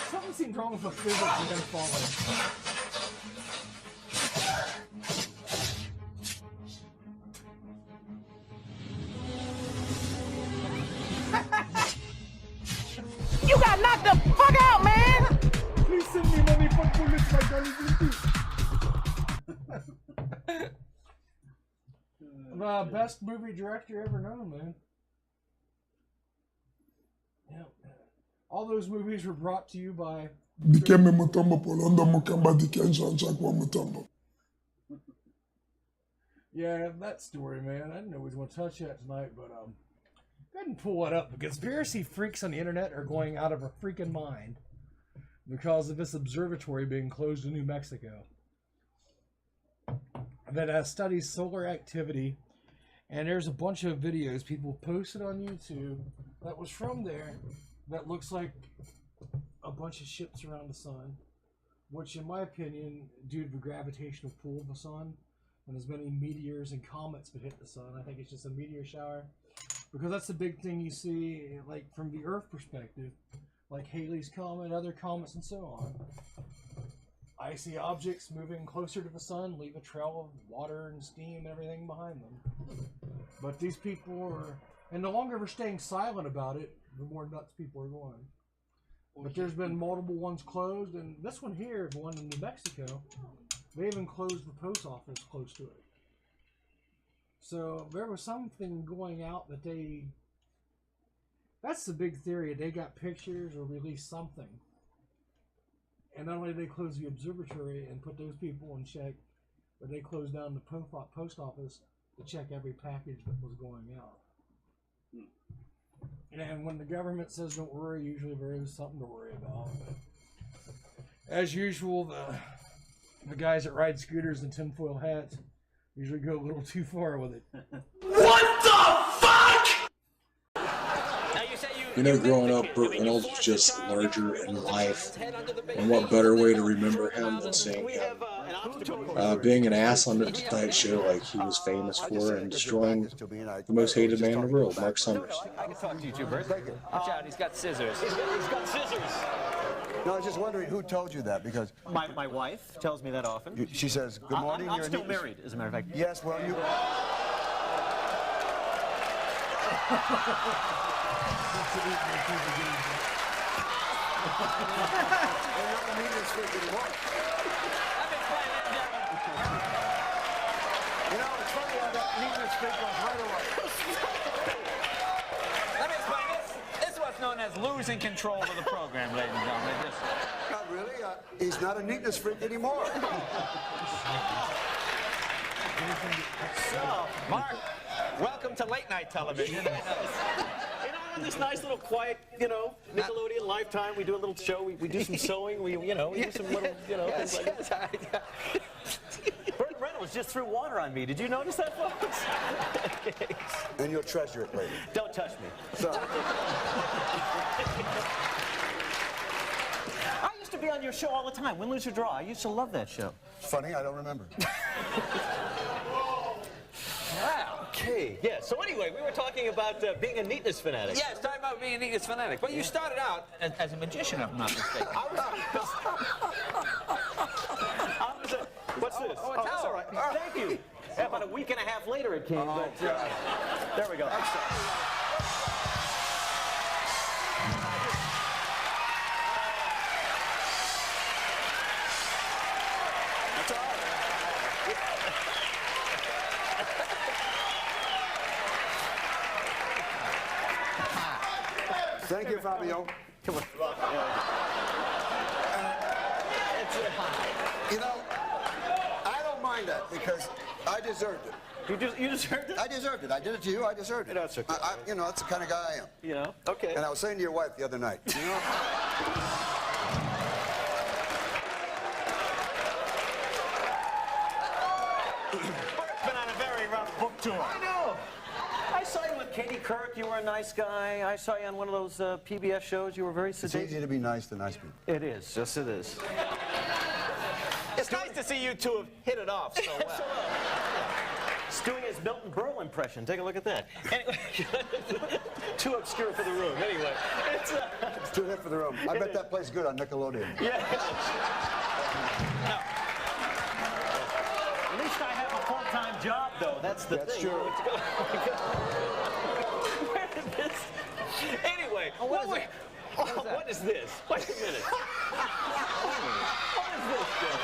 Something seemed wrong with the physics and then falling. You got knocked the fuck out, man! Please send me money for bullets, my gun is empty. The best movie director ever known, man. Yeah. All those movies were brought to you by... Dikeme mutombo polondo mukamba dikensha nchakwa mutombo. Yeah, that story, man. I didn't know we was going to touch that tonight, but go ahead and pull it up. The conspiracy freaks on the internet are going out of their freaking mind because of this observatory being closed in New Mexico that studies solar activity. And there's a bunch of videos people posted on YouTube that was from there that looks like a bunch of ships around the sun, which in my opinion, due to the gravitational pull of the sun, and as many meteors and comets would hit the sun, I think it's just a meteor shower. Because that's the big thing you see, like from the Earth perspective, like Halley's Comet, other comets, and so on. Icy objects moving closer to the sun leave a trail of water and steam and everything behind them. But these people are, and the longer we're staying silent about it, the more nuts people are going. But there's been multiple ones closed, and this one here, the one in New Mexico, they even closed the post office close to it. So there was something going out that they... That's the big theory. They got pictures or released something. And not only did they close the observatory and put those people in check, but they closed down the post office to check every package that was going out. And when the government says don't worry, usually there is something to worry about. But as usual, the guys that ride scooters and tinfoil hats usually go a little too far with it. What the fuck? You know, growing up, Burt Reynolds was just larger in life. And what better way to remember him than seeing him being an ass on the Tonight Show like he was famous for and destroying the most hated man in the world, Mark Summers. I can talk to you too, Bert. Watch out, he's got scissors. He's got scissors. No, I was just wondering who told you that, because... My wife tells me that often. She says, good morning, I'm still married, as a matter of fact. Yes, well, you... You know, it's funny how that neatness freak goes right away. Let me explain this. This is what's known as losing control of the program, ladies and gentlemen. Not really. He's not a neatness freak anymore. So, Mark, welcome to late night television. On this nice little quiet, Nickelodeon Lifetime, we do a little show, we do some sewing, we do some little, things like that. Burt Reynolds just threw water on me. Did you notice that, folks? And you'll treasure it later. Don't touch me. Sorry. I used to be on your show all the time, Win, Lose, or Draw. I used to love that show. Funny, I don't remember. Okay. see. Yeah. So anyway, we were talking about being a neatness fanatic. Yes, talking about being a neatness fanatic. Well, you started out as a magician, if I'm not mistaken. What's this? Oh, that's all right. Thank you. Yeah, about a week and a half later it came, but there we go. Thank you, Fabio. Come on. You know, I don't mind that because I deserved it. You deserved it? I deserved it. I did it to you. I deserved it. That's okay. You know, that's the kind of guy I am. You know? Okay. And I was saying to your wife the other night, you know. Bert's been on a very rough book tour. I know. I saw you with Katie Couric. You were a nice guy. I saw you on one of those PBS shows. You were very sedate. It's easy to be nice to nice people. It is. Yes, it is. It's nice to see you two have hit it off so well. He's doing his Milton Berle impression. Take a look at that. Anyway, too obscure for the room. Anyway, it's too hip for the room. I bet that plays good on Nickelodeon. Yeah. At least I have a full-time job, though. That's the thing. That's true. Where did this? Anyway, what is this? Wait a minute. What is this, Joe?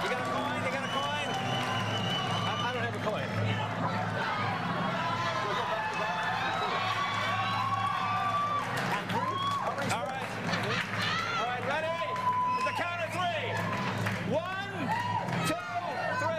You got a coin? You got a coin? I don't have a coin. All right. All right, ready? It's a count of 3. 1, 2, 3.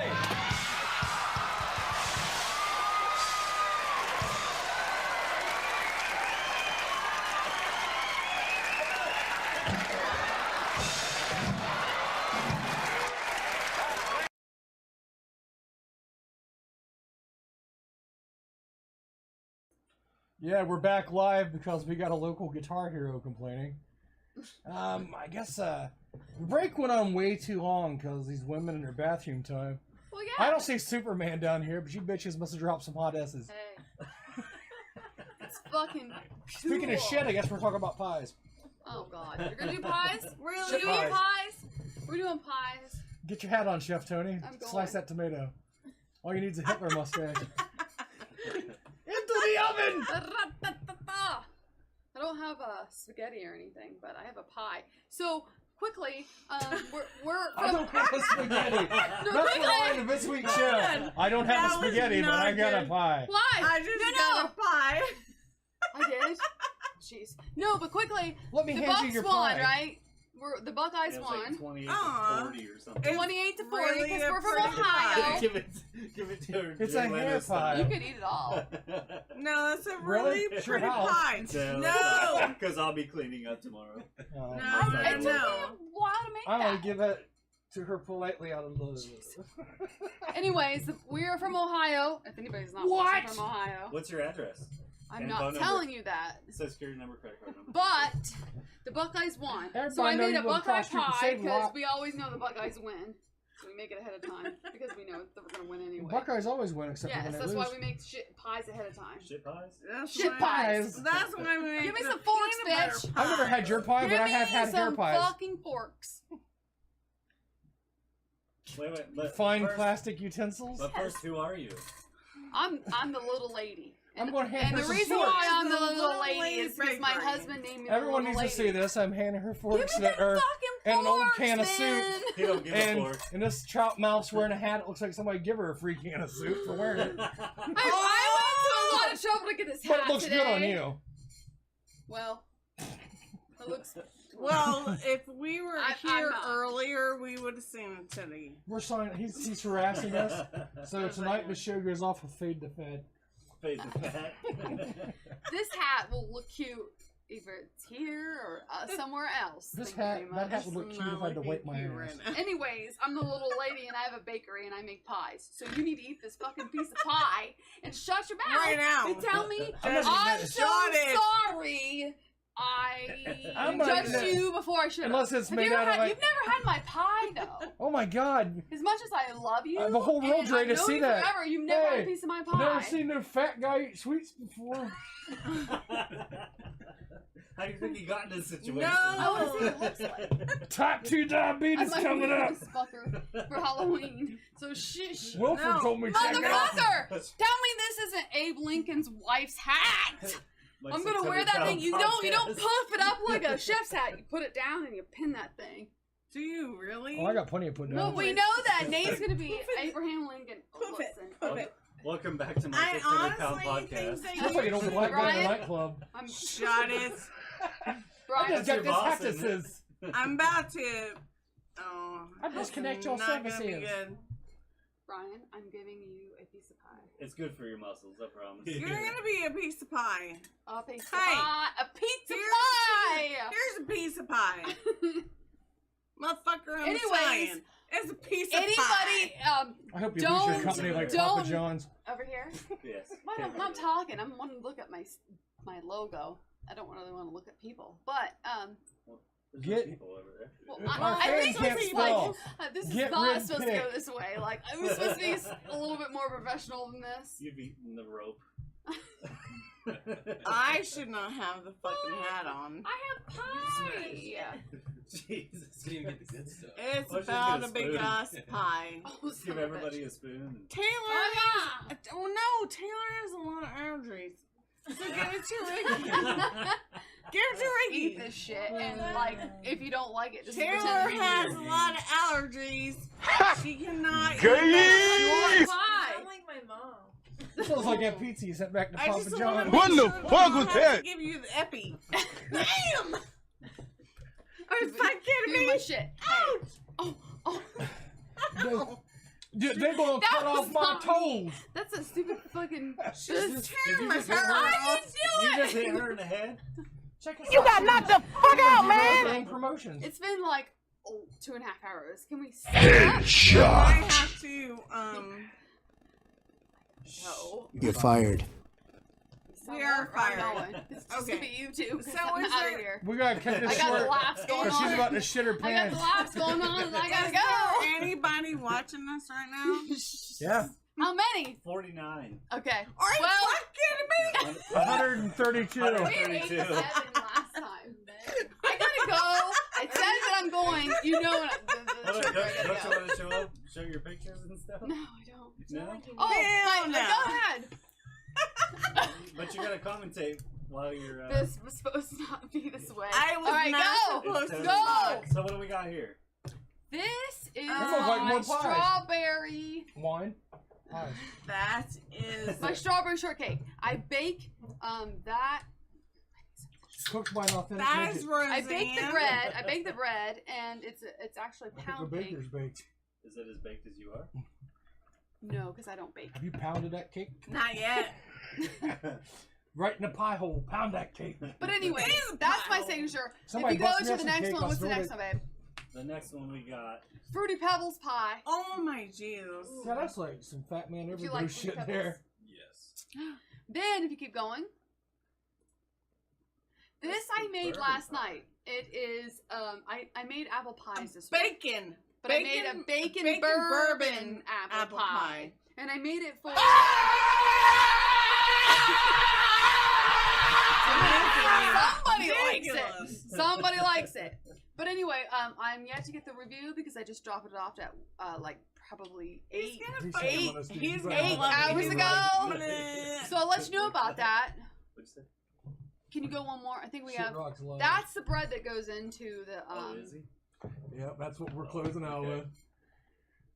Yeah, we're back live because we got a local guitar hero complaining. I guess the break went on way too long because these women in their bathroom time. Well, yeah. I don't see Superman down here, but you bitches must have dropped some hot S's. Hey. It's fucking cool. Speaking of shit, I guess we're talking about pies. Oh, God. You're going to do pies? Really? We're doing pies? We're doing pies. Get your hat on, Chef Tony. I'm going. Slice that tomato. All you need is a Hitler mustache. Into the oven! I don't have a spaghetti or anything, but I have a pie. So, quickly, we're I don't have a spaghetti. No, That's the quickly. line of this week's show. I don't have a spaghetti, but I got a pie. Why? I just got a pie. I did? Jeez. No, but quickly, Let me the hand you Bucks your won, pie. right? The Buckeyes won. Like 28 to 40 or something. 28 to 40 really because a we're from pretty Ohio. give it to her. It's a hair pie. You could eat it all. No, that's a Really? really Sure pretty how? pie. No. Because I'll be cleaning up tomorrow. It took me a while to make I'm that. going to give it to her politely out of love. Anyways, we are from Ohio. If anybody's not What? from Ohio. What's your address? I'm And not phone telling number. you that. Social security number, credit card number. But the Buckeyes won. So Everybody I know made you a wouldn't Buckeye cost you to pie save a because lot. we always know the Buckeyes win. So we make it ahead of time because we know that we're going to win anyway. Buckeyes always win except for Yes, when they that's lose. why we make shit pies ahead of time. Shit pies? Shit pies. That's why we make Give me the some forks, peanut butter bitch. I've never had your pie, but I have had hair some pies. fucking forks. Wait, but Fine first, plastic utensils. But first, who are you? I'm the little lady. I'm going to hand And her the some reason forks. why I'm the The little little lady lady is because my bakery. husband named me the Everyone little needs to lady. see this. I'm handing her forks Give me that the are fucking and an old forks, can of man. soup. He don't give a And, fork. and this trout mouse wearing a hat. It looks like somebody give her a free can of soup for wearing it. I went to a lot of trouble to get this hat But it looks today. good on you. Well, it looks. Well, if we were I'm here not. earlier, we would have seen it today. We're signing. He's harassing us. So tonight the show goes off with Fade to Fed. Fade to fat. This hat will look cute either it's here or somewhere else. This Thank hat, you very that hat much. would look cute if I had to wipe my ass. Anyways, I'm the little lady and I have a bakery and I make pies. So you need to eat this fucking piece of pie and shut your mouth Right now. and tell me I'm not I'm even so Shut it. sorry I'm not judged gonna- you before I should have. Unless it's Have made you ever out of had, like- You've never had my pie, though. Oh my God! As much as I love you, The whole world's and ready to I've known see you that. Forever, you've never had Hey, a piece of my pie. Never seen no fat guy eat sweets before. How do you think he got in this situation? No. I want to see what it looks like. Type 2 diabetes I might coming be up. this fucker for Halloween. So shush. Wilford told me check it out. Motherfucker! Tell me this isn't Abe Lincoln's wife's hat. Like I'm gonna wear that thing. You don't puff it up like a chef's hat. You put it down and you pin that thing. Do you really? Oh, I got plenty of put down. Well, we know that Nate's gonna be Abraham Lincoln. Listen. Welcome back to my I 600-pound honestly podcast. think Looks like an old black guy in a Brian? nightclub. Shut it. I Brian, just got this hat that says. I'm about to. Oh. I disconnect this your is not gonna be services. good. Brian, I'm giving you a piece of pie. It's good for your muscles, I promise. You're gonna be a piece of pie. A piece of Hey. pie. A pizza Here's pie. Here's a piece of pie. Motherfucker, I'm Anyways, Italian. It's a piece of Anybody, pie. I hope you don't, lose your company like don't, Papa John's. Over here? Yes. Well, I'm not talking. I'm wanting to look at my logo. I don't really want to look at people, but There's Get- people over there. well, Our I fan think can't this is spell. like this is Get not rid supposed to go pick. this way. Like I was supposed to be a little bit more professional than this. You've eaten the rope. I should not have the fucking hat on. I have pie. Jesus. Didn't even get the good stuff. It's Let's just about get a a big spoon. ass pie. Oh, Just give everybody a spoon. Taylor has. Oh no, Taylor has a lot of allergies. So give it to Ricky. Give it to Ricky. Eat this shit, and like if you don't like it, just Taylor pretend to has eat a it. lot of allergies. She cannot eat Gay! that. You want pie? I'm like my mom. This looks like that pizza you sent back to I Papa just John. want to fuck was that? give you the epi. Damn! Are you fucking Give kidding me my me? shit. Ouch! Oh, Dude, they're gonna That cut was off my not me. toes. that's a stupid fucking. She's Did tearing you my just hit hair her? I off. didn't do You it. just hit her in the head? Check us You out. got knocked the fuck out, man! Dang promotions. It's been like 2.5 hours. Can we stop? I have to, No. You're fired. So We are where am I fired. going? It's just Okay. gonna be you two. 'cause So I'm is out there- of here. We gotta cut I this got the short. laps going Cause she's on. about to shit her I got pants. the laps going on, and I gotta Is go. there anybody watching this right now? Yeah. How many? 49. Okay. Are you Well, fucking kidding me? 132. we had 87 last time. I gotta go. I said that I'm going. You know what? The Hold on, trip don't I you gotta go. want to show your pictures and stuff? No, I don't. No? Oh, Hell fine, no. go ahead. But you gotta commentate while you're. This was supposed to not be this way. I was All right, not go. supposed It's to. Go. So what do we got here? This is That looks like my more pies. strawberry. Wine. Pies. That is. My strawberry shortcake. I bake that. Cooked by an authentic That midget. is Roseanne. I bake the bread. I bake the bread, and it's actually I think pound the cake. baker's baked. Is it as baked as you are? No, because I don't bake. Have you pounded that cake? Not yet. Right in the pie hole. Pound that cake. But anyway, that's my signature. Somebody if you go bust me to up the some next cake, one, I'll what's the snort next it. one, babe? The next one we got. Fruity Pebbles pie. Oh my Jesus. Yeah, that's like some fat man Would you everybody like shit Fruity there. Yes. Then, if you keep going, this I made last night. It is I made apple pies this week. Bacon. But I made a bacon bourbon apple pie. And I made it for somebody likes it. Somebody likes it. But anyway, I'm yet to get the review because I just dropped it off at like probably eight hours ago. So I'll let you know about that. What'd you say? Can you go one more? I think we Shit have. rocks live. That's the bread that goes into the. Oh, is he? Yep, that's what we're closing out with.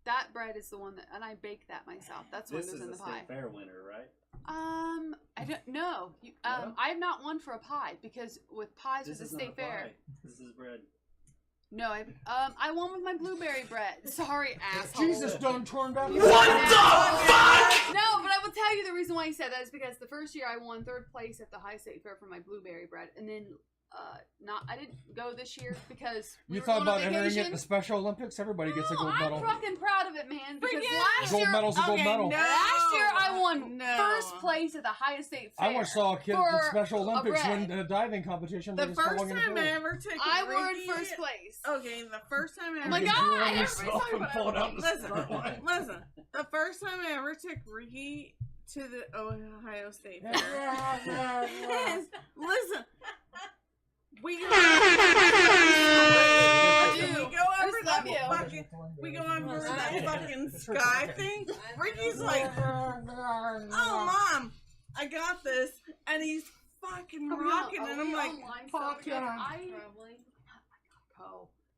That bread is the one that, and I bake that myself. That's what This goes is in a the pie. state fair winner, right? I don't know. I have not won for a pie because with pies This with is the not state a fair. pie. This is bread. No, I won with my blueberry bread. Sorry, asshole. Jesus done turned out. What the fuck? No, but I will tell you the reason why he said that is because the first year I won 3rd place at the high state fair for my blueberry bread, and then I didn't go this year because we You were thought going on about entering it in vacation. the Special Olympics? Everybody gets a gold I'm medal. fucking proud of it, man. Because last Gold year, medal's a gold medal. last year I won first place at the Ohio State Fair. I once saw a kid at the Special Olympics win a diving competition. The by just first falling in the time pool. I ever took I won Ricky- first place. Okay, the first time I Oh my ever God, You run everybody's yourself talking and about fall it. down the start line. Listen, the first time I ever took Ricky to the Ohio State Fair. Listen, we go over that fucking, we go over that fucking sky thing. Ricky's like, "Oh, Mom, I got this," and he's fucking rocking, and I'm like, "Fuck yeah!"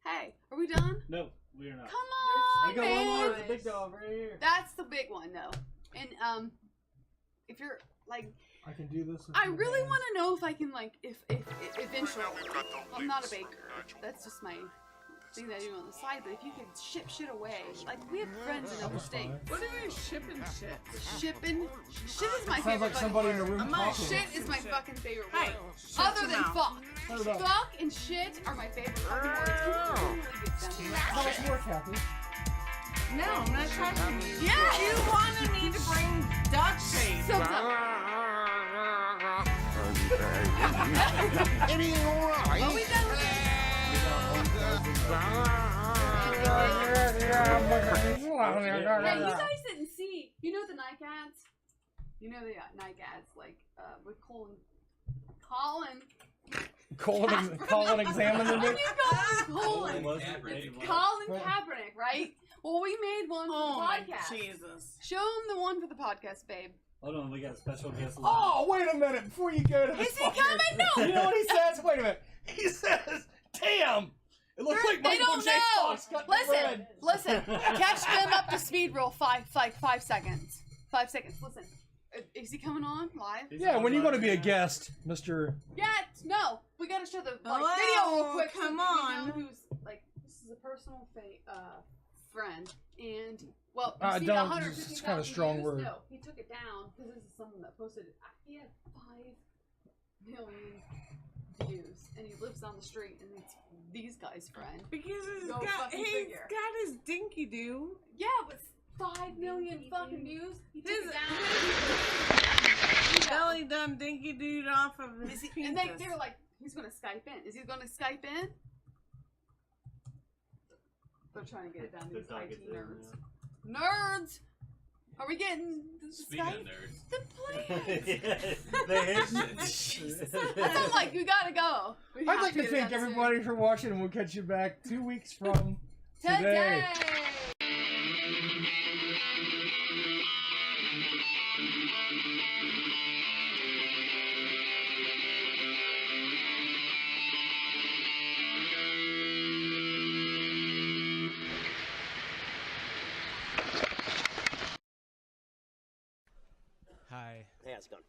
Hey, are we done? No, we are not. Come on, We got man. one more. There's a big dog right here. That's the big one, though. And if you're like, I can do this. I really want to know if I can if eventually. I'm not a baker. That's just my thing that I do on the side. But if you could ship shit away, like we have friends in other states. What do you mean shipping shit? Shipping shit is my Sounds favorite. like somebody in the room talking. Shit is my fucking favorite Hey, word. shut Other your than mouth. fuck. Shut it up. Fuck and shit are my favorite fucking words. People really get them. How much more, Kathy? No, I'm not talking to you. Yeah. You wanted me to bring duct tape. So It ain't alright. Are we done with Hey, you guys didn't see. You know the Nike ads? You know the Nike ads with Colin examiner. When you go to Colin, Kaepernick. Colin Kaepernick, right? Well, we made one for Oh the my podcast. Jesus. Show him the one for the podcast, babe. Hold on, we got a special guest. Oh, wait a minute before you go to this. Is he coming? No. You know what he says? Wait a minute. He says, "Damn, it looks like They Michael don't J. know. Fox got the bread." Listen. Catch them up to speed real 5 seconds. 5 seconds. Listen. Is he coming on live? Yeah, when you going to be a guest, Mr. Yeah, no. We gotta show the Hello, video real quick. come so on. You know who's this is a personal friend, and well, you see don't. 150,000 It's kind of a strong views? word. No, he took it down because this is someone that posted. He had 5 million views, and he lives on the street, and it's these guys' friend. Because Go he's fucking figure. got his dinky doo. Yeah, but 5 million fucking views. He took His it down. belly done dinky doo off of his And penis. they were like, he's gonna Skype in. Is he gonna Skype in? They're trying to get it down to these IT nerds. Nerds! Are we getting Speaking Skype? of nerds. The players! They hit shit. I'm like, we gotta go. We I'd have like to get it thank done soon. everybody for watching, and we'll catch you back 2 weeks from today. Today! Hi. Yeah, it's gone.